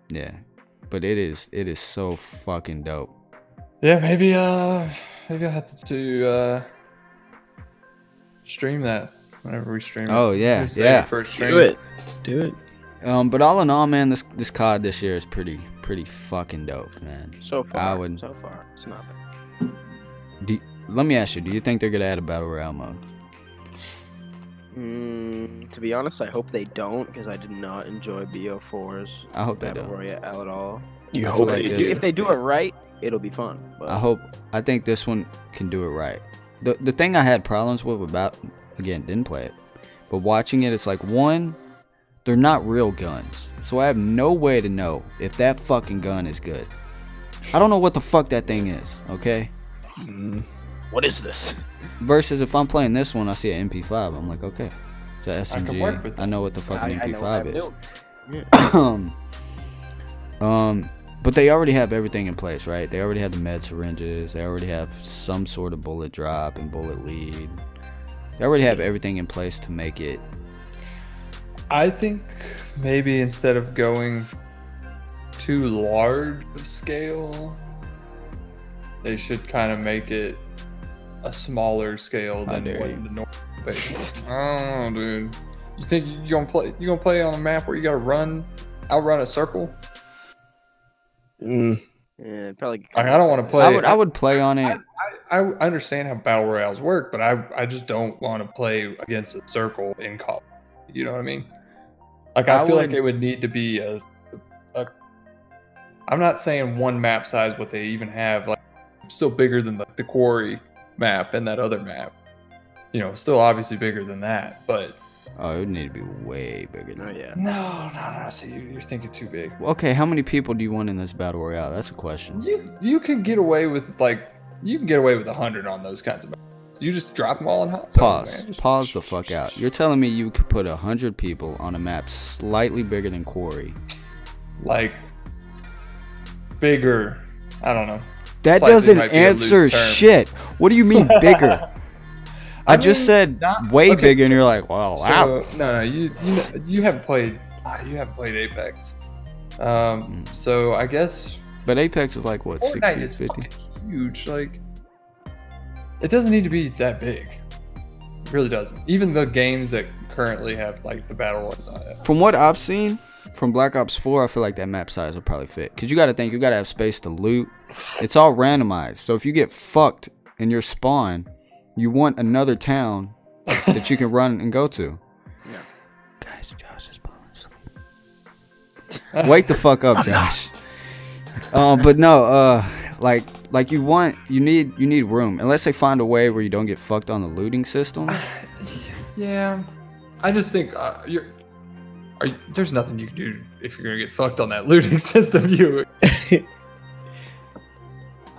Speaker 1: Yeah, but it is so fucking dope.
Speaker 2: yeah. Maybe I have to stream that whenever we stream.
Speaker 1: Oh,
Speaker 2: it.
Speaker 1: yeah,
Speaker 2: We save
Speaker 1: yeah.
Speaker 2: it for a stream.
Speaker 4: Do it.
Speaker 1: But all in all, man, this COD this year is pretty fucking dope, man.
Speaker 3: So far,
Speaker 1: I would-
Speaker 3: so far, it's not bad.
Speaker 1: Let me ask you, do you think they're gonna add a battle royale mode?
Speaker 3: To be honest, I hope they don't, because I did not enjoy BO4's
Speaker 1: I hope they
Speaker 3: Battle
Speaker 1: don't.
Speaker 3: Royale at all.
Speaker 4: You
Speaker 1: I
Speaker 4: hope
Speaker 1: feel like
Speaker 4: they
Speaker 1: this-
Speaker 4: do.
Speaker 3: If they do it right, it'll be fun. But
Speaker 1: I think this one can do it right. The thing I had problems with about, again, didn't play it, but watching it, it's like, one, they're not real guns, so I have no way to know if that fucking gun is good. I don't know what the fuck that thing is, okay?
Speaker 3: what is this?
Speaker 1: Versus if I'm playing this one, I see an MP5, I'm like, okay, it's a
Speaker 2: I can work
Speaker 1: SMG.
Speaker 2: with
Speaker 1: I know what the fucking
Speaker 3: I know what
Speaker 1: MP5
Speaker 3: I'm
Speaker 1: is.
Speaker 3: doing.
Speaker 1: But they already have everything in place, right? They already have the med syringes. They already have some sort of bullet drop and bullet lead. They already have everything in place to make it.
Speaker 2: I think maybe instead of going too large of scale, they should kind of make it a smaller scale
Speaker 1: How
Speaker 2: than
Speaker 1: dare
Speaker 2: what
Speaker 1: you.
Speaker 2: the normal base. I don't know, dude. You think you're gonna play on a map where you gotta outrun a circle?
Speaker 3: Yeah, probably.
Speaker 2: Like, I don't want to play.
Speaker 1: I would play on it.
Speaker 2: I understand how battle royales work, but I just don't want to play against a circle in Call. You know what I mean? Like, I feel like it would need to be a. I'm not saying one map size, what they even have, like, still bigger than the quarry map and that other map. You know, still obviously bigger than that, but
Speaker 1: Oh, it would need to be way bigger than
Speaker 3: Oh
Speaker 1: that.
Speaker 3: yeah.
Speaker 2: No. See, you're thinking too big.
Speaker 1: Okay, how many people do you want in this battle royale? That's a question.
Speaker 2: You can get away with 100 on those kinds of battles. You just drop them all in hot zone,
Speaker 1: Pause.
Speaker 2: man. Just-
Speaker 1: Pause the fuck out. You're telling me you could put 100 people on a map slightly bigger than Quarry?
Speaker 2: Like bigger. I don't know.
Speaker 1: That
Speaker 2: Slightly
Speaker 1: doesn't
Speaker 2: might be a loose
Speaker 1: answer
Speaker 2: term.
Speaker 1: shit. What do you mean bigger? I just
Speaker 2: mean,
Speaker 1: said
Speaker 2: not-
Speaker 1: way
Speaker 2: okay.
Speaker 1: bigger, and you're like, well, wow.
Speaker 2: So, no, you haven't played. You haven't played Apex. So I guess
Speaker 1: But Apex is like what,
Speaker 2: Fortnite
Speaker 1: 60,
Speaker 2: is
Speaker 1: 50?
Speaker 2: fucking huge. Like, it doesn't need to be that big. It really doesn't. Even the games that currently have like the battle royals on it.
Speaker 1: From what I've seen from Black Ops 4, I feel like that map size will probably fit. Because you got to think, you got to have space to loot. It's all randomized. So if you get fucked in your spawn, you want another town that you can run and go to.
Speaker 3: Yeah.
Speaker 1: Guys, Josh is falling asleep. Wake the fuck up, Josh. But no, like you need room. Unless they find a way where you don't get fucked on the looting system.
Speaker 2: Yeah, I just think there's nothing you can do if you're gonna get fucked on that looting system.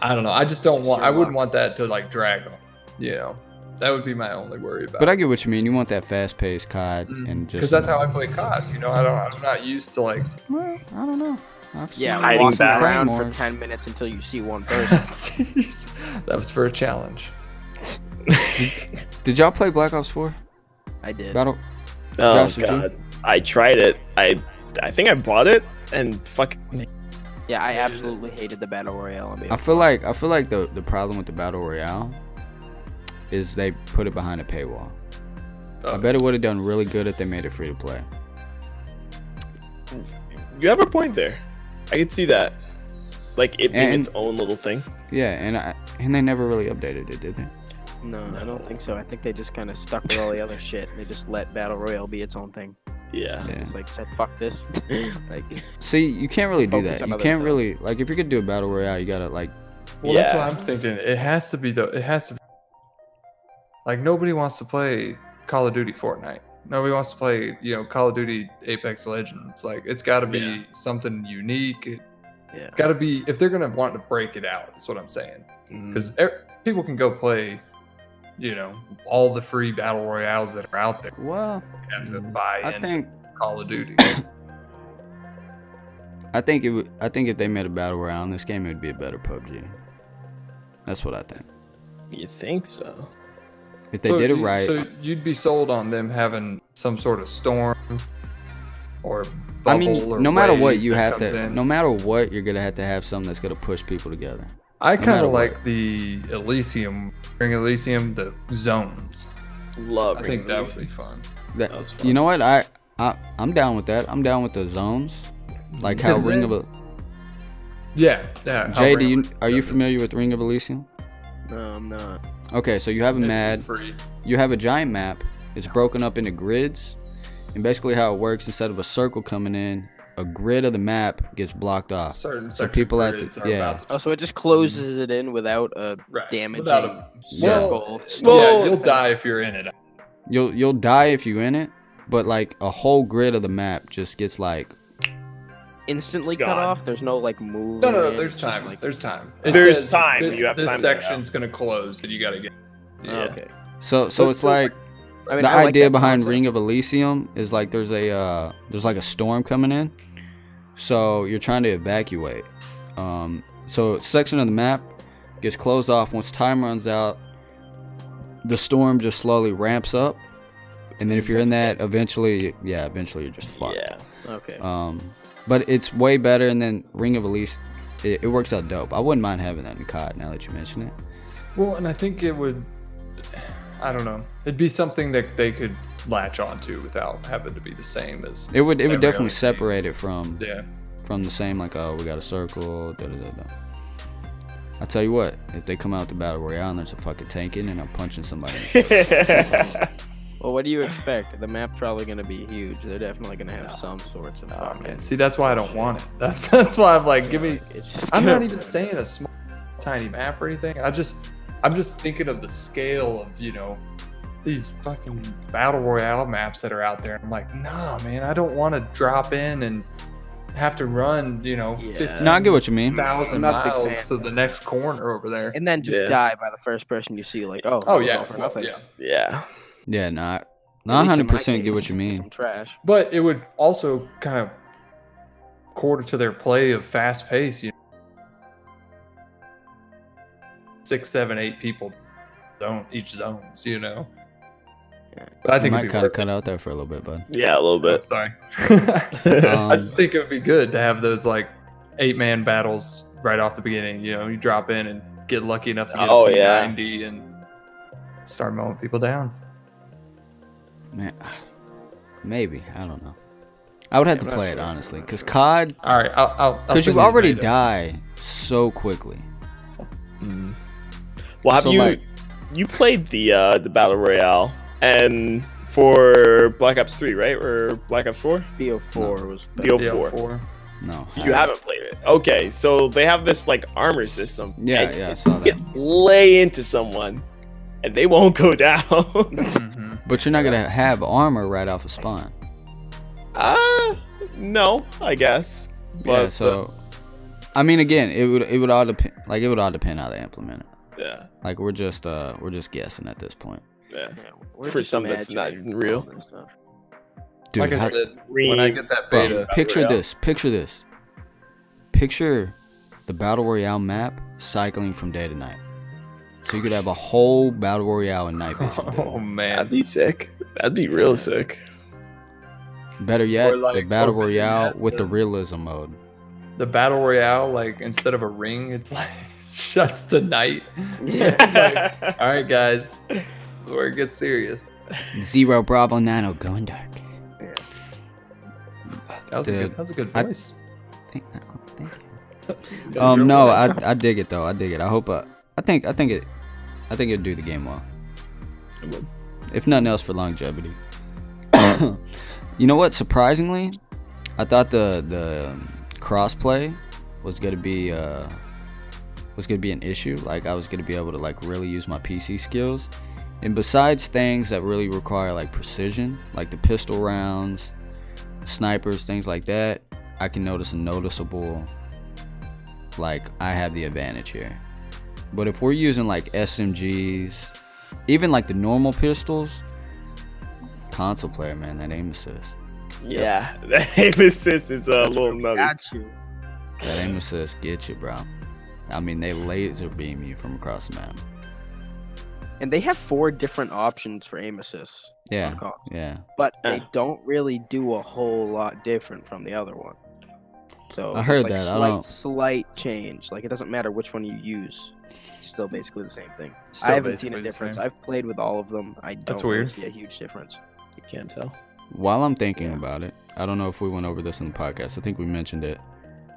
Speaker 2: I don't know. I just don't want. I wouldn't want that to like drag on. You know, that would be my only worry about.
Speaker 1: But I get what you mean. You want that fast-paced COD and just
Speaker 2: because that's how I play COD. You know, I'm not used to like.
Speaker 1: Well, I don't know. I've
Speaker 3: Yeah,
Speaker 1: seen
Speaker 4: hiding
Speaker 3: walking
Speaker 4: back.
Speaker 3: around for
Speaker 1: Claymores.
Speaker 3: 10 minutes until you see one person.
Speaker 2: Jeez. That was for a challenge.
Speaker 1: Did y'all play Black Ops 4?
Speaker 3: I did.
Speaker 1: Battle?
Speaker 4: Oh
Speaker 1: Josh, did you?
Speaker 4: god, I tried it. I think I bought it and fucking.
Speaker 3: Yeah, I absolutely hated the battle royale. On
Speaker 1: I feel like the problem with the Battle Royale is they put it behind a paywall. I bet it would have done really good if they made it free to play.
Speaker 4: You have a point there. I could see that. Like it being
Speaker 1: And-
Speaker 4: its own little thing.
Speaker 1: Yeah, and they never really updated it, did they?
Speaker 3: No, I don't think so. I think they just kind of stuck with all the other shit. They just let battle royale be its own thing.
Speaker 4: Yeah.
Speaker 1: Yeah.
Speaker 3: It's like said, fuck this. Like,
Speaker 1: See, you can't really do
Speaker 3: Focus
Speaker 1: that.
Speaker 3: on
Speaker 1: You
Speaker 3: other
Speaker 1: can't
Speaker 3: stuff.
Speaker 1: really like if you're gonna do a Battle Royale, you gotta like.
Speaker 2: Well, that's
Speaker 4: Yeah.
Speaker 2: what I'm thinking. It has to be It has to be. Like nobody wants to play Call of Duty Fortnite. Nobody wants to play, Call of Duty Apex Legends. Like it's got to be
Speaker 4: Yeah.
Speaker 2: something unique.
Speaker 3: yeah.
Speaker 2: It's got to be if they're gonna want to break it out. That's what I'm saying.
Speaker 4: Mm.
Speaker 2: Because people can go play, all the free battle royales that are out there.
Speaker 1: Well,
Speaker 2: You have to buy
Speaker 1: I
Speaker 2: into
Speaker 1: think
Speaker 2: Call of Duty.
Speaker 1: I think if they made a Battle Royale in this game, it would be a better PUBG. That's what I think.
Speaker 4: You think so?
Speaker 1: If they did it right,
Speaker 2: So you'd be sold on them having some sort of storm or bubble
Speaker 1: I mean,
Speaker 2: or
Speaker 1: no matter
Speaker 2: wave
Speaker 1: what, you
Speaker 2: that
Speaker 1: have
Speaker 2: comes
Speaker 1: to.
Speaker 2: in.
Speaker 1: No matter what, you're gonna have something that's gonna push people together.
Speaker 2: I
Speaker 1: no
Speaker 2: kind
Speaker 1: matter
Speaker 2: of like
Speaker 1: what.
Speaker 2: the Elysium, Ring of Elysium, the zones.
Speaker 4: Love.
Speaker 2: I think that would be fun.
Speaker 1: That,
Speaker 4: That was fun.
Speaker 1: you know what? I'm down with that. I'm down with the zones, like how
Speaker 2: Is
Speaker 1: Ring
Speaker 2: it?
Speaker 1: of a.
Speaker 2: Yeah. How
Speaker 1: Jay,
Speaker 2: Ring of
Speaker 1: are you
Speaker 2: Elysium
Speaker 1: familiar with Ring of Elysium?
Speaker 3: No, I'm not.
Speaker 1: Okay, so you have a
Speaker 2: is.
Speaker 1: mad.
Speaker 2: It's free.
Speaker 1: You have a giant map. It's broken up into grids, and basically how it works, instead of a circle coming in, a grid of the map gets blocked off.
Speaker 2: Certain
Speaker 1: So
Speaker 2: section
Speaker 1: people have to-
Speaker 2: grids are
Speaker 1: yeah.
Speaker 2: about to-
Speaker 3: Oh, so it just closes it in without a
Speaker 2: Right,
Speaker 3: damaging
Speaker 2: without a-
Speaker 3: circle.
Speaker 2: Well,
Speaker 3: storm.
Speaker 2: yeah, you'll die if you're in it.
Speaker 1: You'll die if you in it, but like a whole grid of the map just gets like.
Speaker 3: Instantly
Speaker 4: It's
Speaker 3: cut
Speaker 4: gone.
Speaker 3: off. There's no like move.
Speaker 2: No.
Speaker 3: in,
Speaker 2: There's
Speaker 3: it's just
Speaker 2: time.
Speaker 3: like-
Speaker 2: There's time.
Speaker 4: There's time.
Speaker 2: This,
Speaker 4: You have
Speaker 2: this
Speaker 4: time to get out.
Speaker 2: section's gonna close, and you gotta get.
Speaker 3: Oh,
Speaker 2: Yeah.
Speaker 3: okay.
Speaker 1: So
Speaker 3: So
Speaker 1: it's like
Speaker 3: I mean,
Speaker 1: the
Speaker 3: I like
Speaker 1: idea
Speaker 3: that
Speaker 1: behind
Speaker 3: concept.
Speaker 1: Ring of Elysium is like there's like a storm coming in, so you're trying to evacuate. So a section of the map gets closed off once time runs out. The storm just slowly ramps up, and then if you're in that, eventually you're just fucked.
Speaker 4: Yeah.
Speaker 3: Okay.
Speaker 1: But it's way better, and then Ring of Elysium, it works out dope. I wouldn't mind having that in COD now that you mention it.
Speaker 2: Well, and I think it would. I don't know. It'd be something that they could latch onto without having to be the same as.
Speaker 1: It would
Speaker 2: every
Speaker 1: definitely
Speaker 2: other game.
Speaker 1: separate it from
Speaker 2: Yeah.
Speaker 1: the same, like, oh, we got a circle, da da da da. I tell you what, if they come out with the Battle Royale and there's a fucking tank in, and I'm punching somebody.
Speaker 3: Well, what do you expect? The map's probably gonna be huge. They're definitely gonna have some sorts of
Speaker 2: Oh
Speaker 3: fucking.
Speaker 2: man, see that's why I don't want it. That's why I'm like, give me.
Speaker 3: It's just
Speaker 2: I'm
Speaker 3: gonna-
Speaker 2: not even saying a small, tiny map or anything. I'm just thinking of the scale of these fucking battle royale maps that are out there. I'm like, nah, man, I don't want to drop in and have to run, you know,
Speaker 3: Yeah.
Speaker 1: No, I get what you mean.
Speaker 2: 50,000
Speaker 3: I'm not a big
Speaker 2: miles
Speaker 3: fan.
Speaker 2: to the next corner over there.
Speaker 3: And then just
Speaker 4: Yeah.
Speaker 3: die by the first person you see. Like, oh,
Speaker 2: Oh
Speaker 3: that was
Speaker 2: yeah,
Speaker 3: all for
Speaker 2: well,
Speaker 3: nothing.
Speaker 2: yeah.
Speaker 4: Yeah.
Speaker 1: Yeah, no,
Speaker 3: At
Speaker 1: I
Speaker 3: least in my
Speaker 1: 100% get what
Speaker 3: case,
Speaker 1: you mean.
Speaker 3: Some trash.
Speaker 2: But it would also kind of quarter to their play of fast pace. You know, 6, 7, 8 people each zones. You know. But I
Speaker 1: You
Speaker 2: think
Speaker 1: might
Speaker 2: it'd be
Speaker 1: kind of
Speaker 2: worth
Speaker 1: cut
Speaker 2: it.
Speaker 1: out there for a little bit, bud.
Speaker 4: Yeah, a little
Speaker 2: Oh,
Speaker 4: bit.
Speaker 2: sorry. I just think it would be good to have those like 8-man battles right off the beginning. You know, you drop in and get lucky enough to get
Speaker 4: Oh,
Speaker 2: a P90
Speaker 4: yeah.
Speaker 2: and start mowing people down.
Speaker 1: Man, maybe. I don't know. I would have to
Speaker 3: I'm not
Speaker 1: play it,
Speaker 3: sure.
Speaker 1: honestly. Because COD,
Speaker 2: All right, I'll
Speaker 1: because you
Speaker 2: send the
Speaker 1: already
Speaker 2: data.
Speaker 1: die so quickly.
Speaker 4: Well, have
Speaker 1: So,
Speaker 4: you
Speaker 1: like-
Speaker 4: you played the battle royale and for Black Ops 3, right, or Black Ops 4?
Speaker 3: BO4 was better.
Speaker 4: BO4.
Speaker 2: BO4.
Speaker 1: No.
Speaker 4: You haven't played it. Okay, so they have this like armor system.
Speaker 1: Yeah,
Speaker 4: and
Speaker 1: yeah, I
Speaker 4: you
Speaker 1: saw that.
Speaker 4: can lay into someone, and they won't go down.
Speaker 2: Mhm.
Speaker 1: But you're not going to have armor right off of spawn.
Speaker 4: No, I guess.
Speaker 1: Yeah,
Speaker 4: But,
Speaker 1: so... I mean, again, it would all depend. Like, it would all depend how they implement it.
Speaker 4: yeah,
Speaker 1: Like, we're just guessing at this point.
Speaker 4: yeah.
Speaker 3: Yeah, we're
Speaker 4: For
Speaker 3: just
Speaker 4: something that's not
Speaker 3: imagining
Speaker 4: even real.
Speaker 3: all this stuff.
Speaker 1: Dude,
Speaker 2: Like I
Speaker 1: how-
Speaker 2: said, when I get that
Speaker 1: bro,
Speaker 2: beta,
Speaker 1: picture
Speaker 4: Royale.
Speaker 1: this. Picture this. Picture the Battle Royale map cycling from day to night. So you could have a whole Battle Royale in night vision.
Speaker 2: oh
Speaker 4: That'd
Speaker 2: man,
Speaker 4: be sick. That'd be real sick.
Speaker 1: Better yet,
Speaker 2: Or like-
Speaker 1: the Battle
Speaker 2: or better
Speaker 1: Royale
Speaker 2: yet,
Speaker 1: with the
Speaker 2: the-
Speaker 1: realism mode.
Speaker 2: the battle royale, like instead of a ring, it's like shuts to night.
Speaker 3: Yeah.
Speaker 2: Like, all right, guys, this is where it gets serious.
Speaker 1: 0 Bravo Nano going dark.
Speaker 2: That was
Speaker 1: Dude,
Speaker 2: that was a good
Speaker 1: I-
Speaker 2: voice.
Speaker 1: Thank you.
Speaker 2: Got a real
Speaker 1: No,
Speaker 2: voice.
Speaker 1: I dig it though. I dig it. I hope. I think it'd do the game well.
Speaker 4: It would.
Speaker 1: If nothing else, for longevity. You know what? Surprisingly, I thought the crossplay was gonna be an issue. Like, I was gonna be able to like really use my PC skills. And besides things that really require like precision, like the pistol rounds, snipers, things like that, I can notice a noticeable, like, I have the advantage here. But if we're using like SMGs, even like the normal pistols, console player, man, that aim assist,
Speaker 4: Yeah, that aim assist is a little nutty.
Speaker 3: Got you.
Speaker 1: that aim assist gets you, bro. I mean, they laser beam you from across the map.
Speaker 3: And they have 4 different options for aim assists.
Speaker 1: Yeah,
Speaker 3: on console,
Speaker 1: yeah.
Speaker 3: but they
Speaker 4: Yeah.
Speaker 3: don't really do a whole lot different from the other one. So
Speaker 1: I
Speaker 3: there's,
Speaker 1: heard
Speaker 3: like
Speaker 1: that. I
Speaker 3: Slight,
Speaker 1: don't-
Speaker 3: slight change. Like, it doesn't matter which one you use. It's still basically the same thing.
Speaker 2: Still
Speaker 3: I haven't seen a
Speaker 2: basically the
Speaker 3: difference.
Speaker 2: same.
Speaker 3: I've played with all of them. I don't
Speaker 2: That's
Speaker 3: really
Speaker 2: weird.
Speaker 3: see a huge difference.
Speaker 4: You can't tell.
Speaker 1: While I'm thinking
Speaker 3: Yeah.
Speaker 1: about it, I don't know if we went over this in the podcast. I think we mentioned it.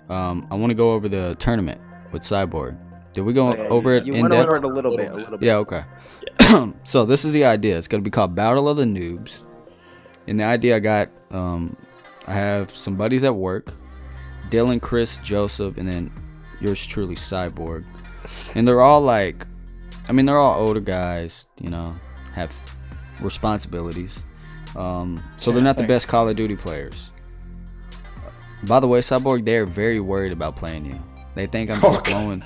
Speaker 1: I want to go over the tournament with Cyborg. Did we go
Speaker 3: Oh, yeah,
Speaker 1: over it
Speaker 3: you
Speaker 1: in
Speaker 3: went
Speaker 1: depth?
Speaker 3: over it a little bit.
Speaker 1: Yeah, okay. So this is the idea. It's gonna be called Battle of the Noobs. And the idea I got, I have some buddies at work, Dylan, Chris, Joseph, and then yours truly, Cyborg. And they're all like, I mean, they're all older guys, you know, have responsibilities. So they're not the best
Speaker 2: thanks.
Speaker 1: Call of Duty players. By the way, Cyborg, they're very worried about playing you. They think I'm just
Speaker 2: Okay.
Speaker 1: blowing.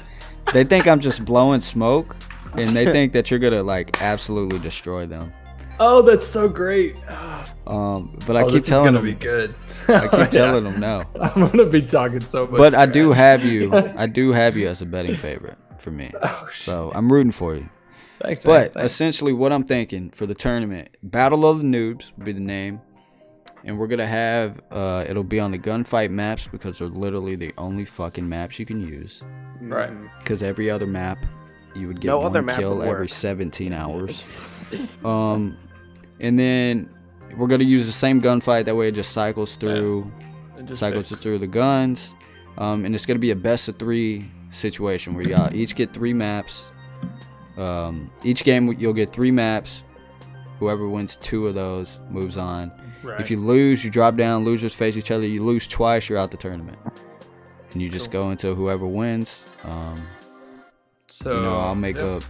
Speaker 1: They think I'm just blowing smoke, and they think that you're gonna like absolutely destroy them.
Speaker 2: Oh, that's so great.
Speaker 1: But I
Speaker 2: Oh,
Speaker 1: keep
Speaker 2: this is
Speaker 1: telling
Speaker 2: gonna
Speaker 1: them,
Speaker 2: be good.
Speaker 1: I keep telling them no.
Speaker 2: I'm gonna be talking so much.
Speaker 1: But I do
Speaker 2: trash.
Speaker 1: have you. I do have you as a betting favorite for me.
Speaker 2: Oh, shit.
Speaker 1: So I'm rooting for you.
Speaker 2: Thanks, man.
Speaker 1: But
Speaker 2: Thanks.
Speaker 1: essentially, what I'm thinking for the tournament, Battle of the Noobs will be the name, and we're gonna have it'll be on the gunfight maps because they're literally the only fucking maps you can use.
Speaker 2: Right.
Speaker 3: Mhm.
Speaker 1: Because every other map, you would get
Speaker 3: No
Speaker 1: one
Speaker 3: other map
Speaker 1: kill
Speaker 3: would
Speaker 1: every
Speaker 3: work.
Speaker 1: 17 hours. And then we're gonna use the same gunfight. That way, it just cycles through.
Speaker 2: It just
Speaker 1: Cycles
Speaker 2: fixed.
Speaker 1: through the guns, and it's gonna be a best of 3 situation where y'all each get 3 maps. Each game you'll get 3 maps. Whoever wins 2 of those moves on.
Speaker 2: Right.
Speaker 1: If you lose, you drop down. Losers face each other. You lose twice, you're out the tournament, and you just
Speaker 2: Cool.
Speaker 1: go into whoever wins.
Speaker 2: So
Speaker 1: I'll make
Speaker 2: yeah.
Speaker 1: up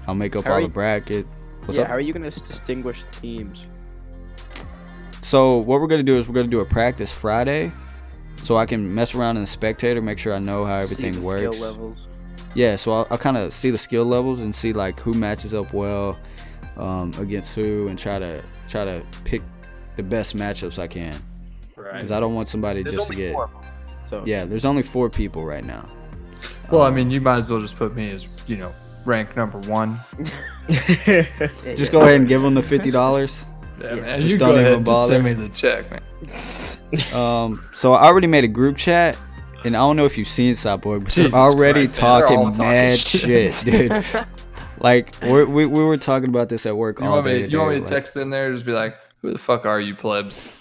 Speaker 2: How
Speaker 1: all
Speaker 2: are
Speaker 1: the
Speaker 2: you-
Speaker 1: bracket. What's
Speaker 3: Yeah,
Speaker 1: up?
Speaker 3: how are you gonna distinguish teams?
Speaker 1: So what we're gonna do is we're gonna do a practice Friday, so I can mess around in the spectator, make sure I know how everything
Speaker 3: See the
Speaker 1: works.
Speaker 3: skill levels.
Speaker 1: Yeah, so I'll kind of see the skill levels and see like who matches up well against who, and try to pick the best matchups I can.
Speaker 2: Right.
Speaker 1: Because I don't want somebody
Speaker 3: There's
Speaker 1: just to
Speaker 3: only
Speaker 1: get.
Speaker 3: 4 of them, so
Speaker 1: Yeah, there's only 4 people right now.
Speaker 2: Well, I mean, you might as well just put me as, you know, rank number 1.
Speaker 1: Just go ahead and give them the $50.
Speaker 2: Yeah,
Speaker 3: Yeah,
Speaker 2: man.
Speaker 1: just
Speaker 2: You
Speaker 1: don't
Speaker 2: go ahead
Speaker 1: even
Speaker 2: and just
Speaker 1: bother.
Speaker 2: send me the check, man.
Speaker 1: So I already made a group chat, and I don't know if you've seen Cyborg, but
Speaker 2: Jesus
Speaker 1: they're already
Speaker 2: Christ, man. They're all
Speaker 1: talking
Speaker 2: talking
Speaker 1: mad
Speaker 2: shit.
Speaker 1: shit, dude. Like we were talking about this at work
Speaker 2: You
Speaker 1: all
Speaker 2: want
Speaker 1: day.
Speaker 2: me? You want me
Speaker 1: today,
Speaker 2: to text in there? Just be like, "Who the fuck are you, plebs?"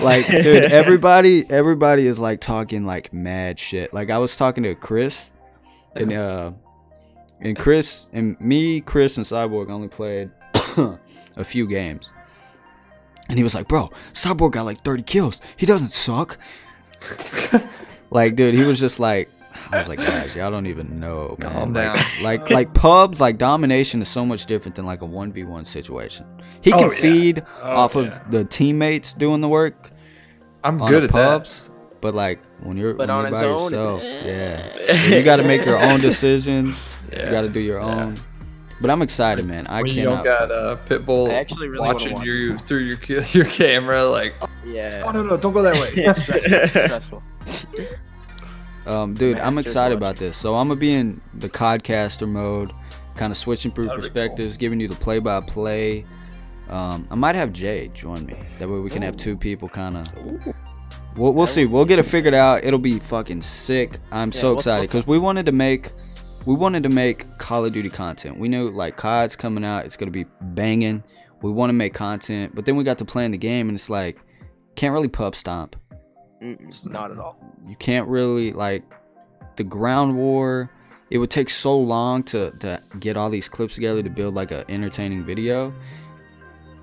Speaker 1: like, dude, everybody is like talking like mad shit. Like I was talking to Chris, and Chris and me, Chris and Cyborg only played a few games, and he was like, "Bro, Cyborg got like 30 kills. He doesn't suck." Like, dude, he was just like, I was like, guys, y'all don't even know, man.
Speaker 2: Calm
Speaker 1: like,
Speaker 2: down.
Speaker 1: like pubs, like domination is so much different than like a 1v1 situation. He can
Speaker 2: Oh, yeah.
Speaker 1: feed
Speaker 2: Oh,
Speaker 1: off
Speaker 2: yeah.
Speaker 1: of the teammates doing the work
Speaker 2: I'm
Speaker 1: on
Speaker 2: good
Speaker 1: the
Speaker 2: at
Speaker 1: pubs, but like when you're,
Speaker 3: But
Speaker 1: when
Speaker 3: on
Speaker 1: you're
Speaker 3: his
Speaker 1: by
Speaker 3: own,
Speaker 1: yourself,
Speaker 3: it's
Speaker 1: yeah, you got to make your own decisions.
Speaker 2: that.
Speaker 1: You got to do your own. But I'm excited, man. I
Speaker 2: When you don't
Speaker 1: cannot.
Speaker 2: got Pitbull
Speaker 3: I actually really wanna
Speaker 2: watching
Speaker 3: watch
Speaker 2: you through your camera, like,
Speaker 3: Yeah.
Speaker 2: oh no, don't go that way.
Speaker 3: Stressful.
Speaker 1: Dude, I'm
Speaker 3: Masters
Speaker 1: excited
Speaker 3: watching.
Speaker 1: about this. So I'm gonna be in the codcaster mode, kind of switching through
Speaker 2: That'd be
Speaker 1: perspectives, giving you the play-by-play. I might have Jay join me. That way we can have 2 people, kind of. We'll see. We'll get it figured out. It'll be fucking sick. I'm so
Speaker 3: what's-
Speaker 1: excited because we wanted to make Call of Duty content. We knew like COD's coming out. It's gonna be banging. We want to make content, but then we got to playing the game, and it's like can't really pub stomp.
Speaker 3: Not at all.
Speaker 1: You can't really like the ground war. It would take so long to get all these clips together to build like an entertaining video.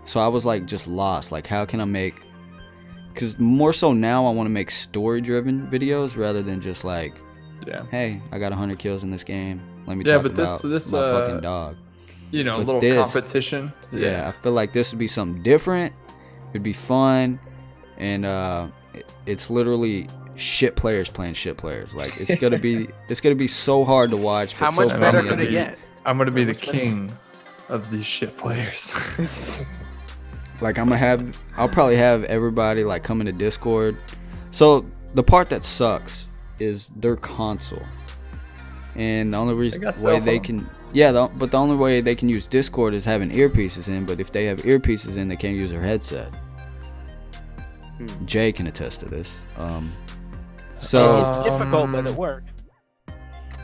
Speaker 1: So I was like just lost. Like how can I make? Because more so now I want to make story-driven videos rather than just like,
Speaker 2: Yeah.
Speaker 1: hey, I got 100 kills in this game. Let me
Speaker 2: Yeah,
Speaker 1: talk
Speaker 2: but
Speaker 1: about
Speaker 2: this
Speaker 1: my fucking dog.
Speaker 2: You know, a
Speaker 1: But
Speaker 2: little
Speaker 1: this-
Speaker 2: competition.
Speaker 1: Yeah, I feel like this would be something different. It'd be fun, and it's literally shit players playing shit players. Like it's gonna be so hard to watch. But
Speaker 3: How much
Speaker 1: so
Speaker 3: better
Speaker 1: funny
Speaker 3: could
Speaker 1: at
Speaker 3: it
Speaker 1: the-
Speaker 3: get?
Speaker 2: I'm gonna be the
Speaker 3: Which one?
Speaker 2: king of these shit players.
Speaker 1: Like I'll probably have everybody like come into Discord. So the part that sucks is their console, and the only reason
Speaker 2: got
Speaker 1: way
Speaker 2: cell
Speaker 1: they
Speaker 2: phone.
Speaker 1: can but the only way they can use Discord is having earpieces in. But if they have earpieces in, they can't use their headset. Jay can attest to this. So
Speaker 3: It's difficult, but it worked.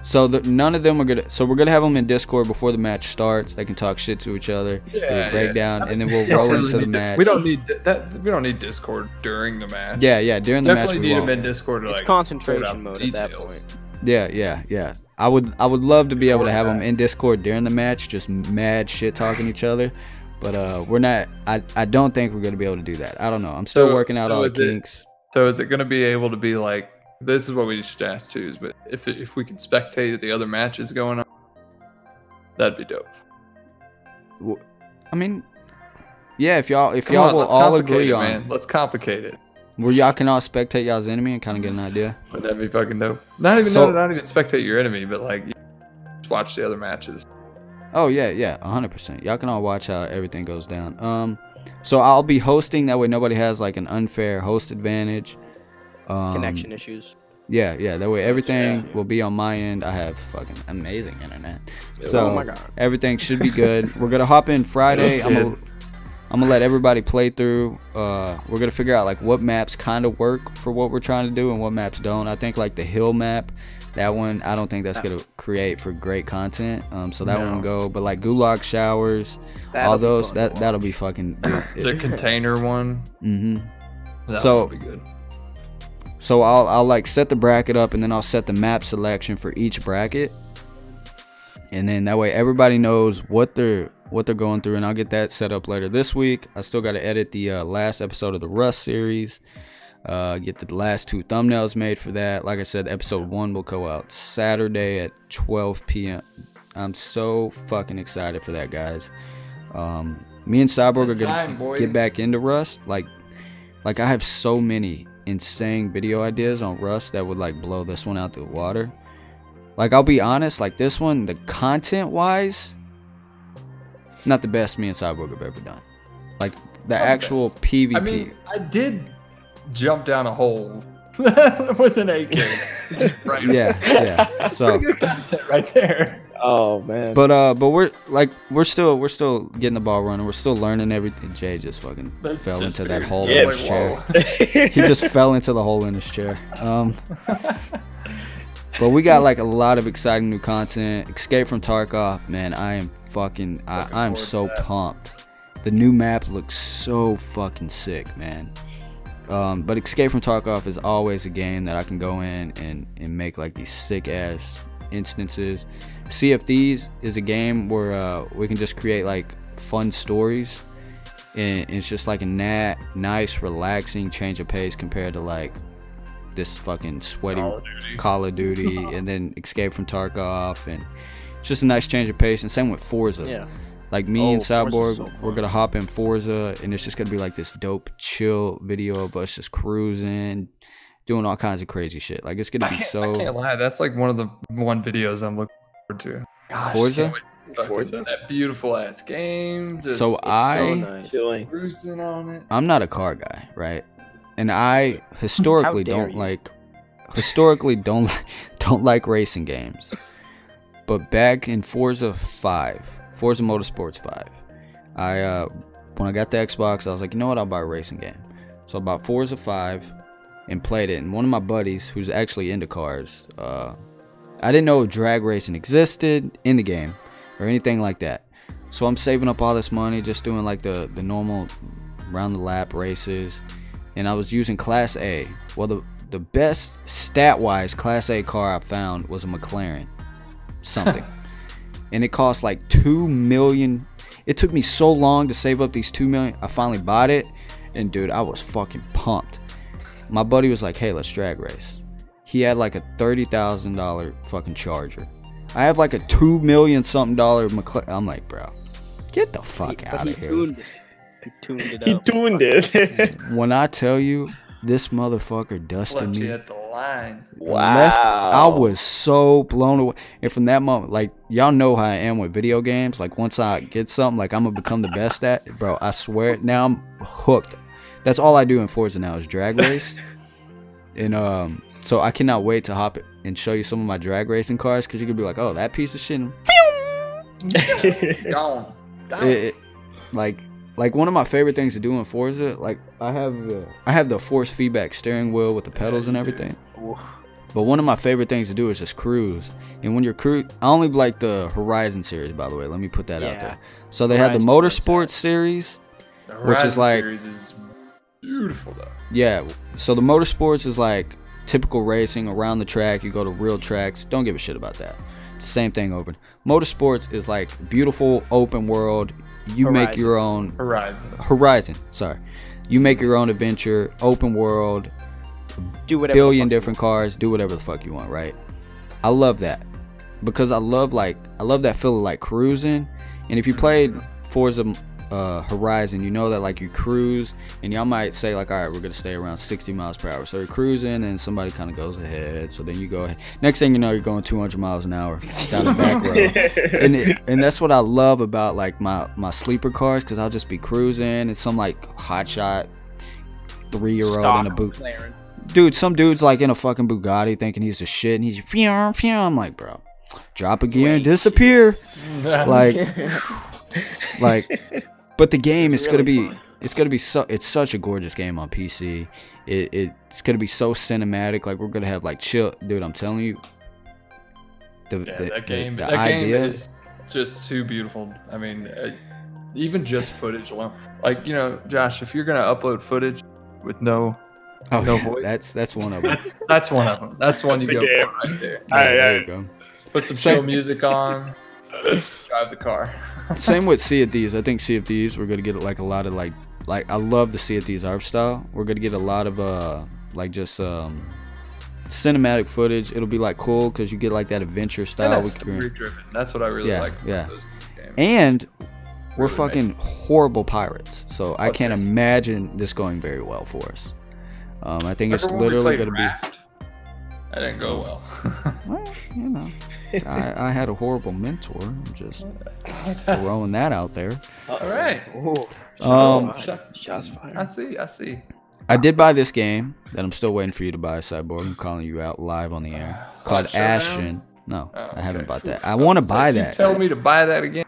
Speaker 1: so none of them are gonna. So we're gonna have them in Discord before the match starts. They can talk shit to each other, do a breakdown, and then we'll
Speaker 2: We don't
Speaker 1: roll
Speaker 2: really
Speaker 1: into the
Speaker 2: need
Speaker 1: match.
Speaker 2: We don't need that. We don't need Discord during the match.
Speaker 1: Yeah, during the
Speaker 2: Definitely
Speaker 1: match we
Speaker 2: need
Speaker 1: won't.
Speaker 2: them in Discord to
Speaker 3: It's
Speaker 2: like
Speaker 3: concentration
Speaker 2: sort out
Speaker 3: mode at that
Speaker 2: details.
Speaker 3: point.
Speaker 1: Yeah. I would love to be able to have them in Discord during the match, just mad shit talking each other. But we're not. I don't think we're gonna be able to do that. I don't know. I'm still
Speaker 2: So-
Speaker 1: working out
Speaker 2: so
Speaker 1: all the
Speaker 2: is it-
Speaker 1: kinks.
Speaker 2: So is it going to be able to be like, this is what we should ask too, is but if we could spectate the other matches going on, that'd be dope.
Speaker 1: I mean, yeah. If y'all
Speaker 2: Come
Speaker 1: will
Speaker 2: on, let's
Speaker 1: all
Speaker 2: complicate
Speaker 1: agree
Speaker 2: it,
Speaker 1: on
Speaker 2: man. Let's complicate it.
Speaker 1: where y'all can all spectate y'all's enemy and kind of get an idea.
Speaker 2: Wouldn't that be fucking dope? Not even spectate your enemy, but like just watch the other matches.
Speaker 1: Oh yeah, 100%. Y'all can all watch how everything goes down. So I'll be hosting. That way nobody has like an unfair host advantage.
Speaker 3: Connection issues.
Speaker 1: Yeah. That way everything
Speaker 3: Yeah.
Speaker 1: will be on my end. I have fucking amazing internet. So
Speaker 3: Oh my God.
Speaker 1: everything should be good. We're gonna hop in Friday.
Speaker 2: That's
Speaker 1: I'm
Speaker 2: good.
Speaker 1: gonna let everybody play through. We're gonna figure out like what maps kind of work for what we're trying to do and what maps don't. I think like the hill map, that one I don't think that's gonna create for great content. So that one will go. But like Gulag Showers, all
Speaker 3: That'll be
Speaker 1: those
Speaker 3: fun to
Speaker 1: that'll be fucking.
Speaker 2: The container one.
Speaker 1: Mm-hmm.
Speaker 2: That
Speaker 1: So-
Speaker 2: would be good.
Speaker 1: So I'll like set the bracket up, and then I'll set the map selection for each bracket, and then that way everybody knows what they're going through, and I'll get that set up later this week. I still got to edit the last episode of the Rust series, get the last 2 thumbnails made for that. Like I said, episode 1 will go out Saturday at 12 p.m. I'm so fucking excited for that, guys. Me and Cyborg are
Speaker 2: Good
Speaker 1: gonna
Speaker 2: time, boy.
Speaker 1: get back into Rust. Like I have so many insane video ideas on Rust that would like blow this one out the water. Like, I'll be honest, like this one, the content wise, not the best me and Cyborg have ever done. Like the actual PvP.
Speaker 2: I mean, I did jump down a hole with an AK. Right.
Speaker 1: Yeah. So
Speaker 2: pretty good content right there.
Speaker 4: Oh man.
Speaker 1: But we're still getting the ball running. We're still learning everything. Jay just fucking fell
Speaker 2: just
Speaker 1: into that
Speaker 2: crazy.
Speaker 1: hole
Speaker 4: Yeah,
Speaker 1: in his chair. He just fell into the hole in his chair. But we got like a lot of exciting new content. Escape from Tarkov, man. I'm so pumped. The new map looks so fucking sick, man. But Escape from Tarkov is always a game that I can go in and make like these sick ass instances. Sea of Thieves is a game where we can just create like fun stories, and it's just like a nice, relaxing change of pace compared to like this fucking sweaty Call of Duty and then Escape from Tarkov, and it's just a nice change of pace. And same with Forza.
Speaker 3: Yeah.
Speaker 1: Like me and
Speaker 3: Forza's
Speaker 1: Cyborg,
Speaker 3: so fun.
Speaker 1: we're gonna hop in Forza, and it's just gonna be like this dope, chill video of us just cruising, doing all kinds of crazy shit. Like it's gonna be
Speaker 2: I
Speaker 1: so.
Speaker 2: can't lie. That's like one of the videos I'm looking forward to. Gosh,
Speaker 1: Forza?
Speaker 2: can't wait to fucking
Speaker 4: Forza?
Speaker 2: that beautiful ass game. Just
Speaker 1: So
Speaker 3: So
Speaker 1: I,
Speaker 3: nice.
Speaker 4: Chilling.
Speaker 2: cruising on it.
Speaker 1: I'm not a car guy, right? And I historically
Speaker 3: dare
Speaker 1: don't
Speaker 3: you.
Speaker 1: like racing games. But back in Forza Motorsports 5, when I got the Xbox, I was like, you know what, I'll buy a racing game. So I bought Forza 5 and played it. And one of my buddies, who's actually into cars, I didn't know drag racing existed in the game or anything like that. So I'm saving up all this money, just doing like the normal round the lap races, and I was using Class A. Well, the best stat-wise Class A car I found was a McLaren something. And it cost like $2 million. It took me so long to save up these $2 million. I finally bought it, and dude, I was fucking pumped. My buddy was like, hey, let's drag race. He had like a $30,000 fucking Charger. I have like a $2 million something McLaren. I'm like, bro, get the fuck out of here.
Speaker 3: He tuned it
Speaker 4: He
Speaker 3: up.
Speaker 4: tuned it.
Speaker 1: When I tell you, this motherfucker dusted
Speaker 2: Left
Speaker 1: me.
Speaker 2: you at the line.
Speaker 1: I was so blown away. And from that moment, like, y'all know how I am with video games. Like, once I get something, like, I'm gonna become the best at it. Bro, I swear, now I'm hooked. That's all I do in Forza now is drag race. And so I cannot wait to hop and show you some of my drag racing cars, because you could be like, oh, that piece of shit.
Speaker 2: Gone.
Speaker 1: Like one of my favorite things to do in Forza, like I have the force feedback steering wheel with the pedals and everything.
Speaker 3: Oof.
Speaker 1: But one of my favorite things to do is just cruise. And when you're I only like the Horizon series, by the way. Let me put that out
Speaker 3: Yeah.
Speaker 1: there. So they have the
Speaker 3: Horizon's
Speaker 1: Motorsports series.
Speaker 2: The
Speaker 1: Which is
Speaker 2: Horizon
Speaker 1: like-
Speaker 2: series is beautiful though.
Speaker 1: Yeah. So the Motorsports is like typical racing around the track. You go to real tracks. Don't give a shit about that. It's the same thing over. Motorsports is like beautiful open world. You make your own
Speaker 2: Horizon.
Speaker 1: Sorry. You make your own adventure, open world,
Speaker 3: Do whatever.
Speaker 1: billion different cars, do whatever the fuck you want, right? I love that. Because I love that feeling like cruising. And if you played Forza Horizon, you know that like you cruise and y'all might say like, all right, we're gonna stay around 60 miles per hour. So you're cruising and somebody kind of goes ahead, so then you go ahead. Next thing you know, you're going 200 miles an hour down the back road. And that's what I love about like my sleeper cars, because I'll just be cruising and some like hotshot 3-year-old in a boot. Dude, some dude's like in a fucking Bugatti thinking he's the shit, and he's I'm like, bro, drop a gear and disappear. Like but the game is
Speaker 3: really
Speaker 1: gonna be it's such a gorgeous game on PC. It's gonna be so cinematic. Like we're gonna have like chill, dude, I'm telling you,
Speaker 2: that game
Speaker 1: idea
Speaker 2: is just too beautiful. I mean, even just footage alone. Like, you know, Josh, if you're gonna upload footage with no voice,
Speaker 1: that's one of them.
Speaker 2: that's one of them. That's one you
Speaker 4: That's
Speaker 2: go
Speaker 4: a game.
Speaker 2: for right there.
Speaker 1: There you go.
Speaker 2: Put some chill music on. Drive the car.
Speaker 1: Same with Sea of Thieves. I think Sea of Thieves, we're gonna get like a lot of like I love the Sea of Thieves art style. We're gonna get a lot of like just cinematic footage. It'll be like cool because you get like that adventure style.
Speaker 2: And that's story driven. That's what I really like about those games.
Speaker 1: And we're
Speaker 2: really
Speaker 1: fucking horrible pirates. So I can't
Speaker 2: yes.
Speaker 1: imagine this going very well for us. I think it's
Speaker 2: Remember when we
Speaker 1: literally
Speaker 2: played
Speaker 1: going to be.
Speaker 2: Raft? That didn't go well.
Speaker 1: Well, you know, I had a horrible mentor. I'm just throwing that out there.
Speaker 2: All right.
Speaker 3: Oh,
Speaker 4: Shots fired.
Speaker 2: I see.
Speaker 1: I did buy this game that I'm still waiting for you to buy, Cyborg. I'm calling you out live on the air. Called
Speaker 2: Showdown?
Speaker 1: Ashen. No,
Speaker 2: Oh,
Speaker 1: I haven't
Speaker 2: okay.
Speaker 1: bought that. I want to buy
Speaker 2: You
Speaker 1: that.
Speaker 2: tell me to buy that again.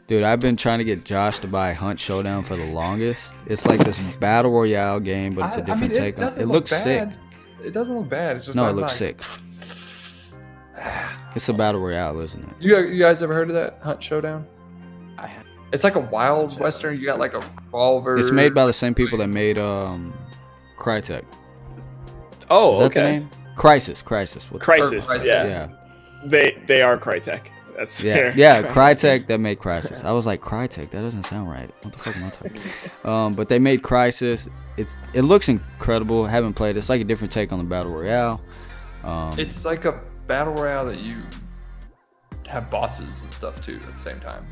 Speaker 1: Dude, I've been trying to get Josh to buy Hunt Showdown for the longest. It's like this battle royale game, but it's a different take on it. It looks sick.
Speaker 2: It doesn't look bad. It's just
Speaker 1: No, it
Speaker 2: I'm
Speaker 1: looks
Speaker 2: like-
Speaker 1: sick. It's a battle royale, isn't it?
Speaker 2: You guys ever heard of that Hunt Showdown?
Speaker 3: I have.
Speaker 2: It's like a wild western. You got like a revolver.
Speaker 1: It's made by the same people that made Crytek.
Speaker 4: Oh,
Speaker 1: Is that
Speaker 4: okay.
Speaker 1: the name? Crisis. What the-
Speaker 4: Crisis.
Speaker 2: Crisis.
Speaker 4: Yeah.
Speaker 1: Yeah.
Speaker 4: They are Crytek. That's
Speaker 1: Yeah,
Speaker 4: fair.
Speaker 1: yeah, Crytek that made Crisis. I was like, Crytek, that doesn't sound right. What the fuck am I talking? But they made Crisis. It looks incredible. Haven't played it. It's like a different take on the battle royale.
Speaker 2: It's like a battle royale that you have bosses and stuff too at the same time.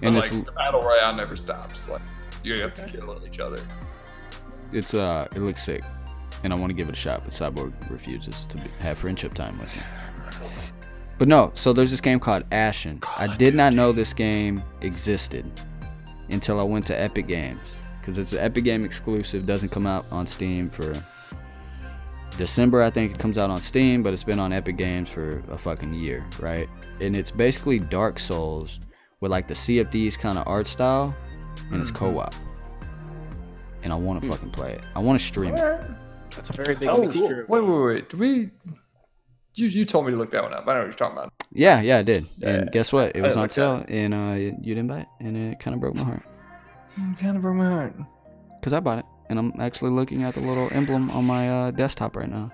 Speaker 1: And
Speaker 2: But
Speaker 1: it's
Speaker 2: like the battle royale never stops. Like you have to kill each other.
Speaker 1: it looks sick, and I want to give it a shot, but Cyborg refuses to have friendship time with me. But no, so there's this game called Ashen. I did not know this game existed until I went to Epic Games, because it's an Epic Game exclusive. Doesn't come out on Steam for December, I think it comes out on Steam, but it's been on Epic Games for a fucking year, right? And it's basically Dark Souls with like the Sea of Thieves kind of art style, and it's co-op. And I want to fucking play it. I want to stream it.
Speaker 2: Alright.
Speaker 3: That's a very big
Speaker 2: Oh,
Speaker 3: mystery.
Speaker 2: wait. Do we? You told me to look that one up. I know what you're talking about.
Speaker 1: Yeah, I did.
Speaker 2: Yeah.
Speaker 1: And guess what? It
Speaker 2: I
Speaker 1: was
Speaker 2: didn't
Speaker 1: on
Speaker 2: look
Speaker 1: sale, and you didn't buy it, and it kind of broke my heart.
Speaker 2: Kind of broke my heart.
Speaker 1: Because I bought it, and I'm actually looking at the little emblem on my desktop right now.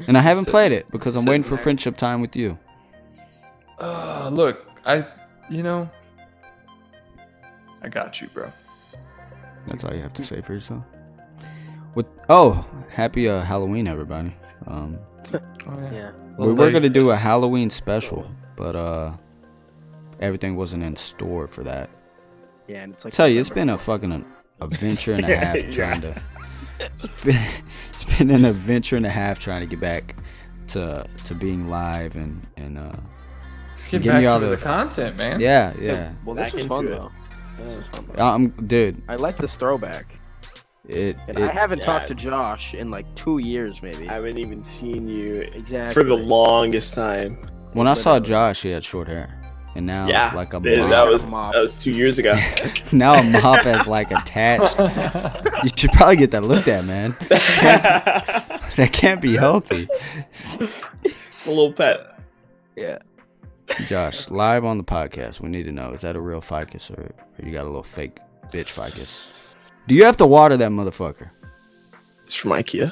Speaker 1: And I haven't played it because I'm waiting for friendship time with you.
Speaker 2: Look, I got you, bro.
Speaker 1: That's all you have to say for yourself. Oh, happy Halloween, everybody.
Speaker 2: Oh,
Speaker 3: Yeah.
Speaker 1: We were going to do a Halloween special, but everything wasn't in store for that.
Speaker 3: Yeah, and it's like.
Speaker 1: I tell you, it's been a fucking adventure and a half trying to. It's been an adventure and a half trying to get back to being live and
Speaker 2: Let's get
Speaker 1: give
Speaker 2: back
Speaker 1: me all
Speaker 2: to the
Speaker 1: the-
Speaker 2: content, man.
Speaker 1: yeah.
Speaker 3: Well, this
Speaker 4: Back
Speaker 3: was
Speaker 4: into
Speaker 3: fun
Speaker 4: it.
Speaker 3: though. This was fun, though.
Speaker 1: Dude,
Speaker 3: I like this throwback.
Speaker 1: it
Speaker 3: And I haven't
Speaker 4: yeah.
Speaker 3: talked to Josh in like 2 years, maybe.
Speaker 4: I haven't even seen you
Speaker 3: Exactly.
Speaker 4: for the longest time.
Speaker 1: when I saw Josh, he had short hair, and now
Speaker 4: Yeah,
Speaker 1: like a
Speaker 4: that
Speaker 1: mop.
Speaker 4: was 2 years ago.
Speaker 1: Now a mop has like attached. You should probably get that looked at, man. That can't be healthy.
Speaker 4: A little pet.
Speaker 3: Yeah.
Speaker 1: Josh, live on the podcast, we need to know, is that a real ficus or you got a little fake bitch ficus? Do you have to water that motherfucker?
Speaker 4: It's from IKEA.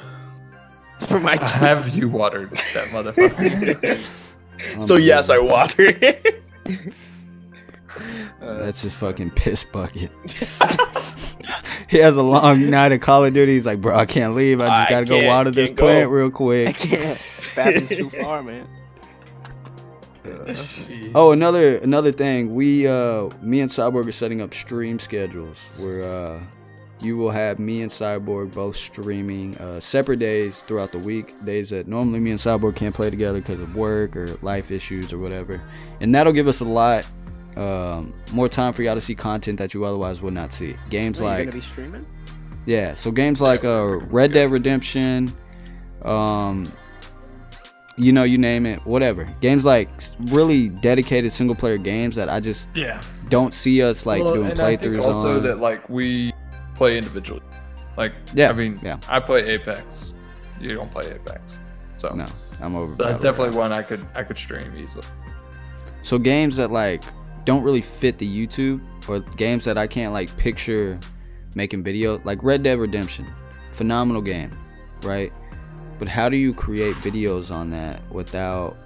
Speaker 3: For my
Speaker 2: Have you watered that motherfucker?
Speaker 4: So yes, I water it.
Speaker 1: That's his fucking piss bucket. He has a long night of Call of Duty. He's like, bro, I can't leave. I just gotta go water this
Speaker 4: can't go.
Speaker 1: plant real
Speaker 3: I
Speaker 1: quick.
Speaker 3: can't. Bathroom's too far, man.
Speaker 1: Oh, another thing. Me and Cyborg are setting up stream schedules where you will have me and Cyborg both streaming separate days throughout the week. Days that normally me and Cyborg can't play together because of work or life issues or whatever. And that'll give us a lot more time for y'all to see content that you otherwise would not see. Games
Speaker 3: So you're
Speaker 1: like
Speaker 3: gonna be streaming?
Speaker 1: yeah, so games like Red Dead Redemption, you know, you name it, whatever. Games like really dedicated single player games that I just don't see us like doing
Speaker 2: and I think
Speaker 1: playthroughs
Speaker 2: also
Speaker 1: on.
Speaker 2: that like we play individually. Like
Speaker 1: Yeah,
Speaker 2: I mean,
Speaker 1: yeah.
Speaker 2: I play Apex. You don't play Apex, so
Speaker 1: No, I'm over.
Speaker 2: that's
Speaker 1: Battle
Speaker 2: definitely
Speaker 1: Royale.
Speaker 2: one I could stream easily.
Speaker 1: So games that like don't really fit the YouTube, or games that I can't like picture making video, like Red Dead Redemption, phenomenal game, right? But how do you create videos on that without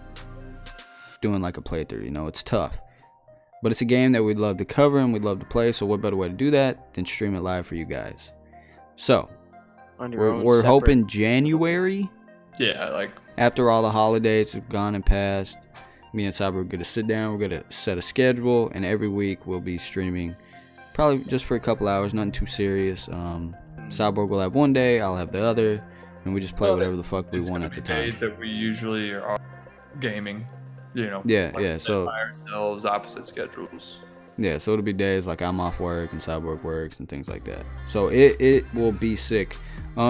Speaker 1: doing like a playthrough? You know, it's tough. But it's a game that we'd love to cover and we'd love to play. So what better way to do that than stream it live for you guys? So
Speaker 3: On your own
Speaker 1: we're
Speaker 3: separate-
Speaker 1: hoping January,
Speaker 2: Yeah, like
Speaker 1: after all the holidays have gone and passed, me and Cyber are going to sit down. We're going to set a schedule, and every week we'll be streaming Probably just for a couple hours, nothing too serious. Cyborg will have one day, I'll have the other, and we just play whatever the fuck we want at the time.
Speaker 2: Days that we usually are gaming, you know.
Speaker 1: Yeah,
Speaker 2: like
Speaker 1: yeah. So
Speaker 2: by ourselves, opposite schedules.
Speaker 1: yeah, so it'll be days like I'm off work and Cyborg works and things like that. So it will be sick.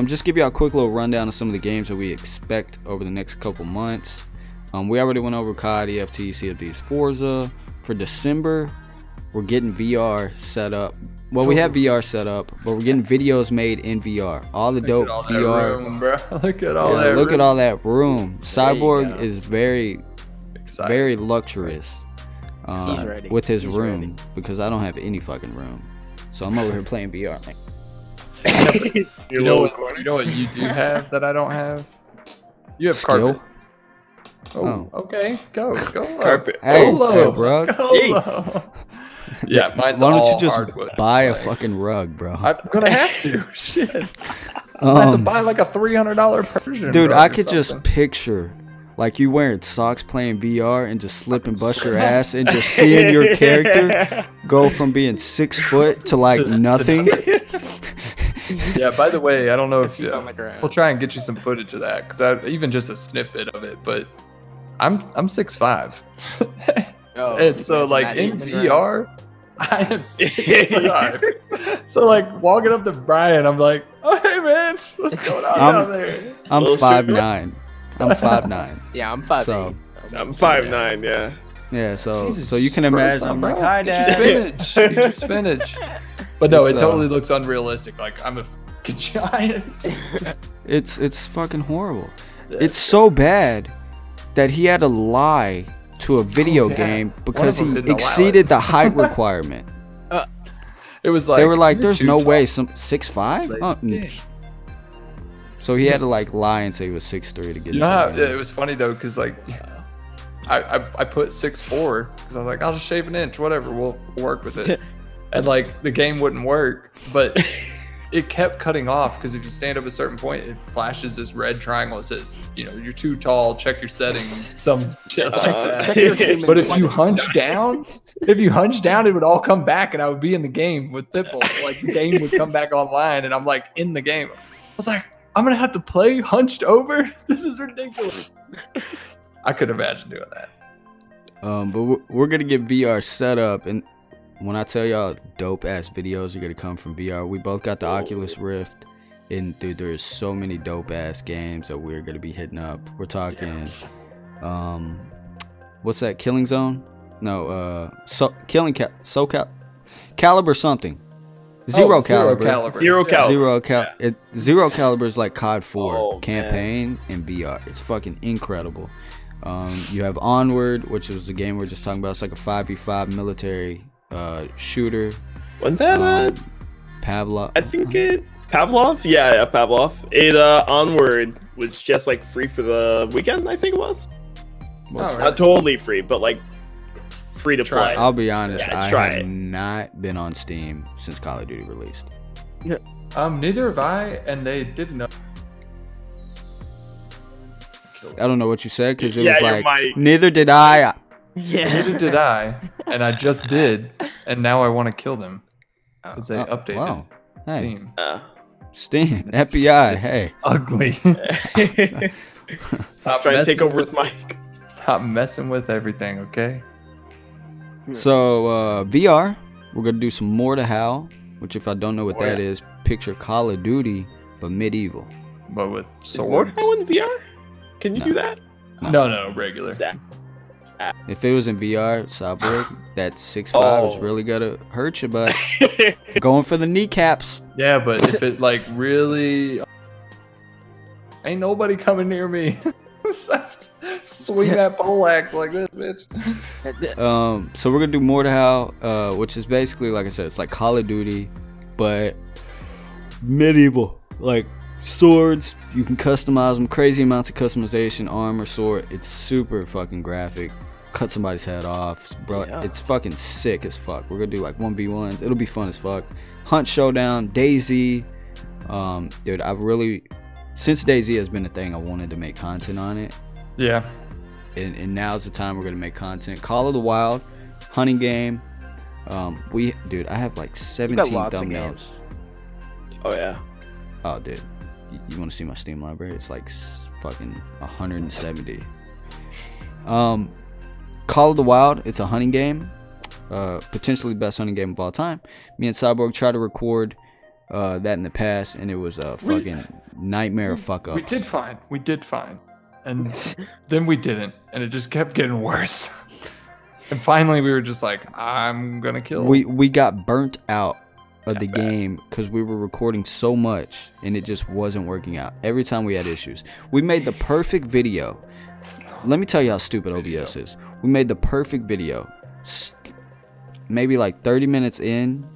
Speaker 1: Just give you a quick little rundown of some of the games that we expect over the next couple months. We already went over COD, EFT, CFDs, Forza. For December, we're getting VR set up. Well, we have VR set up, but we're getting videos made in VR. All the dope VR.
Speaker 2: Room, bro. Look at all that.
Speaker 1: Look
Speaker 2: room.
Speaker 1: at all that room. Cyborg
Speaker 3: go.
Speaker 1: is very,
Speaker 2: Excited.
Speaker 1: very luxurious
Speaker 3: He's ready.
Speaker 1: with his
Speaker 3: He's
Speaker 1: room
Speaker 3: ready.
Speaker 1: because I don't have any fucking room. So I'm over here playing VR. Like,
Speaker 2: You know what you do have that I don't have? You have
Speaker 1: skill.
Speaker 2: carpet. Oh, okay. Go low.
Speaker 4: Carpet.
Speaker 1: Hey,
Speaker 2: Go low,
Speaker 1: bro.
Speaker 2: Go low. Yeah, mine's
Speaker 1: Why don't
Speaker 2: all
Speaker 1: you just
Speaker 2: hardwood.
Speaker 1: buy a
Speaker 2: Like,
Speaker 1: fucking rug, bro?
Speaker 2: I'm gonna have to. Shit. I have to buy like a $300 Persian.
Speaker 1: Dude,
Speaker 2: rug
Speaker 1: I
Speaker 2: or
Speaker 1: could just
Speaker 2: something.
Speaker 1: picture like you wearing socks playing VR and just slip and bust your ass and just seeing your character go from being 6 foot to like nothing.
Speaker 2: Yeah. By the way, I don't know if
Speaker 3: He's on the ground.
Speaker 2: we'll try and get you some footage of that because even just a snippet of it. But I'm 6'5",
Speaker 3: Oh,
Speaker 2: and so
Speaker 3: imagine
Speaker 2: like
Speaker 3: that
Speaker 2: in
Speaker 3: hitting the ground.
Speaker 2: VR, I am 6'5". So like walking up to Brian, I'm like, "Oh hey man, what's going on down there?"
Speaker 1: I'm
Speaker 4: Little
Speaker 1: 5'9". I'm 5'9".
Speaker 3: Yeah, I'm 5'8".
Speaker 1: So-
Speaker 4: I'm 5'9", yeah.
Speaker 1: Yeah, so
Speaker 2: Jesus
Speaker 1: you can
Speaker 2: Christ,
Speaker 1: imagine. I'm
Speaker 2: bro.
Speaker 1: like, hi,
Speaker 2: Get
Speaker 1: Dad.
Speaker 2: your spinach. Get your spinach. But no,
Speaker 1: It's,
Speaker 2: it totally looks unrealistic. Like I'm a fucking giant.
Speaker 1: It's fucking horrible. It's so bad that he had to lie to a video
Speaker 2: yeah.
Speaker 1: game
Speaker 2: One
Speaker 1: because
Speaker 2: of them
Speaker 1: he
Speaker 2: didn't allow
Speaker 1: exceeded
Speaker 2: it.
Speaker 1: the height requirement.
Speaker 2: It was like
Speaker 1: They were like,
Speaker 2: "You're
Speaker 1: "There's
Speaker 2: too
Speaker 1: no
Speaker 2: tall."
Speaker 1: way, some 6'5".
Speaker 2: Like, yeah.
Speaker 1: So he had to like lie and say he was 6'3" to get.
Speaker 2: You know
Speaker 1: into
Speaker 2: how
Speaker 1: the game.
Speaker 2: it was funny though, because like I put 6'4" because I was like, I'll just shave an inch, whatever, we'll work with it. And like the game wouldn't work, but it kept cutting off because if you stand up a certain point, it flashes this red triangle that says, you know, you're too tall, check your settings, some shit like that.
Speaker 3: Check your human
Speaker 2: But if you
Speaker 3: fucking
Speaker 2: hunch down, it would all come back and I would be in the game with Pitbull. Like the game would come back online and I'm like in the game. I was like, I'm gonna have to play hunched over? This is ridiculous. I could imagine doing that.
Speaker 1: But we're gonna get VR set up, and when I tell y'all dope ass videos are gonna come from VR, we both got the Oculus Rift, and dude, there's so many dope ass games that we're gonna be hitting up. We're talking, what's that? Killing Zone? No, Caliber something. Zero Caliber.
Speaker 4: Zero Caliber.
Speaker 1: Zero Caliber is like COD 4
Speaker 4: Oh,
Speaker 1: campaign in VR. It's fucking incredible. You have Onward, which was the game we are just talking about. It's like a 5v5 military shooter.
Speaker 4: Wasn't that
Speaker 1: Pavlov.
Speaker 4: I think Pavlov? Yeah, Pavlov. It Onward was just like free for the weekend, I think it was.
Speaker 2: Oh,
Speaker 4: Not totally free, but like free to play.
Speaker 1: I'll be honest,
Speaker 4: Yeah,
Speaker 1: I
Speaker 4: try
Speaker 1: have
Speaker 4: it.
Speaker 1: not been on Steam since Call of Duty released.
Speaker 2: Neither have I, and they didn't know.
Speaker 1: I don't know what you said because it
Speaker 4: Yeah,
Speaker 1: was
Speaker 4: your
Speaker 1: like,
Speaker 4: mic.
Speaker 1: neither did I.
Speaker 3: Yeah.
Speaker 2: Neither did I, and I just did, and now I want to kill them because they
Speaker 1: Oh,
Speaker 2: updated
Speaker 1: wow. Hey,
Speaker 2: Steam.
Speaker 1: Steam, FBI, hey.
Speaker 2: Ugly. Stop
Speaker 4: Trying to take
Speaker 2: messing
Speaker 4: over
Speaker 2: with-
Speaker 4: its mic.
Speaker 2: Stop messing with everything, okay?
Speaker 1: So VR, we're gonna do some More to How, which if I don't know what
Speaker 4: Oh,
Speaker 1: that
Speaker 4: yeah.
Speaker 1: is, picture Call of Duty but medieval.
Speaker 2: But with
Speaker 4: Is Mortal
Speaker 2: swords.
Speaker 4: in VR? Can you
Speaker 1: No.
Speaker 4: do that?
Speaker 2: No, regular.
Speaker 1: If it was in VR, Cyborg, that 6'5" is
Speaker 4: Oh.
Speaker 1: really gonna hurt you, but going for the kneecaps.
Speaker 2: Yeah, but if it like really, ain't nobody coming near me. Swing that pole axe like this, bitch.
Speaker 1: So we're gonna do More to How, which is basically, like I said, it's like Call of Duty, but medieval. Like swords, you can customize them, crazy amounts of customization, armor, sword. It's super fucking graphic. Cut somebody's head off, bro.
Speaker 4: Yeah.
Speaker 1: It's fucking sick as fuck. We're gonna do like 1v1s. It'll be fun as fuck. Hunt Showdown, DayZ. Dude, I've really, since DayZ has been a thing, I wanted to make content on it.
Speaker 2: Yeah.
Speaker 1: And now's the time we're gonna make content. Call of the Wild, hunting game. Dude, I have like
Speaker 3: You
Speaker 1: 17
Speaker 3: got lots of
Speaker 1: thumbnails.
Speaker 3: games.
Speaker 4: Oh yeah.
Speaker 1: Oh, dude, you want to see my Steam library? It's like fucking 170. Call of the Wild. It's a hunting game. Potentially the best hunting game of all time. Me and Cyborg tried to record that in the past, and it was a fucking nightmare of fuck ups.
Speaker 2: We did fine, and then we didn't, and it just kept getting worse. And finally, we were just like, "I'm gonna kill."
Speaker 1: We got burnt out of the
Speaker 2: bad.
Speaker 1: game because we were recording so much, and it just wasn't working out. Every time we had issues, we made the perfect video. Let me tell you how stupid OBS is. We made the perfect video. Maybe like 30 minutes in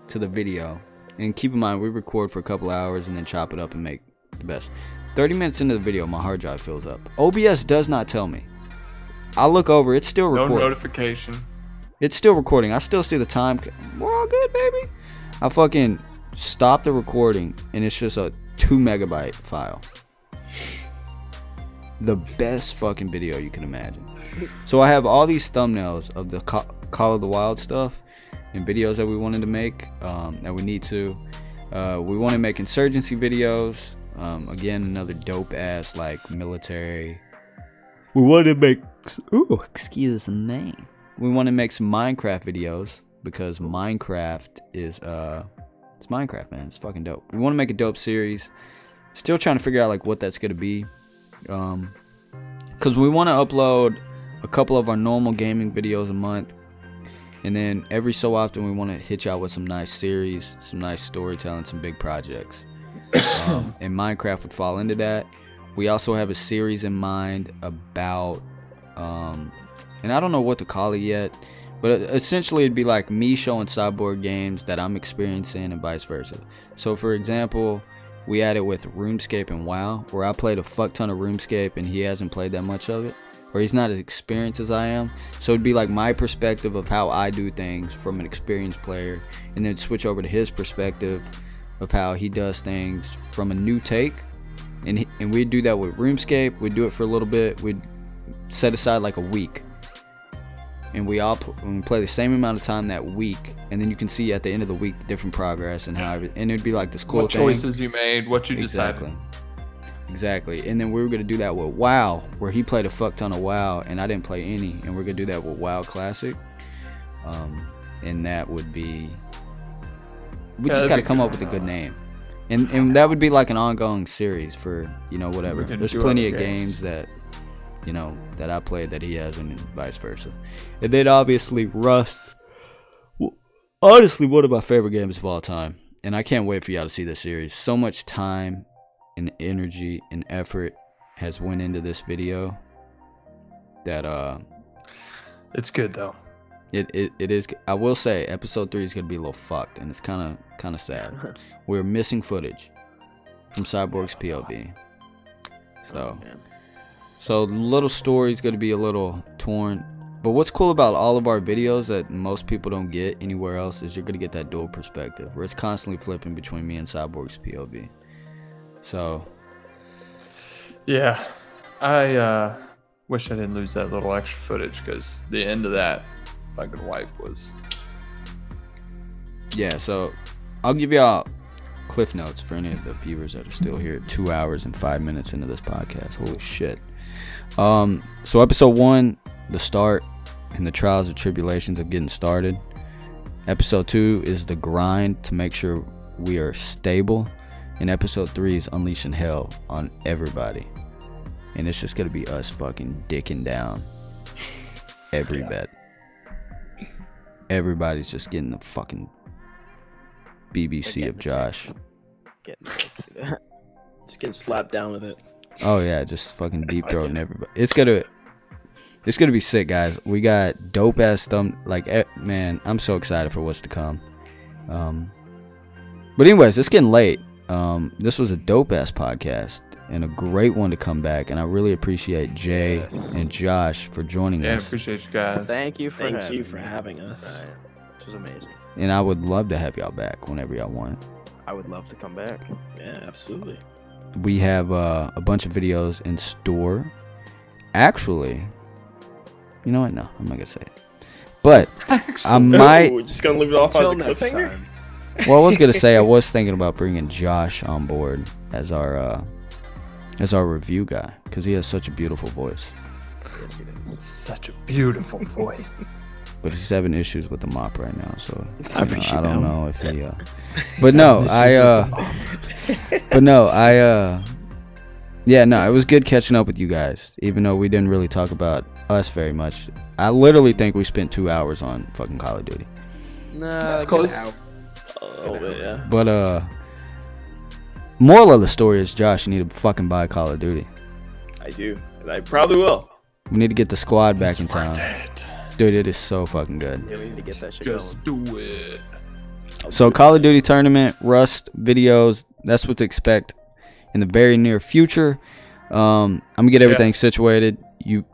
Speaker 1: to the video, and keep in mind we record for a couple hours and then chop it up and make the best. 30 minutes into the video, my hard drive fills up. OBS does not tell me. I look over, it's still recording.
Speaker 2: No notification.
Speaker 1: It's still recording. I still see the time. We're all good, baby. I fucking stop the recording, and it's just a 2 megabyte file. The best fucking video you can imagine. So I have all these thumbnails of the Call of the Wild stuff and videos that we wanted to make, that we need to. We want to make insurgency videos. Again, another dope ass like military. We want to make. Ooh, excuse me. We want to make some Minecraft videos because Minecraft is it's Minecraft, man. It's fucking dope. We want to make a dope series. Still trying to figure out like what that's gonna be. Because we want to upload a couple of our normal gaming videos a month, and then every so often we want to hit y'all with some nice series, some nice storytelling, some big projects. And Minecraft would fall into that. We also have a series in mind about and I don't know what to call it yet, but essentially it'd be like me showing Cyborg games that I'm experiencing and vice versa. So for example, we had it with RuneScape and WoW, where I played a fuck ton of RuneScape and he hasn't played that much of it, or he's not as experienced as I am. So it'd be like my perspective of how I do things from an experienced player, and then switch over to his perspective of how he does things from a new take. And we'd do that with RuneScape. We'd do it for a little bit. We'd set aside like a week, and we play the same amount of time that week, and then you can see at the end of the week the different progress and how and it'd be like this cool
Speaker 2: What
Speaker 1: thing.
Speaker 2: choices you made, what you decided.
Speaker 1: Exactly. And then we were gonna do that with WoW, where he played a fuck ton of WoW and I didn't play any, and we're gonna do that with WoW Classic. And that would be, we just gotta come up with a good name. And that would be like an ongoing series for, you know, whatever. There's plenty of games that, you know, that I played that he hasn't, and vice versa. And then obviously Rust. Honestly, one of my favorite games of all time. And I can't wait for y'all to see this series. So much time and energy and effort has went into this video that
Speaker 2: It's good though.
Speaker 1: it is. I will say episode 3 is gonna be a little fucked, and it's kind of sad. We're missing footage from Cyborg's POV. So little story's gonna be a little torn. But what's cool about all of our videos that most people don't get anywhere else is you're gonna get that dual perspective, where it's constantly flipping between me and Cyborg's POV. So
Speaker 2: Yeah, I wish I didn't lose that little extra footage, because the end of that fucking wipe was.
Speaker 1: yeah, so I'll give y'all cliff notes for any of the viewers that are still here 2 hours and 5 minutes into this podcast. Holy shit. So episode 1, the start and the trials and tribulations of getting started. Episode 2 is the grind to make sure we are stable. And episode 3 is unleashing hell on everybody. And it's just gonna be us fucking dicking down every bet. Everybody's just getting the fucking BBC of Josh.
Speaker 4: Just getting slapped down with it.
Speaker 1: Oh yeah, just fucking deep throating everybody. It's gonna be sick, guys. We got dope ass man, I'm so excited for what's to come. But anyways, it's getting late. This was a dope ass podcast and a great one to come back, and I really appreciate Jay and Josh for joining us.
Speaker 2: Yeah, appreciate you guys.
Speaker 3: Thank you for
Speaker 4: having us.
Speaker 3: Right. This was amazing.
Speaker 1: And I would love to have y'all back whenever y'all want.
Speaker 3: I would love to come back.
Speaker 4: Yeah, absolutely.
Speaker 1: We have a bunch of videos in store. Actually, you know what? No, I'm not gonna say it. But I might.
Speaker 4: We're just gonna leave it off on
Speaker 3: Until
Speaker 4: the
Speaker 3: next
Speaker 4: cliffhanger.
Speaker 3: time.
Speaker 1: Well, I was gonna say I was thinking about bringing Josh on board as our review guy because he has such a beautiful voice.
Speaker 2: Such a beautiful voice.
Speaker 1: But he's having issues with the mop right now, so
Speaker 4: I appreciate
Speaker 1: I don't
Speaker 4: that.
Speaker 1: know if he. But no, yeah, no, it was good catching up with you guys, even though we didn't really talk about us very much. I literally think we spent 2 hours on fucking Call of Duty.
Speaker 3: No,
Speaker 2: That's close.
Speaker 4: A little bit, yeah.
Speaker 1: But moral of the story is, Josh, you need to fucking buy Call of Duty.
Speaker 4: I do. And I probably will.
Speaker 1: We need to get the squad back in town. Dude, it is so fucking good.
Speaker 3: Yeah, we need to get that shit going.
Speaker 2: Just do it.
Speaker 1: So Call of Duty tournament, Rust videos, that's what to expect in the very near future. I'm gonna get everything situated. You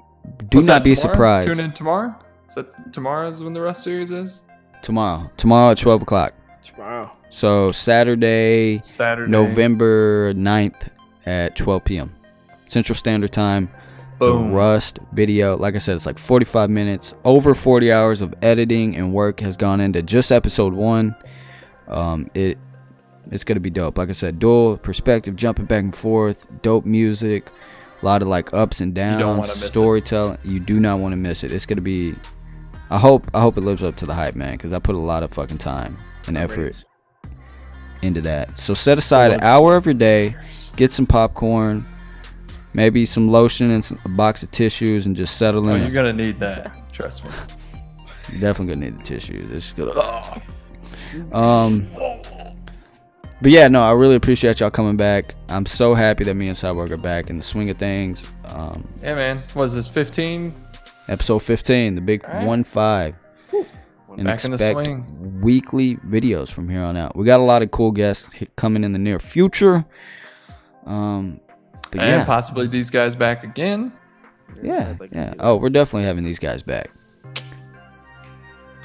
Speaker 1: do
Speaker 2: What's
Speaker 1: not
Speaker 2: that,
Speaker 1: be
Speaker 2: tomorrow?
Speaker 1: surprised.
Speaker 2: Tune in tomorrow. Is that tomorrow's when the Rust series is?
Speaker 1: Tomorrow at 12 o'clock.
Speaker 4: Tomorrow.
Speaker 1: So Saturday,
Speaker 2: Saturday.
Speaker 1: November 9th at 12 p.m. Central Standard Time.
Speaker 2: Boom.
Speaker 1: The Rust video, like I said, it's like 45 minutes. Over 40 hours of editing and work has gone into just episode 1. It's gonna be dope. Like I said, dual perspective, jumping back and forth, dope music, a lot of like ups and
Speaker 2: don't
Speaker 1: downs,
Speaker 2: wanna miss it.
Speaker 1: storytelling. You do not want to miss it. It's gonna be. I hope it lives up to the hype, man, because I put a lot of fucking time and effort into that. So set aside an hour of your day, get some popcorn, maybe some lotion and a box of tissues, and just settle
Speaker 2: Oh,
Speaker 1: in.
Speaker 2: you're gonna need that. Trust me.
Speaker 1: You're definitely gonna need the tissues. It's gonna. But yeah, no, I really appreciate y'all coming back. I'm so happy that me and Cyborg are back in the swing of things.
Speaker 2: Yeah, man. Was this 15?
Speaker 1: Episode 15, the big
Speaker 2: Alright.
Speaker 1: 1-5. And
Speaker 2: Back in the
Speaker 1: expect
Speaker 2: swing.
Speaker 1: weekly videos from here on out. We got a lot of cool guests coming in the near future. But
Speaker 2: And
Speaker 1: yeah,
Speaker 2: possibly these guys back again.
Speaker 1: yeah,
Speaker 3: I'd like to
Speaker 1: yeah.
Speaker 3: see that.
Speaker 1: Oh, we're definitely having these guys back.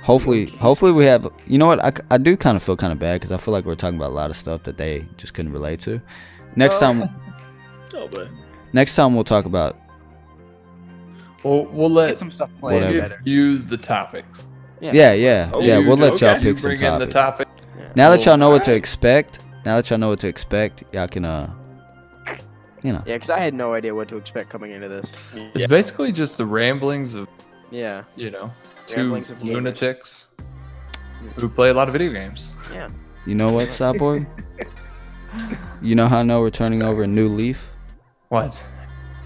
Speaker 1: Hopefully we have. You know what? I do kind of feel kind of bad because I feel like we're talking about a lot of stuff that they just couldn't relate to. Next time we'll talk about.
Speaker 2: We'll
Speaker 3: Get
Speaker 2: let
Speaker 3: some stuff playing
Speaker 1: Whatever.
Speaker 3: better.
Speaker 2: you the topics.
Speaker 1: Yeah.
Speaker 4: Oh,
Speaker 1: We'll let
Speaker 2: okay.
Speaker 1: y'all
Speaker 2: You
Speaker 1: pick some
Speaker 2: bring in the
Speaker 1: topics.
Speaker 2: topic.
Speaker 1: Now that y'all know what to
Speaker 2: Alright.
Speaker 1: expect, y'all can you know.
Speaker 3: Yeah, because I had no idea what to expect coming into this.
Speaker 2: It's basically just the ramblings of,
Speaker 3: Yeah.
Speaker 2: you know, two
Speaker 3: Ramblings of gamers.
Speaker 2: lunatics who play a lot of video games.
Speaker 3: Yeah.
Speaker 1: You know what, Cyborg? You know how I know we're turning over a new leaf?
Speaker 2: What?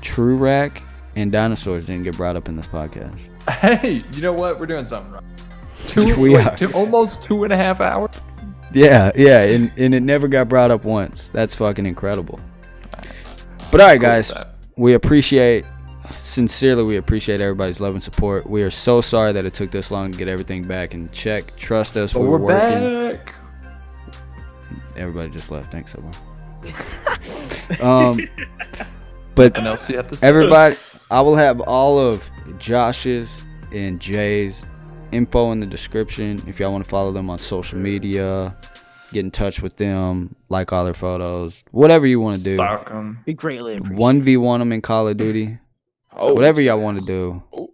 Speaker 1: True Rack and dinosaurs didn't get brought up in this podcast.
Speaker 2: Hey, you know what? We're doing something right.
Speaker 1: We are.
Speaker 2: Almost 2.5 hours.
Speaker 1: Yeah, and it never got brought up once. That's fucking incredible. But alright,
Speaker 2: Cool with
Speaker 1: guys,
Speaker 2: that.
Speaker 1: sincerely, we appreciate everybody's love and support. We are so sorry that it took this long to get everything back in check. Trust us,
Speaker 2: But
Speaker 1: we
Speaker 2: we're
Speaker 1: were working.
Speaker 2: back.
Speaker 1: Everybody just left. Thanks, everyone. But
Speaker 2: Nothing else you have to say?
Speaker 1: everybody, I will have all of Josh's and Jay's info in the description if y'all want to follow them on social media, get in touch with them, like all their photos, whatever you want to do.
Speaker 2: Stalk 'em.
Speaker 3: We greatly appreciate
Speaker 1: 1v1 them in Call of Duty.
Speaker 4: Oh,
Speaker 1: Whatever y'all want to do.
Speaker 4: Oh.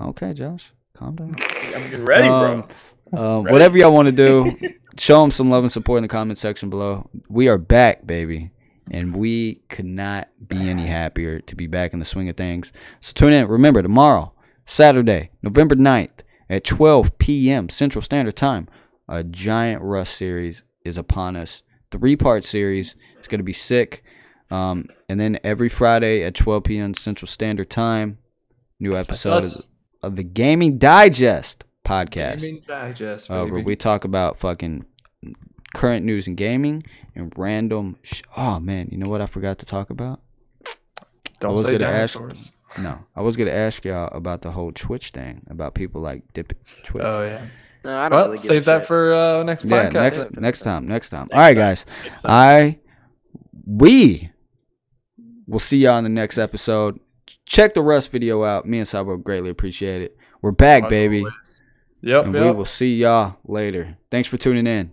Speaker 1: Okay, Josh, calm down.
Speaker 4: I'm getting ready, bro. Ready?
Speaker 1: Whatever y'all want to do, show them some love and support in the comment section below. We are back, baby. And we could not be any happier to be back in the swing of things. So tune in. Remember, tomorrow, Saturday, November 9th at 12 p.m. Central Standard Time, a giant Rust series is upon us. 3-part series. It's going to be sick. And then every Friday at 12 p.m. Central Standard Time, new episode of the Gaming Digest podcast.
Speaker 2: Gaming Digest,
Speaker 1: Where
Speaker 2: baby.
Speaker 1: we talk about fucking current news in gaming and random oh man, you know what I forgot to talk about?
Speaker 2: Don't
Speaker 1: was
Speaker 2: say
Speaker 1: gonna ask-
Speaker 2: dinosaurs.
Speaker 1: No, I was gonna ask y'all about the whole Twitch thing, about people like dipping Twitch.
Speaker 2: Oh yeah.
Speaker 3: No, I don't
Speaker 2: Well,
Speaker 3: really give
Speaker 2: save
Speaker 3: a
Speaker 2: that
Speaker 3: shit.
Speaker 2: for next
Speaker 1: Yeah,
Speaker 2: podcast.
Speaker 1: next time. All right, guys.
Speaker 4: Next time.
Speaker 1: We will see y'all in the next episode. Check the Rust video out. Me and Sabo greatly appreciate it. We're back, baby.
Speaker 2: Yep.
Speaker 1: And we will see y'all later. Thanks for tuning in.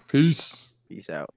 Speaker 2: Peace.
Speaker 3: Peace out.